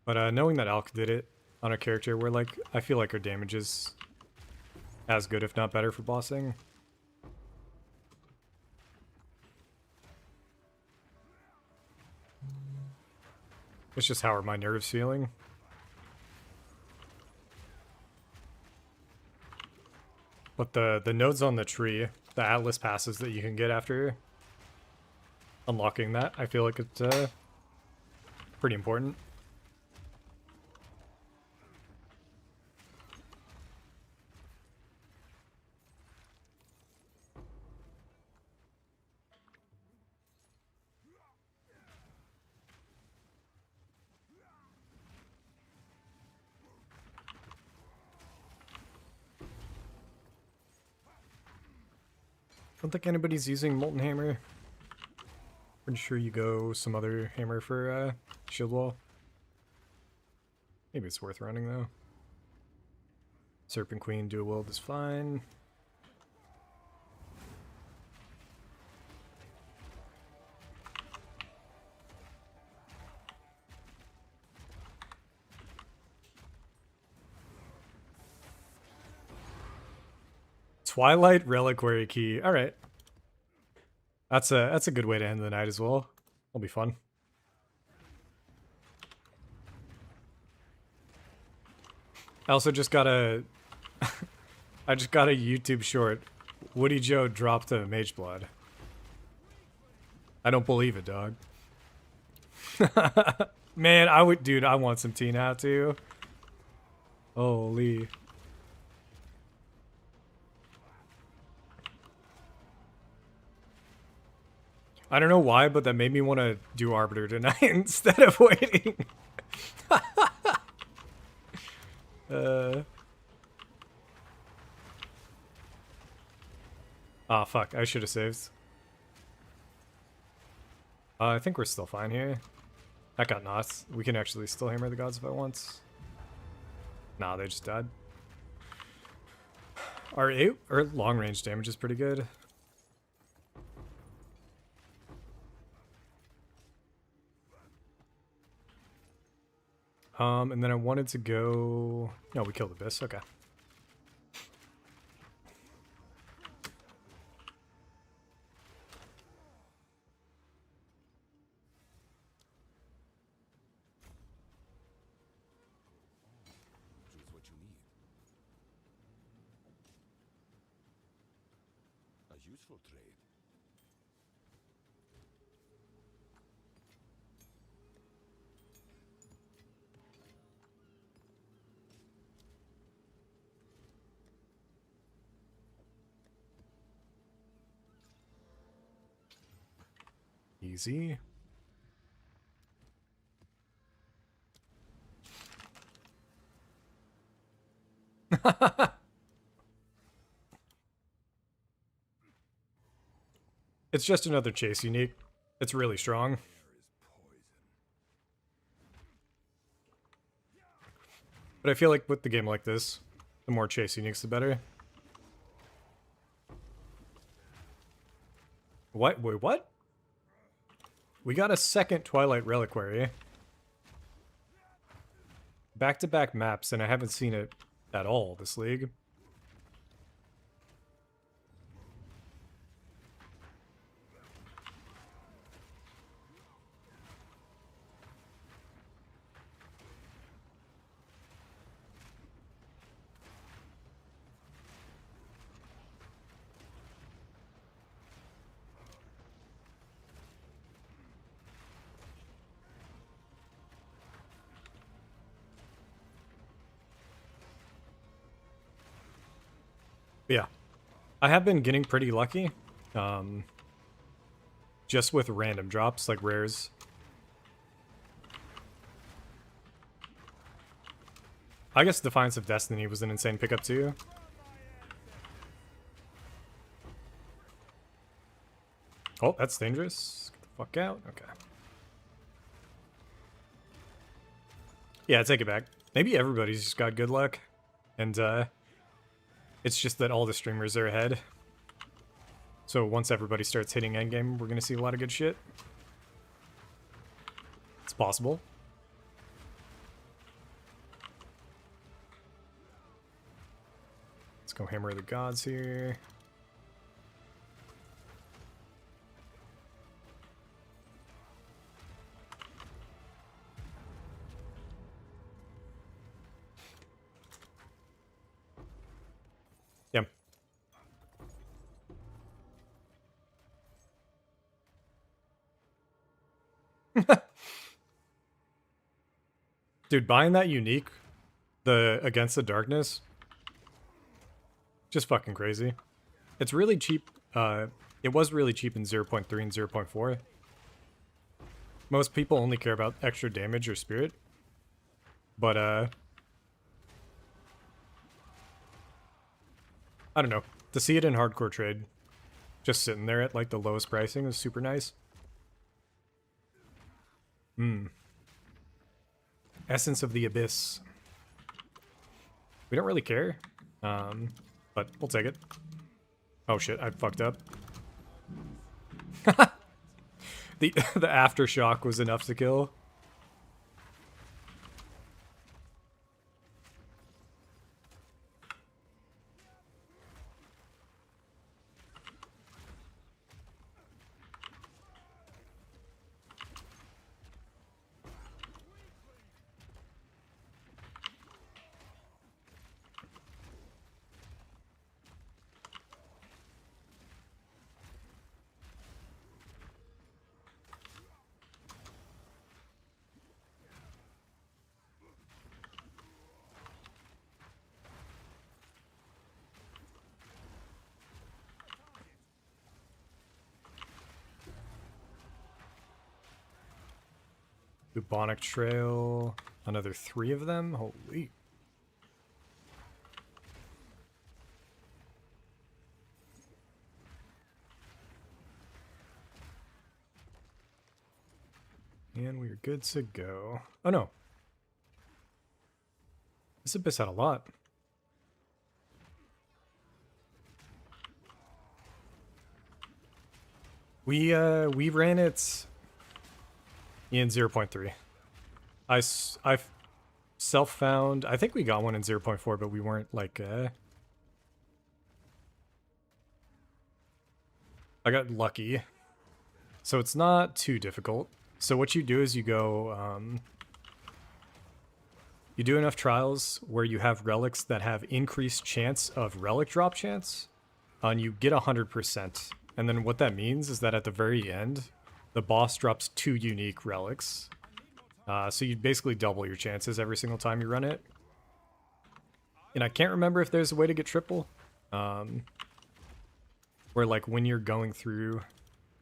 But knowing that Alk did it on a character where, like, I feel like our damage is as good, if not better, for bossing. It's just how are my nerves feeling. But the nodes on the tree, the Atlas passes that you can get after unlocking that, I feel like it's pretty important. I don't think anybody's using Molten Hammer. Pretty sure you go some other hammer for shield wall. Maybe it's worth running though. Serpent Queen, do a wield is fine. Twilight Reliquary Key. All right. That's a good way to end the night as well. It'll be fun. I also just got a I just got a YouTube short. Woody Joe dropped a Mage Blood. I don't believe it, dog. Man, dude, I want some tea now too. Holy. I don't know why, but that made me want to do Arbiter tonight instead of waiting. Oh, fuck. I should have saved. I think we're still fine here. That got knots. We can actually still hammer the gods if I want. Nah, they just died. Our long range damage is pretty good. And then I wanted to go... No, we killed Abyss. Okay. Choose what you need. A useful trade. Easy. It's just another chase unique. It's really strong. But I feel like with the game like this, the more chase uniques, the better. What? Wait, what? We got a second Twilight Reliquary. Back-to-back maps, and I haven't seen it at all this league. I have been getting pretty lucky. Just with random drops, like rares. I guess Defiance of Destiny was an insane pickup too. Oh, that's dangerous. Get the fuck out. Okay. Yeah, take it back. Maybe everybody's just got good luck. And it's just that all the streamers are ahead. So once everybody starts hitting endgame, we're going to see a lot of good shit. It's possible. Let's go Hammer of the Gods here. Yep. Dude, buying that unique, the Against the Darkness, just fucking crazy. It's really cheap. It was really cheap in 0.3 and 0.4. Most people only care about extra damage or spirit. But, I don't know. To see it in hardcore trade, just sitting there at like the lowest pricing is super nice. Essence of the Abyss. We don't really care, but we'll take it. Oh shit, I fucked up. The aftershock was enough to kill. Bubonic Trail. Another 3 of them? Holy. And we're good to go. Oh no. This Abyss had a lot. We ran it in 0.3. I've self-found... I think we got one in 0.4, but we weren't, like... I got lucky. So it's not too difficult. So what you do is you go... you do enough trials where you have relics that have increased chance of relic drop chance, and you get 100%. And then what that means is that at the very end, the boss drops 2 unique relics. So you basically double your chances every single time you run it. And I can't remember if there's a way to get triple. Where like when you're going through,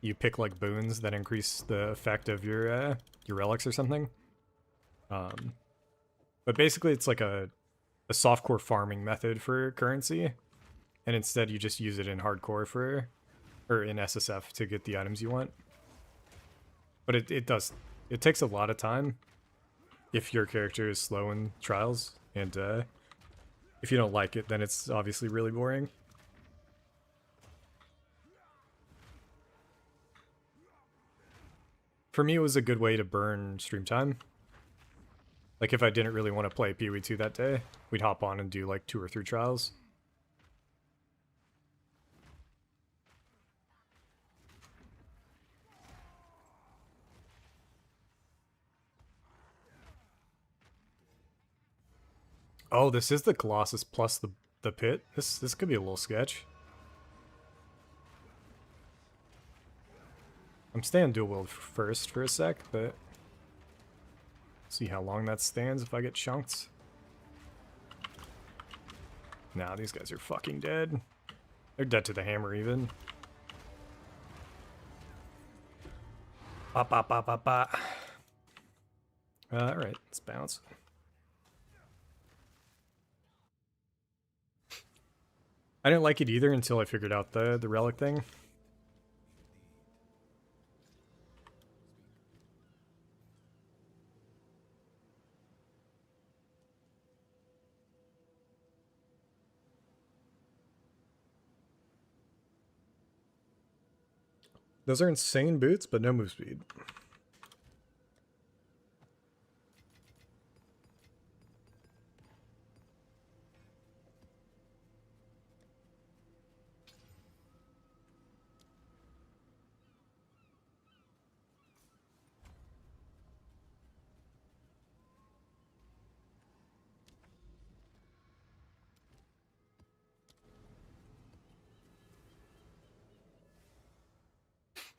you pick like boons that increase the effect of your relics or something. But basically it's like a softcore farming method for currency. And instead you just use it in hardcore for... or in SSF to get the items you want. But it takes a lot of time if your character is slow in trials, and if you don't like it, then it's obviously really boring. For me, it was a good way to burn stream time. Like if I didn't really want to play PoE2 that day, we'd hop on and do like 2 or 3 trials. Oh, this is the Colossus plus the pit. This could be a little sketch. I'm staying dual wield first for a sec, but see how long that stands if I get chunked. Nah, these guys are fucking dead. They're dead to the hammer even. Ba ba ba ba ba. All right, let's bounce. I didn't like it either until I figured out the relic thing. Those are insane boots, but no move speed.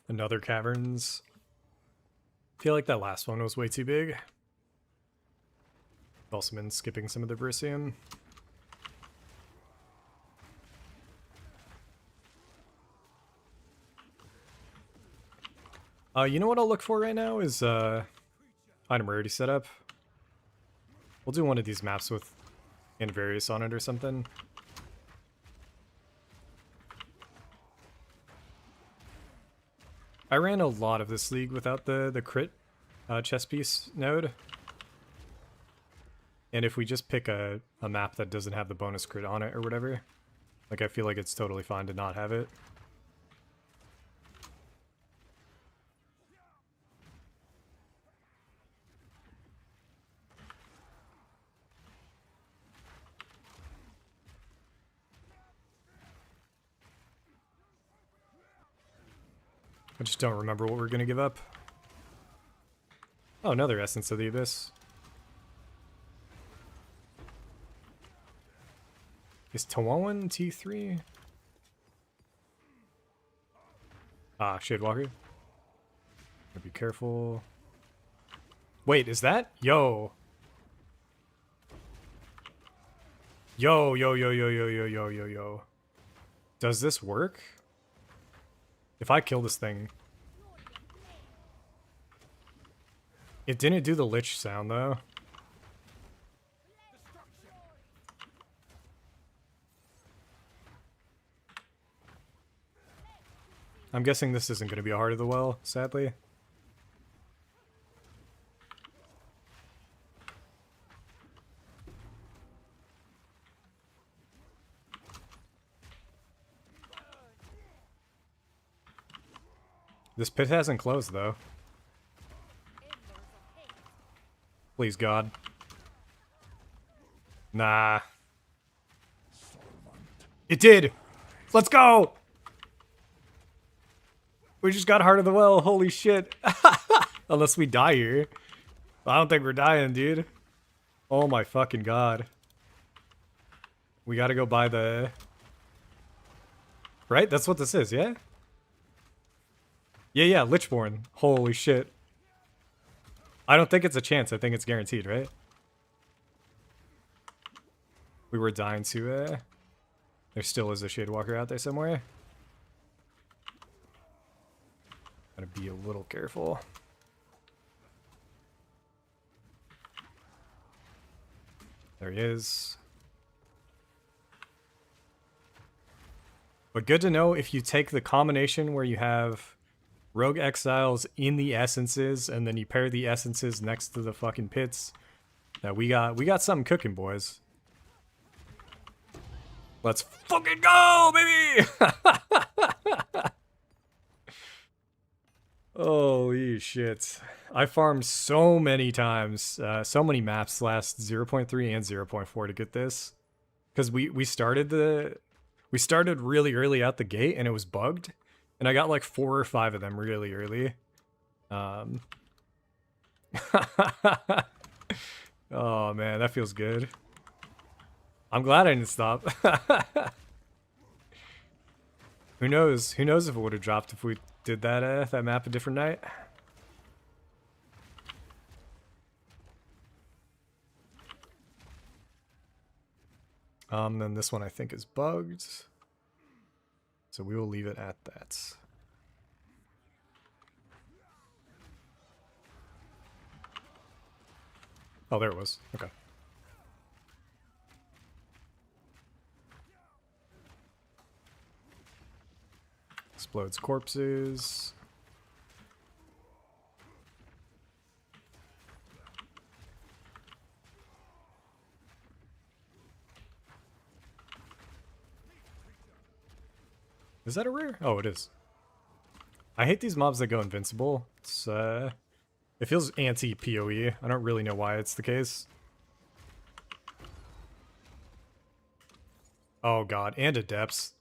Another caverns. I feel like that last one was way too big. Also been skipping some of the Bersium. You know what I'll look for right now is item rarity setup. We'll do one of these maps with Invarious on it or something. I ran a lot of this league without the crit chess piece node. And if we just pick a map that doesn't have the bonus crit on it or whatever, like I feel like it's totally fine to not have it. I just don't remember what we're going to give up. Oh, another Essence of the Abyss. Is Tawawan T3? Ah, Shadewalker. Be careful. Wait, is that? Yo. Yo, yo, yo, yo, yo, yo, yo, yo, yo. Does this work? If I kill this thing... It didn't do the Lich sound, though. I'm guessing this isn't going to be a Heart of the Well, sadly. This pit hasn't closed, though. Please, God. Nah. It did! Let's go! We just got Heart of the Well, holy shit. Unless we die here. I don't think we're dying, dude. Oh my fucking God. We gotta go buy the... Right? That's what this is, yeah? Yeah, Lichborn. Holy shit. I don't think it's a chance. I think it's guaranteed, right? We were dying to, there still is a Shadewalker out there somewhere. Gotta be a little careful. There he is. But good to know if you take the combination where you have Rogue Exiles in the essences, and then you pair the essences next to the fucking pits. Now we got something cooking, boys. Let's fucking go, baby! Holy shit. I farmed so many times, so many maps last 0.3 and 0.4 to get this. Because we started really early out the gate and it was bugged. And I got like 4 or 5 of them really early. Oh man, that feels good. I'm glad I didn't stop. Who knows? Who knows if it would have dropped if we did that that map a different night? Then this one I think is bugged. So we will leave it at that. Oh, there it was. Okay. Explodes corpses. Is that a rare? Oh, it is. I hate these mobs that go invincible. It's it feels anti-PoE. I don't really know why it's the case. Oh god, and adepts.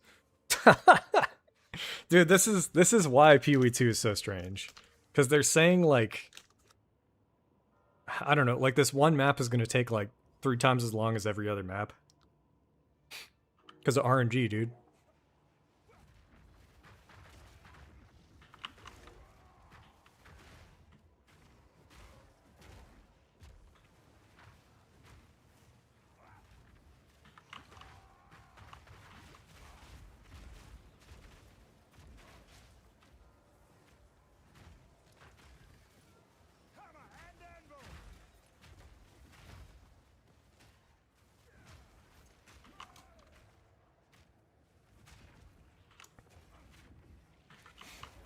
Dude, this is why PoE2 is so strange. Because they're saying like, I don't know, like this one map is going to take like 3 times as long as every other map. Because of RNG, dude.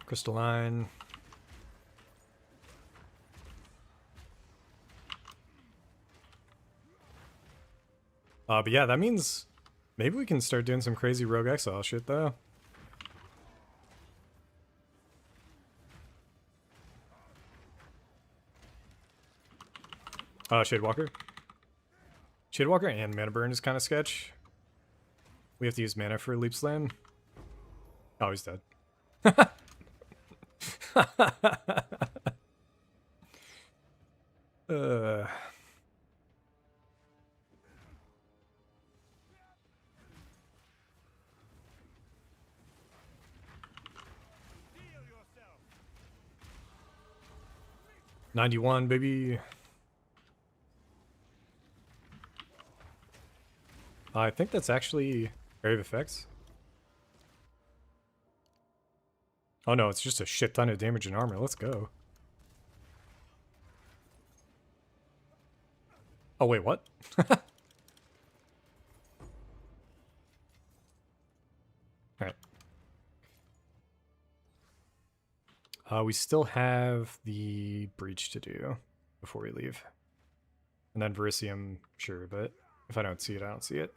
Crystalline. But yeah, that means maybe we can start doing some crazy Rogue Exile shit, though. Shadewalker. Shadewalker and Mana Burn is kind of sketch. We have to use mana for Leap Slam. Oh, he's dead. uh... 91, baby. I think that's actually Area of Effects. Oh no, it's just a shit ton of damage and armor. Let's go. Oh wait, what? Alright. We still have the breach to do before we leave. And then Verisium, sure, but if I don't see it, I don't see it.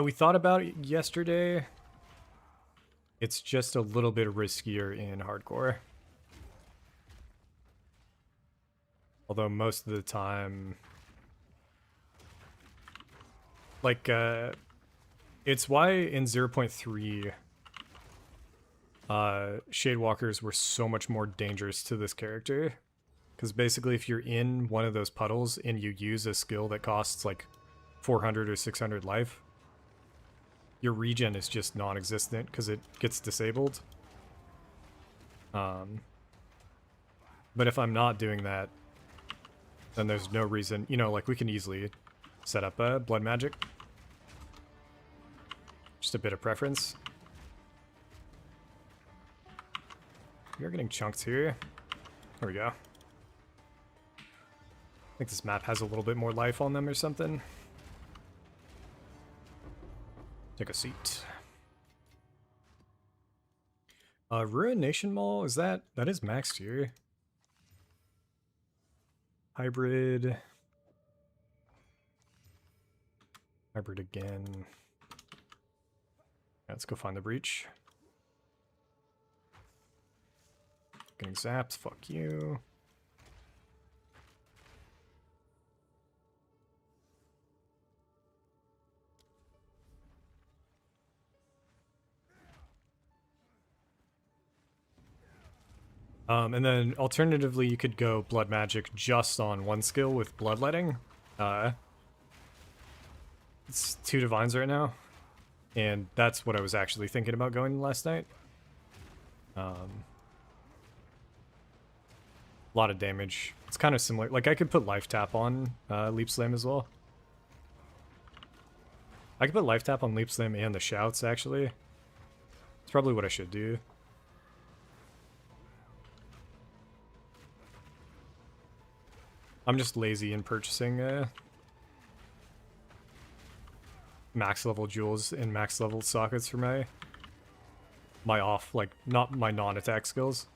We thought about it yesterday. It's just a little bit riskier in hardcore. Although most of the time... Like, it's why in 0.3... Shadewalkers were so much more dangerous to this character. Because basically if you're in one of those puddles and you use a skill that costs like 400 or 600 life, your regen is just non-existent because it gets disabled. But if I'm not doing that, then there's no reason, you know, like we can easily set up a blood magic. Just a bit of preference. We are getting chunked here. There we go. I think this map has a little bit more life on them or something. Take a seat. Ruination Mall, is that is maxed here. Hybrid. Hybrid again. Let's go find the breach. Getting zapped, fuck you. And then alternatively, you could go blood magic just on one skill with bloodletting. It's 2 divines right now, and that's what I was actually thinking about going last night. A lot of damage. It's kind of similar. Like I could put life tap on Leap Slam as well. I could put life tap on Leap Slam and the shouts, actually. It's probably what I should do. I'm just lazy in purchasing max level jewels and max level sockets for my off, like, not my non-attack skills.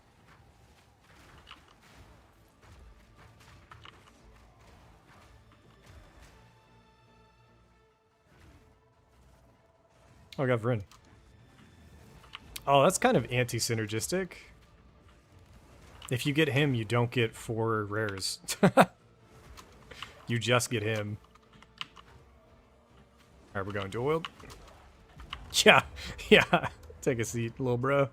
Oh, I got Vryn. Oh, that's kind of anti-synergistic. If you get him, you don't get 4 rares. You just get him. Alright, we're going dual wield. Yeah, yeah. Take a seat, little bro.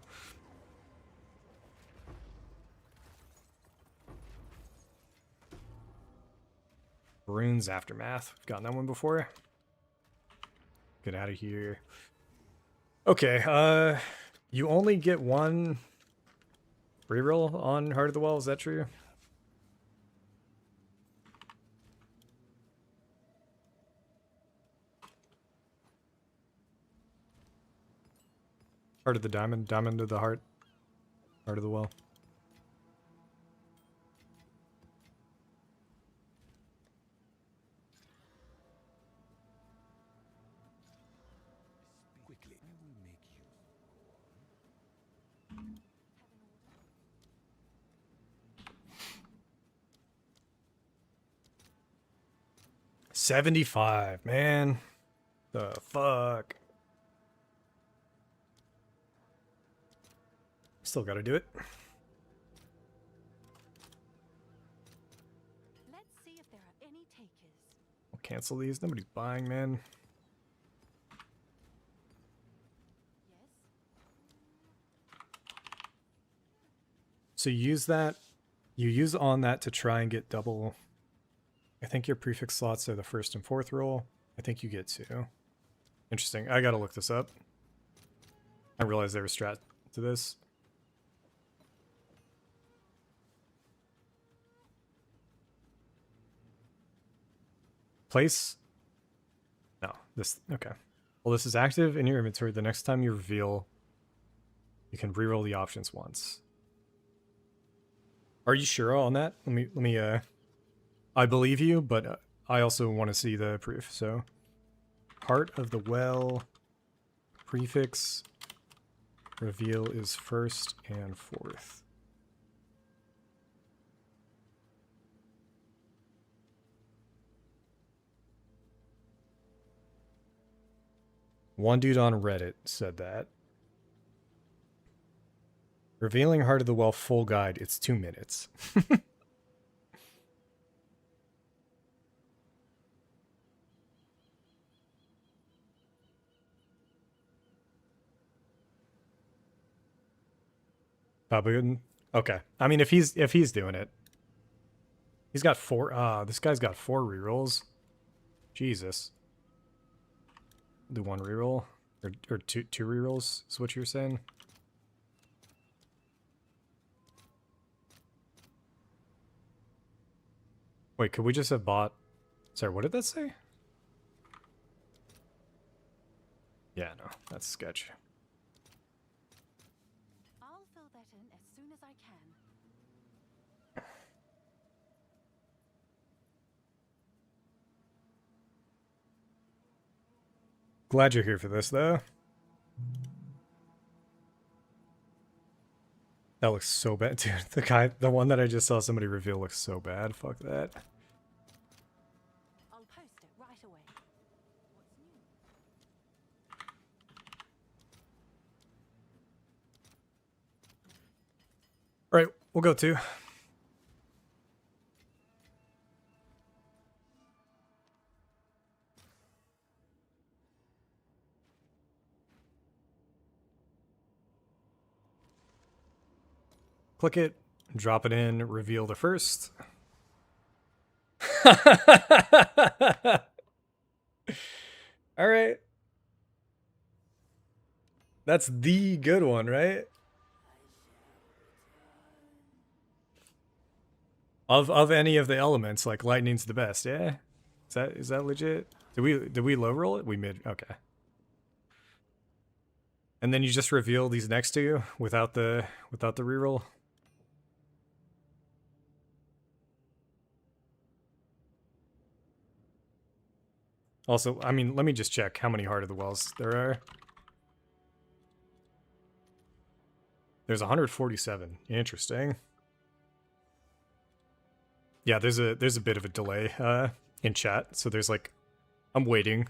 Runes Aftermath. We've gotten that one before. Get out of here. Okay, you only get 1 reroll on Heart of the Well, is that true? Heart of the Diamond, Diamond of the Heart, Heart of the Well. Quickly, I will make you. 75, man. The fuck. Still gotta do it. Let's see if there are any takers. I'll cancel these. Nobody's buying, man. Yes. So you use that. You use on that to try and get double. I think your prefix slots are the 1st and 4th roll. I think you get 2. Interesting. I gotta look this up. I realized there was strat to this. Place. No, this. Okay. Well, this is active in your inventory. The next time you reveal, you can reroll the options once. Are you sure on that? Let me. I believe you, but I also want to see the proof. So, Heart of the Well, prefix, reveal is 1st and 4th. One dude on Reddit said that. Revealing Heart of the Well full guide, it's 2 minutes. Baboon. Okay. I mean, if he's doing it, he's got 4. This guy's got 4 rerolls. Jesus. Do 1 reroll or two rerolls is what you're saying. Wait, could we just have bought? Sorry, what did that say? Yeah, no, that's sketch. I'll fill that in as soon as I can. Glad you're here for this, though. That looks so bad, dude. The one that I just saw somebody reveal looks so bad. Fuck that. I'll post it right away. What's new? All right, we'll go 2. Click it, drop it in, reveal the 1st. All right. That's the good one, right? Of any of the elements, like lightning's the best, yeah? Is that legit? Did we low roll it? We mid. Okay. And then you just reveal these next to you without the reroll. Also, I mean, let me just check how many Heart of the Wells there are. There's 147. Interesting. Yeah, there's a bit of a delay in chat, so there's like, I'm waiting.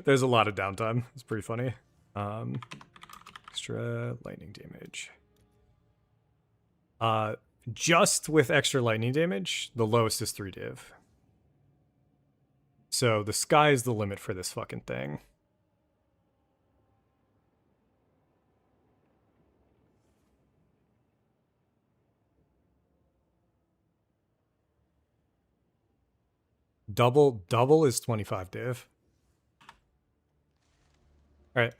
There's a lot of downtime. It's pretty funny. Extra lightning damage. Just with extra lightning damage, the lowest is 3 div. So the sky's the limit for this fucking thing. Double is 25 div. All right.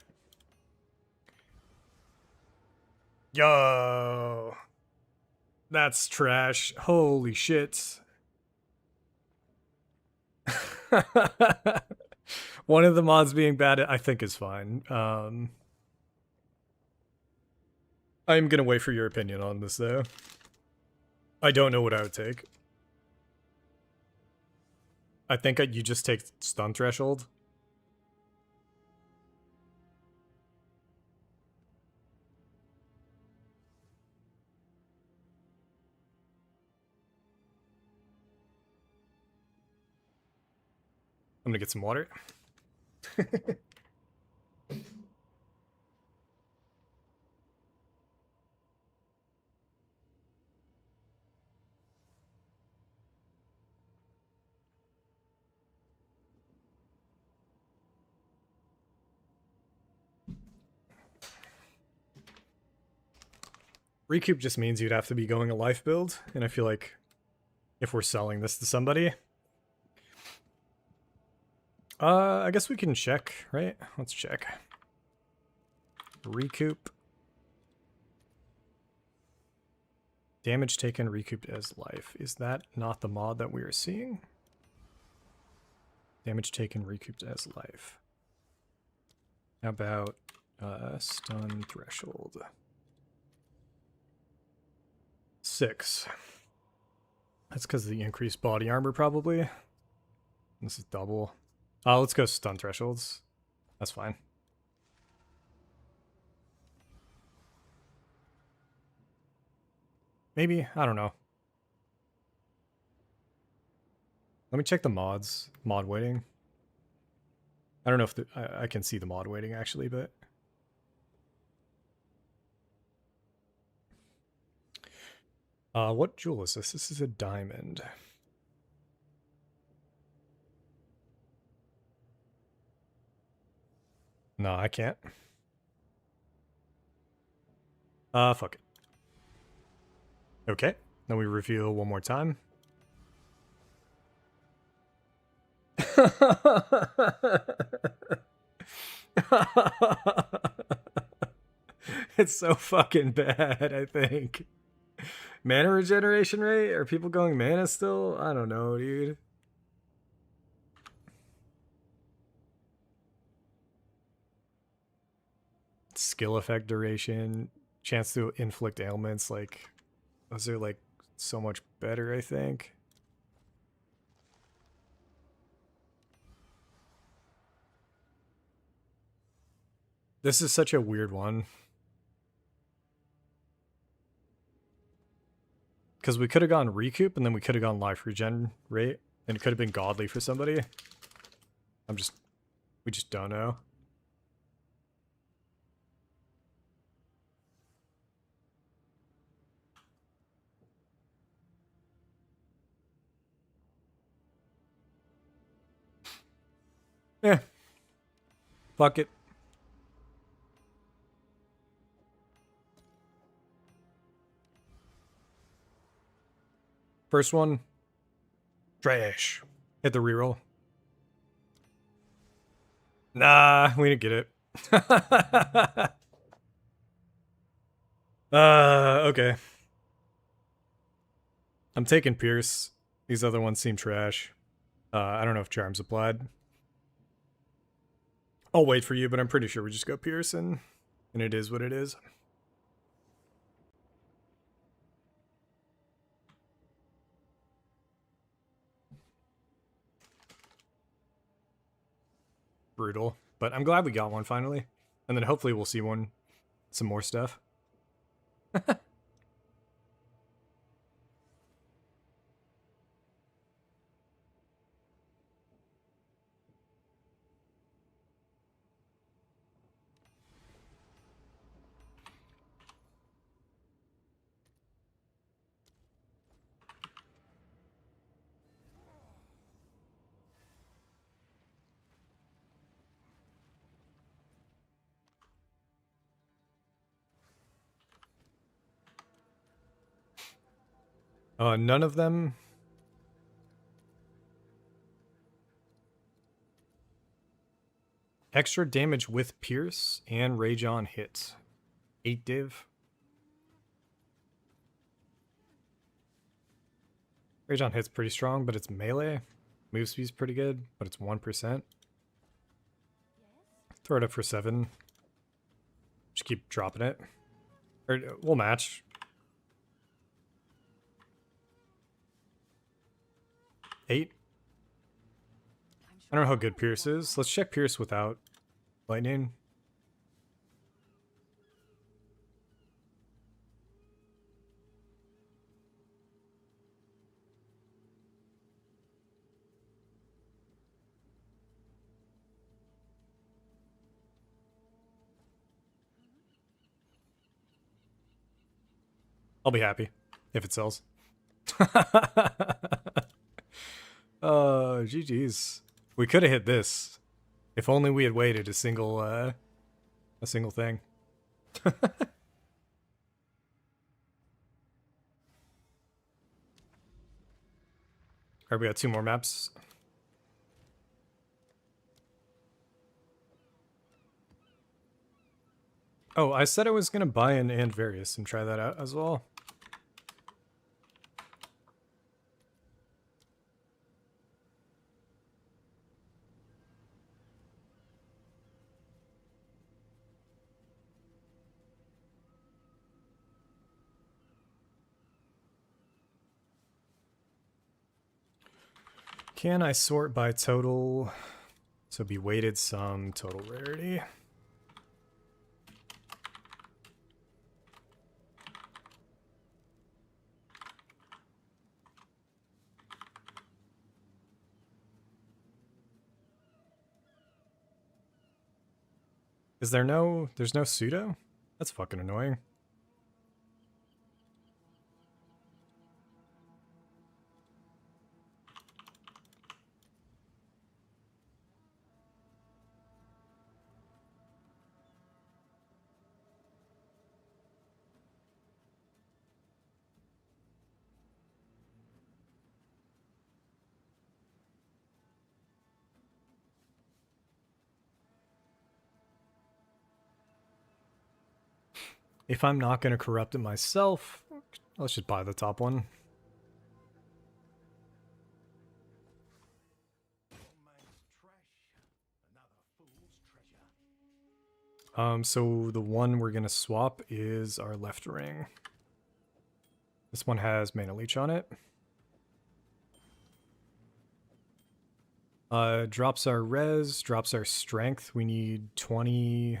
Yo. That's trash. Holy shit. One of the mods being bad, I think, is fine. I'm gonna wait for your opinion on this, though. I don't know what I would take. I think you just take stun threshold. I'm gonna get some water. Recoup just means you'd have to be going a life build, and I feel like if we're selling this to somebody, I guess we can check, right? Let's check. Recoup. Damage taken recouped as life. Is that not the mod that we are seeing? Damage taken recouped as life. How about stun threshold? 6. That's because of the increased body armor, probably. This is double. Let's go stun thresholds. That's fine. Maybe, I don't know. Let me check the mods. Mod weighting. I don't know if I can see the mod weighting actually, but what jewel is this? This is a diamond. No, I can't. Fuck it. Okay, then we reveal one more time. It's so fucking bad, I think. Mana regeneration rate? Are people going mana still? I don't know, dude. Skill effect duration, chance to inflict ailments, like, those are like so much better, I think. This is such a weird one. Because we could have gone recoup and then we could have gone life regen rate, and it could have been godly for somebody. We just don't know. Yeah. Fuck it. First one. Trash. Hit the reroll. Nah, we didn't get it. Okay. I'm taking Pierce. These other ones seem trash. I don't know if Charm's applied. I'll wait for you, but I'm pretty sure we just go Pierce and it is what it is. Brutal. But I'm glad we got one finally. And then hopefully we'll see some more stuff. None of them. Extra damage with Pierce and Rage on hit. 8 div. Rage on hit's pretty strong, but it's melee. Move speed's pretty good, but it's 1%. Throw it up for 7. Just keep dropping it. Or we'll match. 8. I don't know how good Pierce is. Let's check Pierce without lightning. I'll be happy if it sells. GG's. We could have hit this. If only we had waited a single thing. Alright, we got 2 more maps. Oh, I said I was gonna buy an and various and try that out as well. Can I sort by total? So be weighted sum, total rarity. There's no pseudo? That's fucking annoying. If I'm not going to corrupt it myself, let's just buy the top one. So the one we're going to swap is our left ring. This one has Mana Leech on it. Drops our res, drops our strength. We need 20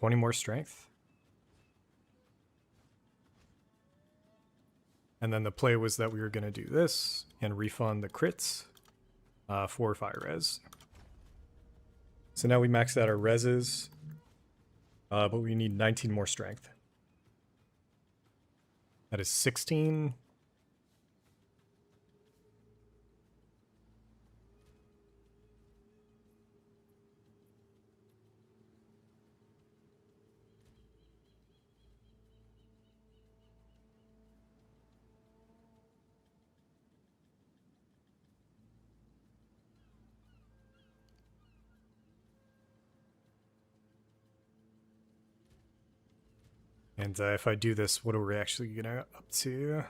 more strength. And then the play was that we were going to do this and refund the crits for fire res. So now we maxed out our reses, but we need 19 more strength. That is 16. And if I do this, what are we actually gonna up to?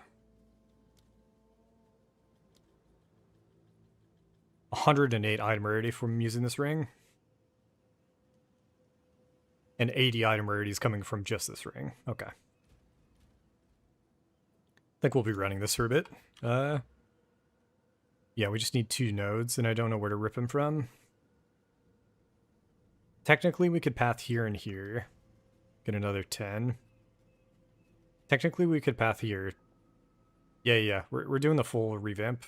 108 item rarity from using this ring. And 80 item rarity is coming from just this ring. Okay. I think we'll be running this for a bit. Yeah, we just need 2 nodes, and I don't know where to rip them from. Technically, we could path here and here. Get another 10. Technically, we could path here. Yeah. We're doing the full revamp.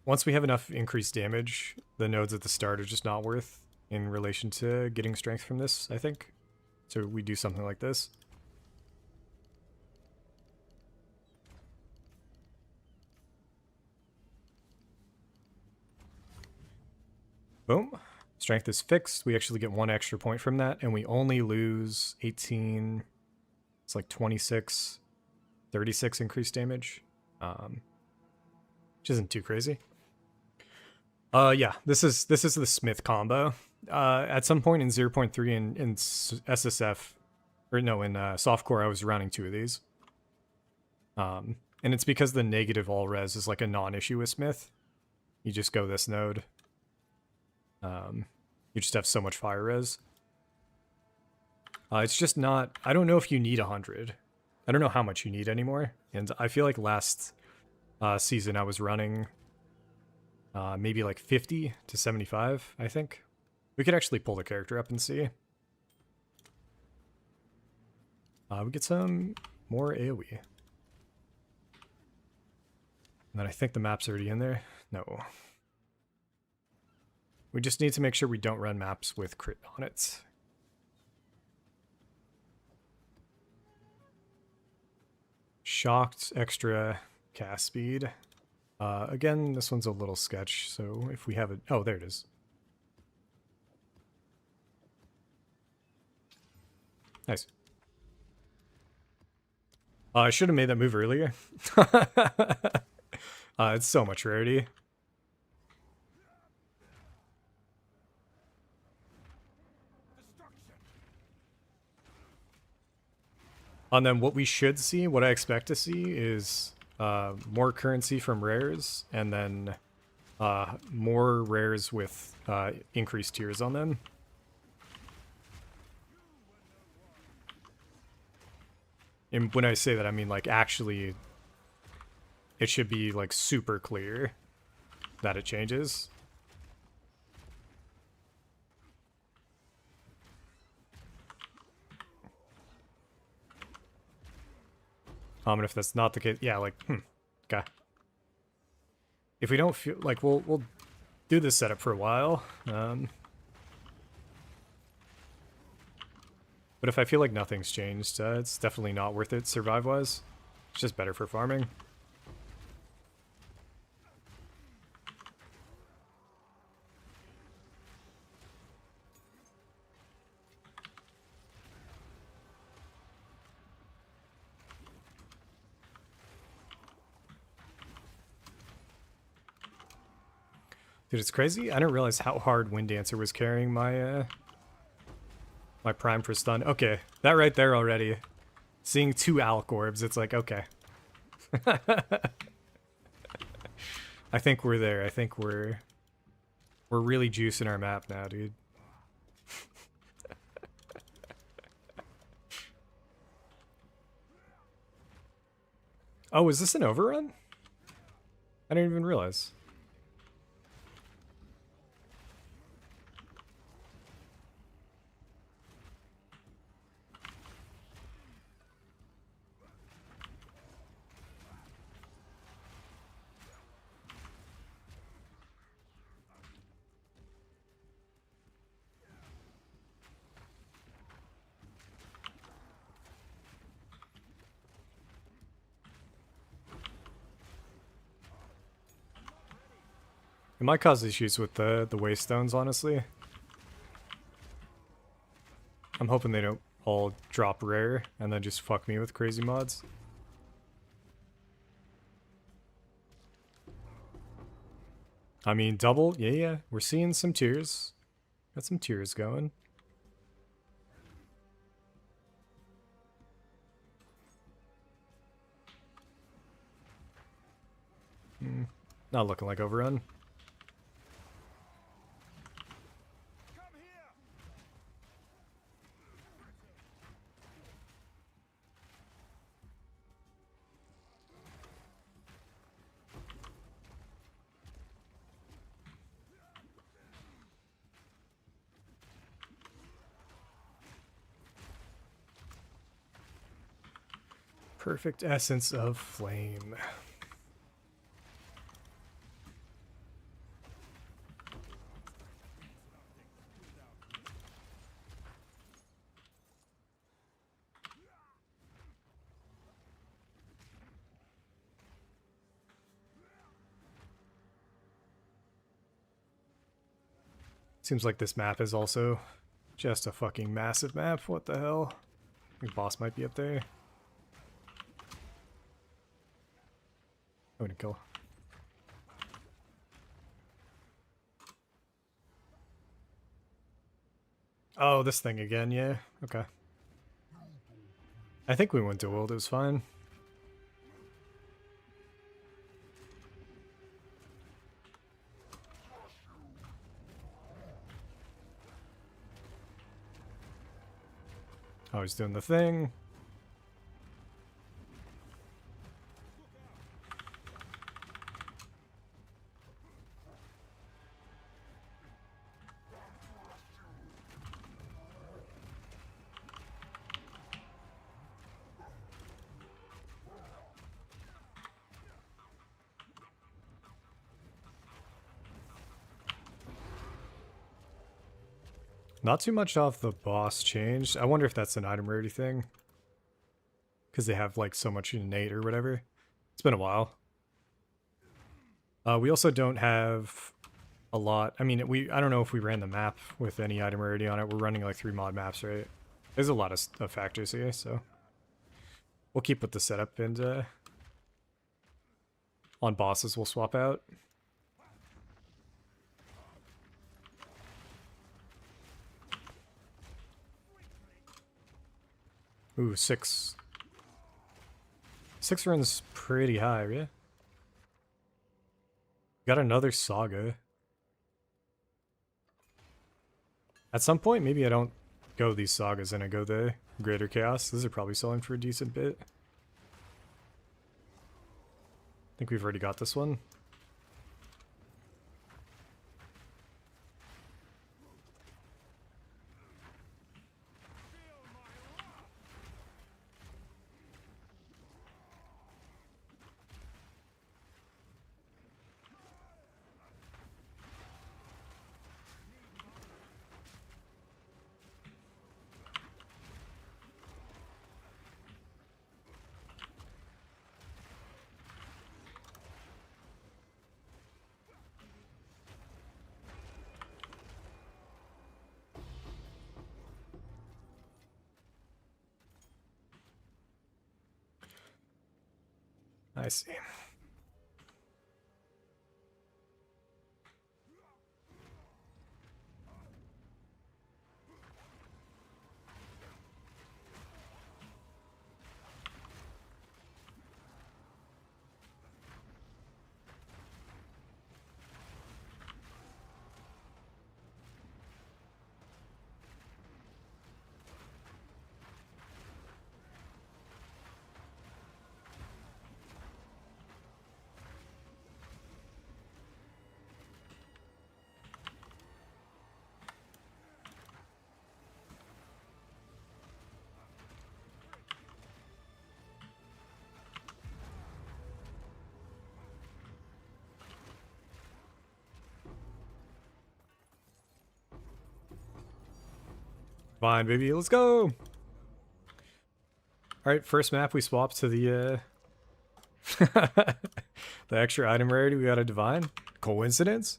Once we have enough increased damage, the nodes at the start are just not worth in relation to getting strength from this, I think. So we do something like this. Boom. Strength is fixed. We actually get 1 extra point from that, and we only lose 18. It's like 26, 36 increased damage, which isn't too crazy. Yeah, this is the Smith combo. At some point in 0.3 in SSF, or no, in softcore, I was running 2 of these. And it's because the negative all res is like a non-issue with Smith. You just go this node. You just have so much fire res. It's just not... I don't know if you need 100. I don't know how much you need anymore. And I feel like last season I was running maybe like 50 to 75, I think. We could actually pull the character up and see. We get some more AoE. And then I think the map's already in there. No. We just need to make sure we don't run maps with crit on it. Shocked, extra cast speed. Again, this one's a little sketch, so if we have it... Oh, there it is. Nice. I should have made that move earlier. It's so much rarity. And then what we should see, what I expect to see, is more currency from rares, and then more rares with increased tiers on them. And when I say that, I mean, like, actually, it should be, like, super clear that it changes. And if that's not the case, yeah, like, okay. If we don't feel like we'll do this setup for a while. But if I feel like nothing's changed, it's definitely not worth it survive-wise. It's just better for farming. Dude, it's crazy. I didn't realize how hard Wind Dancer was carrying my my prime for stun. Okay, that right there already. Seeing 2 Alk orbs, it's like, okay. I think we're there. I think we're really juicing our map now, dude. Oh, is this an overrun? I didn't even realize. It might cause issues with the waystones, honestly. I'm hoping they don't all drop rare and then just fuck me with crazy mods. I mean, double, yeah. We're seeing some tiers. Got some tiers going. Not looking like overrun. Perfect essence of flame. Seems like this map is also just a fucking massive map. What the hell? I think boss might be up there. I'm gonna kill. Oh, this thing again, yeah. Okay. I think we went to world, it was fine. Oh, he's doing the thing. Not too much off the boss changed. I wonder if that's an item rarity thing. Because they have like so much innate or whatever. It's been a while. We also don't have a lot. I mean, I don't know if we ran the map with any item rarity on it. We're running like 3 mod maps, right? There's a lot of factors here, so we'll keep with the setup, and on bosses we'll swap out. Ooh, 6. 6 runs pretty high, yeah. Got another saga. At some point, maybe I don't go these sagas and I go the Greater Chaos. These are probably selling for a decent bit. I think we've already got this one. I see. Fine, baby, let's go! Alright, first map we swapped to the the extra item rarity. We got a divine. Coincidence?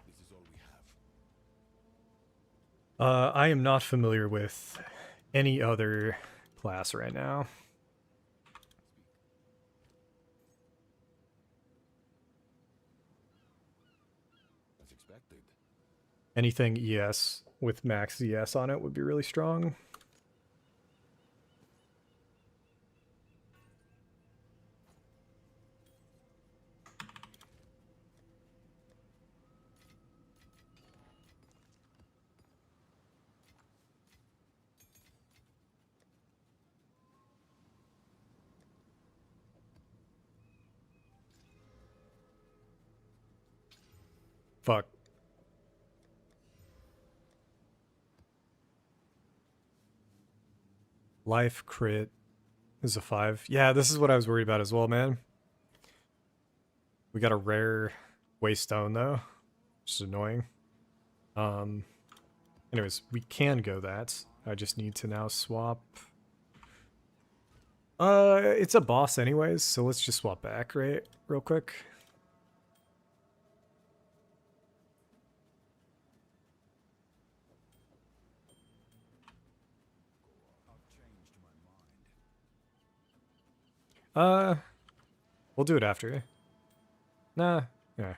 This is all we have. I am not familiar with any other class right now. As expected. Anything ES with max ES on it would be really strong. Fuck. Life crit is a 5. Yeah, this is what I was worried about as well, man. We got a rare waystone though, which is annoying. Anyways, we can go that. I just need to now swap. It's a boss anyways, so let's just swap back, right? Real quick. We'll do it after. Nah, yeah.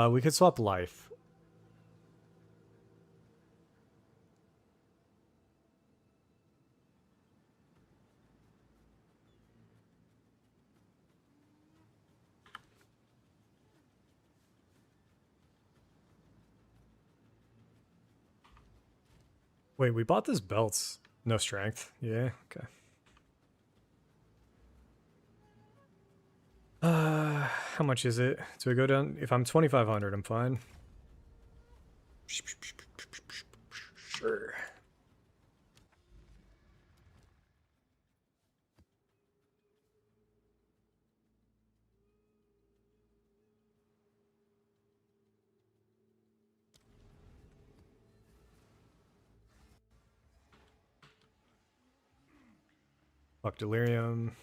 We could swap life. Wait, we bought this belts. No strength. Yeah, okay. How much is it? Do I go down? If I'm 2,500, I'm fine. Sure. Fuck delirium.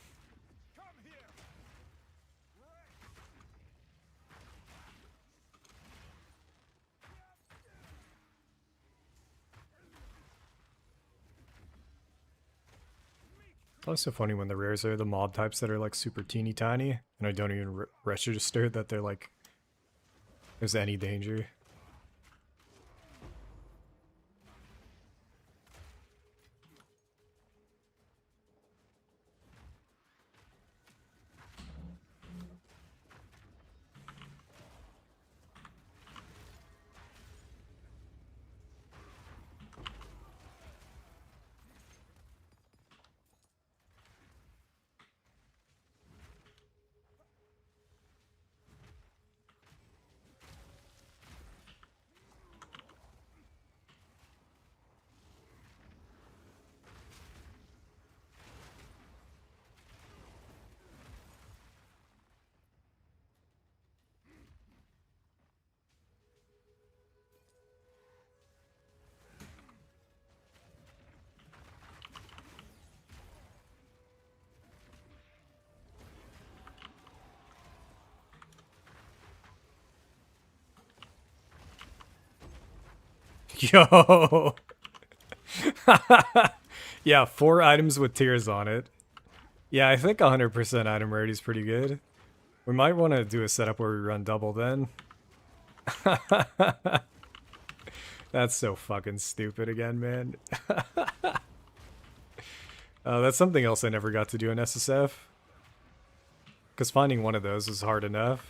It's always so funny when the rares are the mob types that are like super teeny tiny, and I don't even register that they're like there's any danger. Yo! Yeah, 4 items with tears on it. Yeah, I think 100% item rarity is pretty good. We might want to do a setup where we run double then. That's so fucking stupid again, man. That's something else I never got to do in SSF. Because finding one of those is hard enough.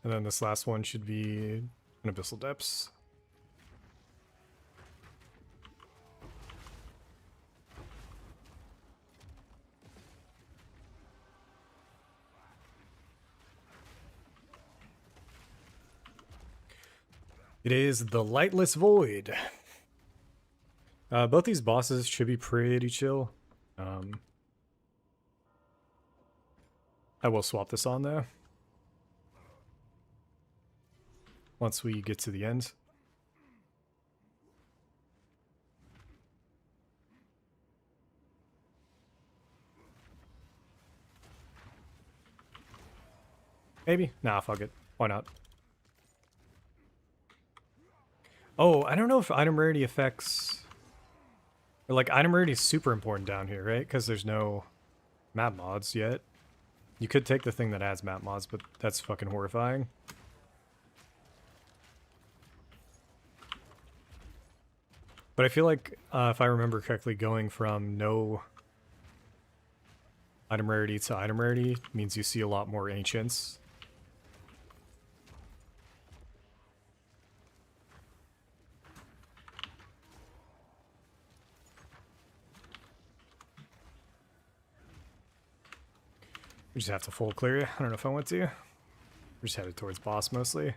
And then this last one should be an Abyssal Depths. It is the Lightless Void. Both these bosses should be pretty chill. I will swap this on though. Once we get to the end. Maybe? Nah, fuck it. Why not? Oh, I don't know if item rarity affects... Or like, item rarity is super important down here, right? Because there's no map mods yet. You could take the thing that adds map mods, but that's fucking horrifying. But I feel like, if I remember correctly, going from no item rarity to item rarity means you see a lot more ancients. We just have to full clear. I don't know if I want to. We're just headed towards boss mostly.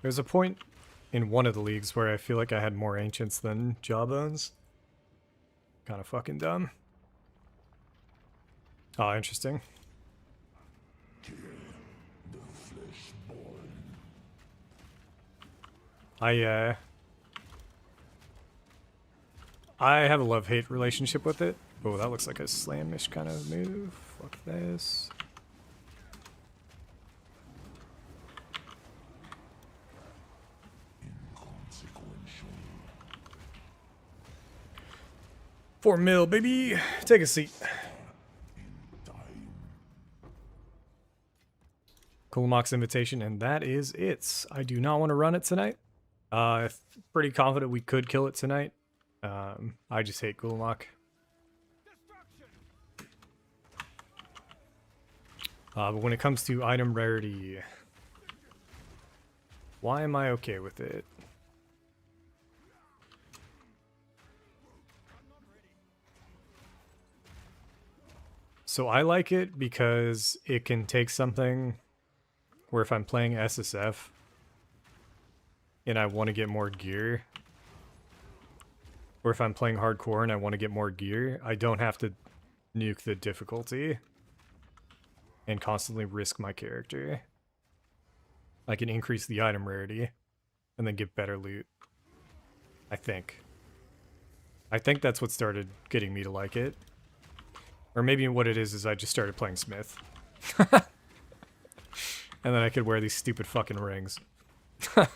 There's a point in one of the leagues where I feel like I had more ancients than jawbones. Kind of fucking dumb. Oh, interesting. I have a love-hate relationship with it. Oh, that looks like a slamish kind of move. Fuck this. $4 mil, baby. Take a seat. Kulamok's invitation, and that is it. I do not want to run it tonight. Pretty confident we could kill it tonight. I just hate Kulamok. But when it comes to item rarity, why am I okay with it? So I like it because it can take something where if I'm playing SSF and I want to get more gear, or if I'm playing hardcore and I want to get more gear, I don't have to nuke the difficulty and constantly risk my character. I can increase the item rarity and then get better loot. I think that's what started getting me to like it. Or maybe what it is I just started playing Smith. And then I could wear these stupid fucking rings. I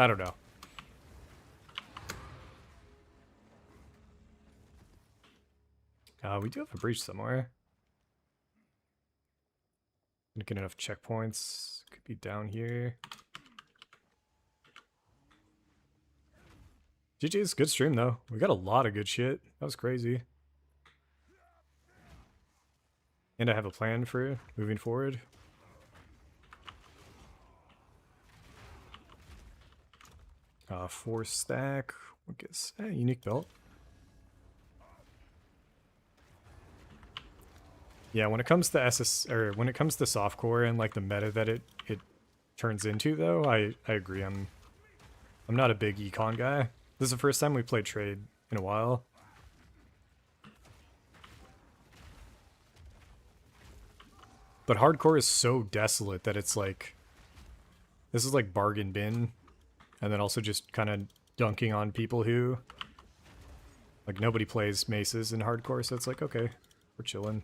don't know. We do have a breach somewhere. Didn't get enough checkpoints. Could be down here. GG's, good stream though. We got a lot of good shit. That was crazy. And I have a plan for moving forward. 4 stack. What gets unique belt? Yeah, when it comes to when it comes to softcore and like the meta that it turns into though, I agree. I'm not a big econ guy. This is the first time we played trade in a while. But hardcore is so desolate that it's like, this is like bargain bin, and then also just kind of dunking on people who, like, nobody plays maces in hardcore, so it's like, okay, we're chilling.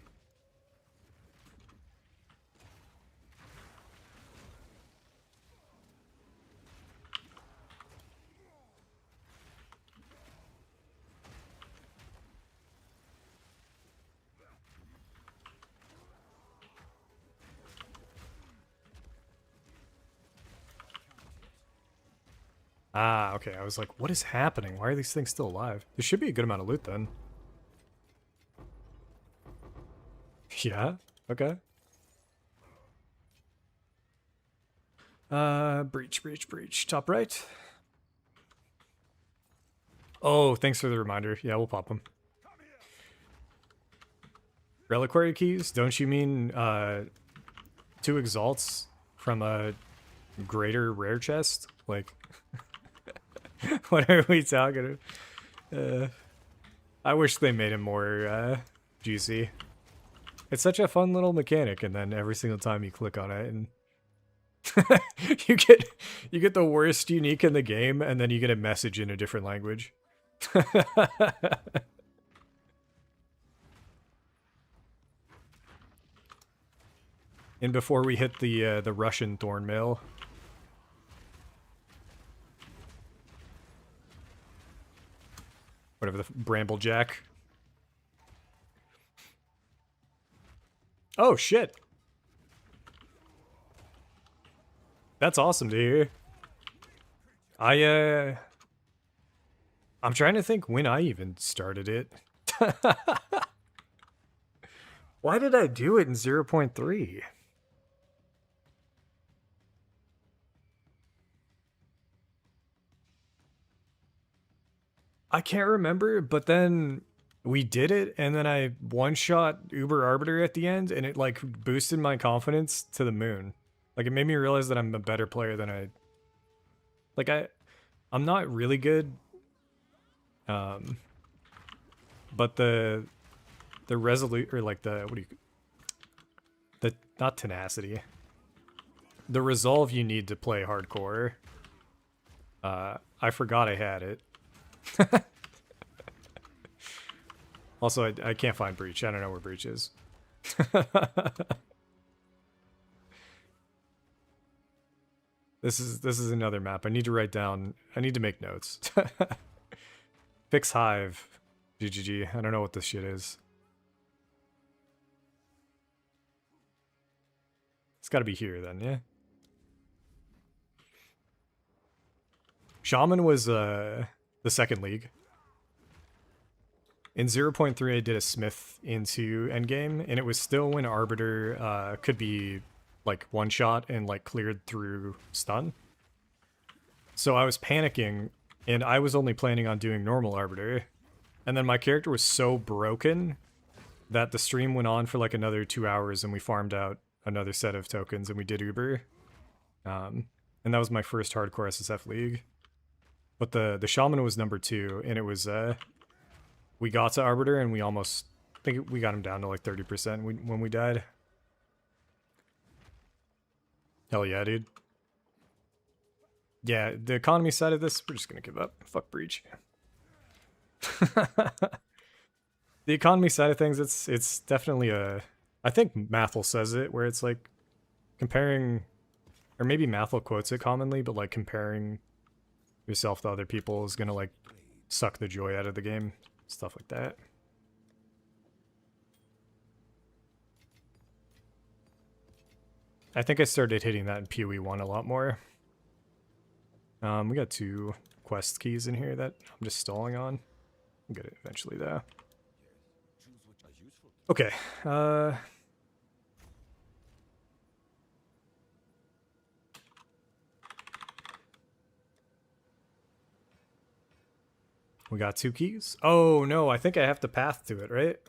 Ah, okay. I was like, what is happening? Why are these things still alive? There should be a good amount of loot then. Yeah, okay. Breach, breach, breach. Top right. Oh, thanks for the reminder. Yeah, we'll pop them. Reliquary keys? Don't you mean, 2 exalts from a greater rare chest? Like, what are we talking about? I wish they made it more, juicy. It's such a fun little mechanic, and then every single time you click on it, and you get the worst unique in the game, and then you get a message in a different language. And before we hit the Russian thornmail. Whatever, the Bramblejack. Oh, shit. That's awesome to hear. I'm trying to think when I even started it. Why did I do it in 0.3? I can't remember, but then we did it, and then I one-shot Uber Arbiter at the end, and it, like, boosted my confidence to the moon. Like, it made me realize that I'm a better player than I... Like, I'm not really good. But the resolute, or like the, what do you... The, not tenacity. The resolve you need to play hardcore. I forgot I had it. Also, I can't find Breach. I don't know where Breach is. This is another map. I need to write down. I need to make notes. Fix Hive. GGG. I don't know what this shit is. It's got to be here then, yeah. Shaman was the second league. In 0.3, I did a Smith into endgame, and it was still when Arbiter could be like one shot and like cleared through stun. So I was panicking, and I was only planning on doing normal Arbiter. And then my character was so broken that the stream went on for like another 2 hours, and we farmed out another set of tokens, and we did Uber. And that was my first hardcore SSF league. But the Shaman was number 2, and it was, we got to Arbiter, and we almost, I think we got him down to like 30% when we died. Hell yeah, dude. Yeah, the economy side of this, we're just gonna give up. Fuck Breach. The economy side of things, it's definitely a... I think Mathel says it, where it's like comparing... Or maybe Mathel quotes it commonly, but like comparing yourself to other people is gonna like suck the joy out of the game. Stuff like that. I think I started hitting that in PoE1 a lot more. We got 2 quest keys in here that I'm just stalling on. I'll get it eventually though. Okay, we got 2 keys. Oh no, I think I have to path to it, right?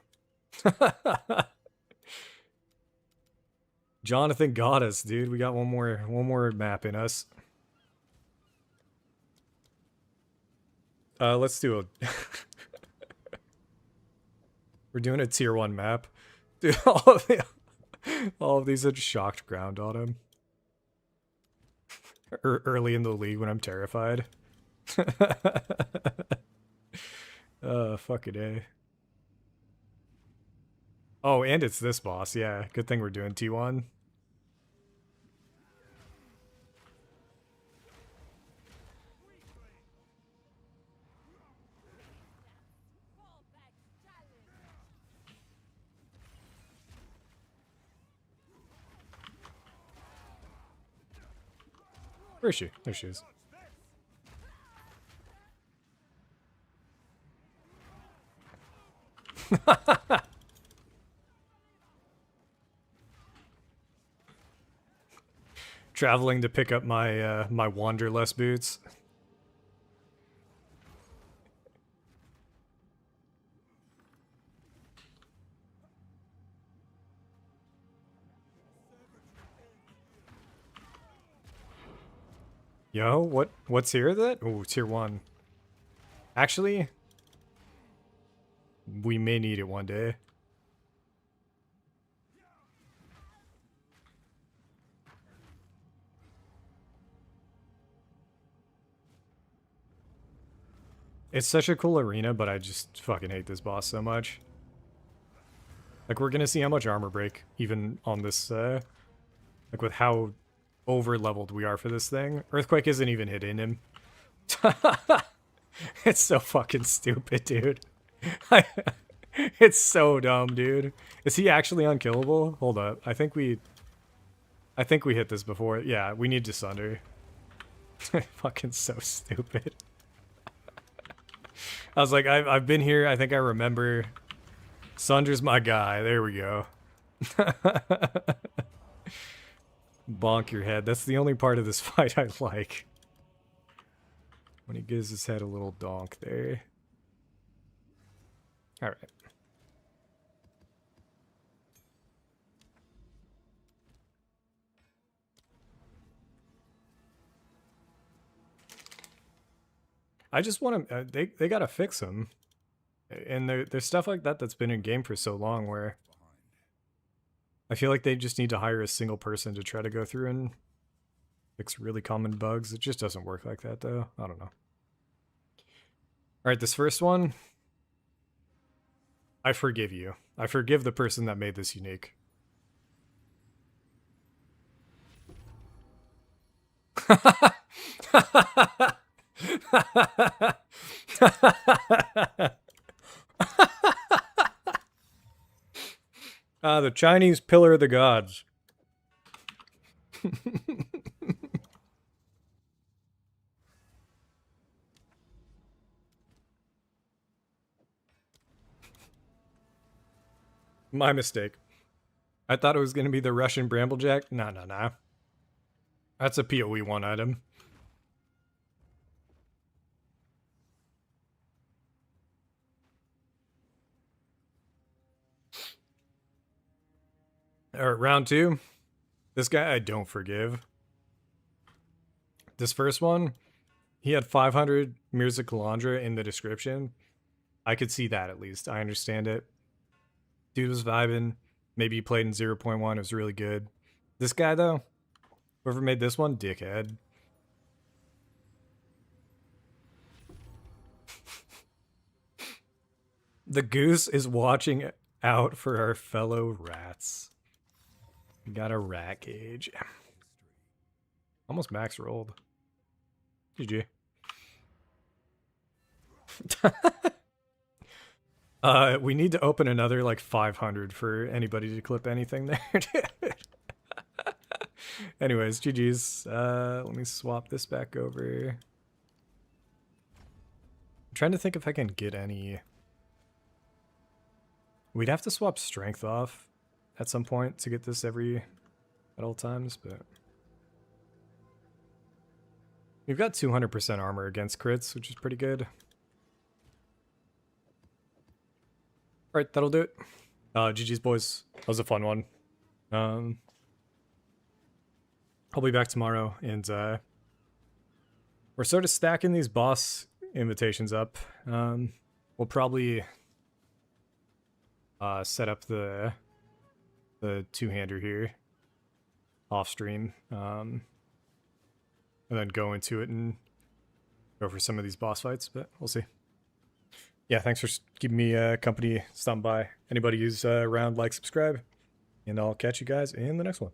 Jonathan got us, dude. We got one more map in us. Let's do a... We're doing a tier 1 map. Dude, all of these had shocked ground on him. Early in the league when I'm terrified. Fucking A. Oh, and it's this boss. Yeah, good thing we're doing T1. Where is she? There she is. Traveling to pick up my my Wanderlust boots. Yo, what's here that? Oh, tier 1. Actually, we may need it one day. It's such a cool arena, but I just fucking hate this boss so much. Like, we're gonna see how much armor break, even on this, like, with how over-leveled we are for this thing. Earthquake isn't even hitting him. It's so fucking stupid, dude. It's so dumb, dude. Is he actually unkillable? Hold up. I think we hit this before. Yeah, we need to Sunder. Fucking so stupid. I was like, I've been here. I think I remember. Sunder's my guy. There we go. Bonk your head. That's the only part of this fight I like. When he gives his head a little donk there. Alright. I just want to. They gotta fix him. And there's stuff like that that's been in game for so long where I feel like they just need to hire a single person to try to go through and fix really common bugs. It just doesn't work like that, though. I don't know. Alright, this first one. I forgive you. I forgive the person that made this unique. The Chinese pillar of the gods. My mistake. I thought it was going to be the Russian Bramblejack. Nah. That's a PoE 1 item. Alright, round 2. This guy I don't forgive. This first one, he had 500 Mirza Kalandra in the description. I could see that at least. I understand it. Dude was vibing. Maybe he played in 0.1. It was really good. This guy, though, whoever made this one, dickhead. The goose is watching out for our fellow rats. We got a rat cage. Almost max rolled. GG. We need to open another like 500 for anybody to clip anything there. Anyways, GG's. Let me swap this back over. I'm trying to think if I can get any. We'd have to swap strength off at some point to get this at all times, but we've got 200% armor against crits, which is pretty good. Alright, that'll do it. GG's, boys. That was a fun one. I'll be back tomorrow, and we're sort of stacking these boss invitations up. We'll probably set up the two-hander here off stream, and then go into it and go for some of these boss fights, but we'll see. Yeah, thanks for keeping me company, stopping by. Anybody who's around, like, subscribe, and I'll catch you guys in the next one.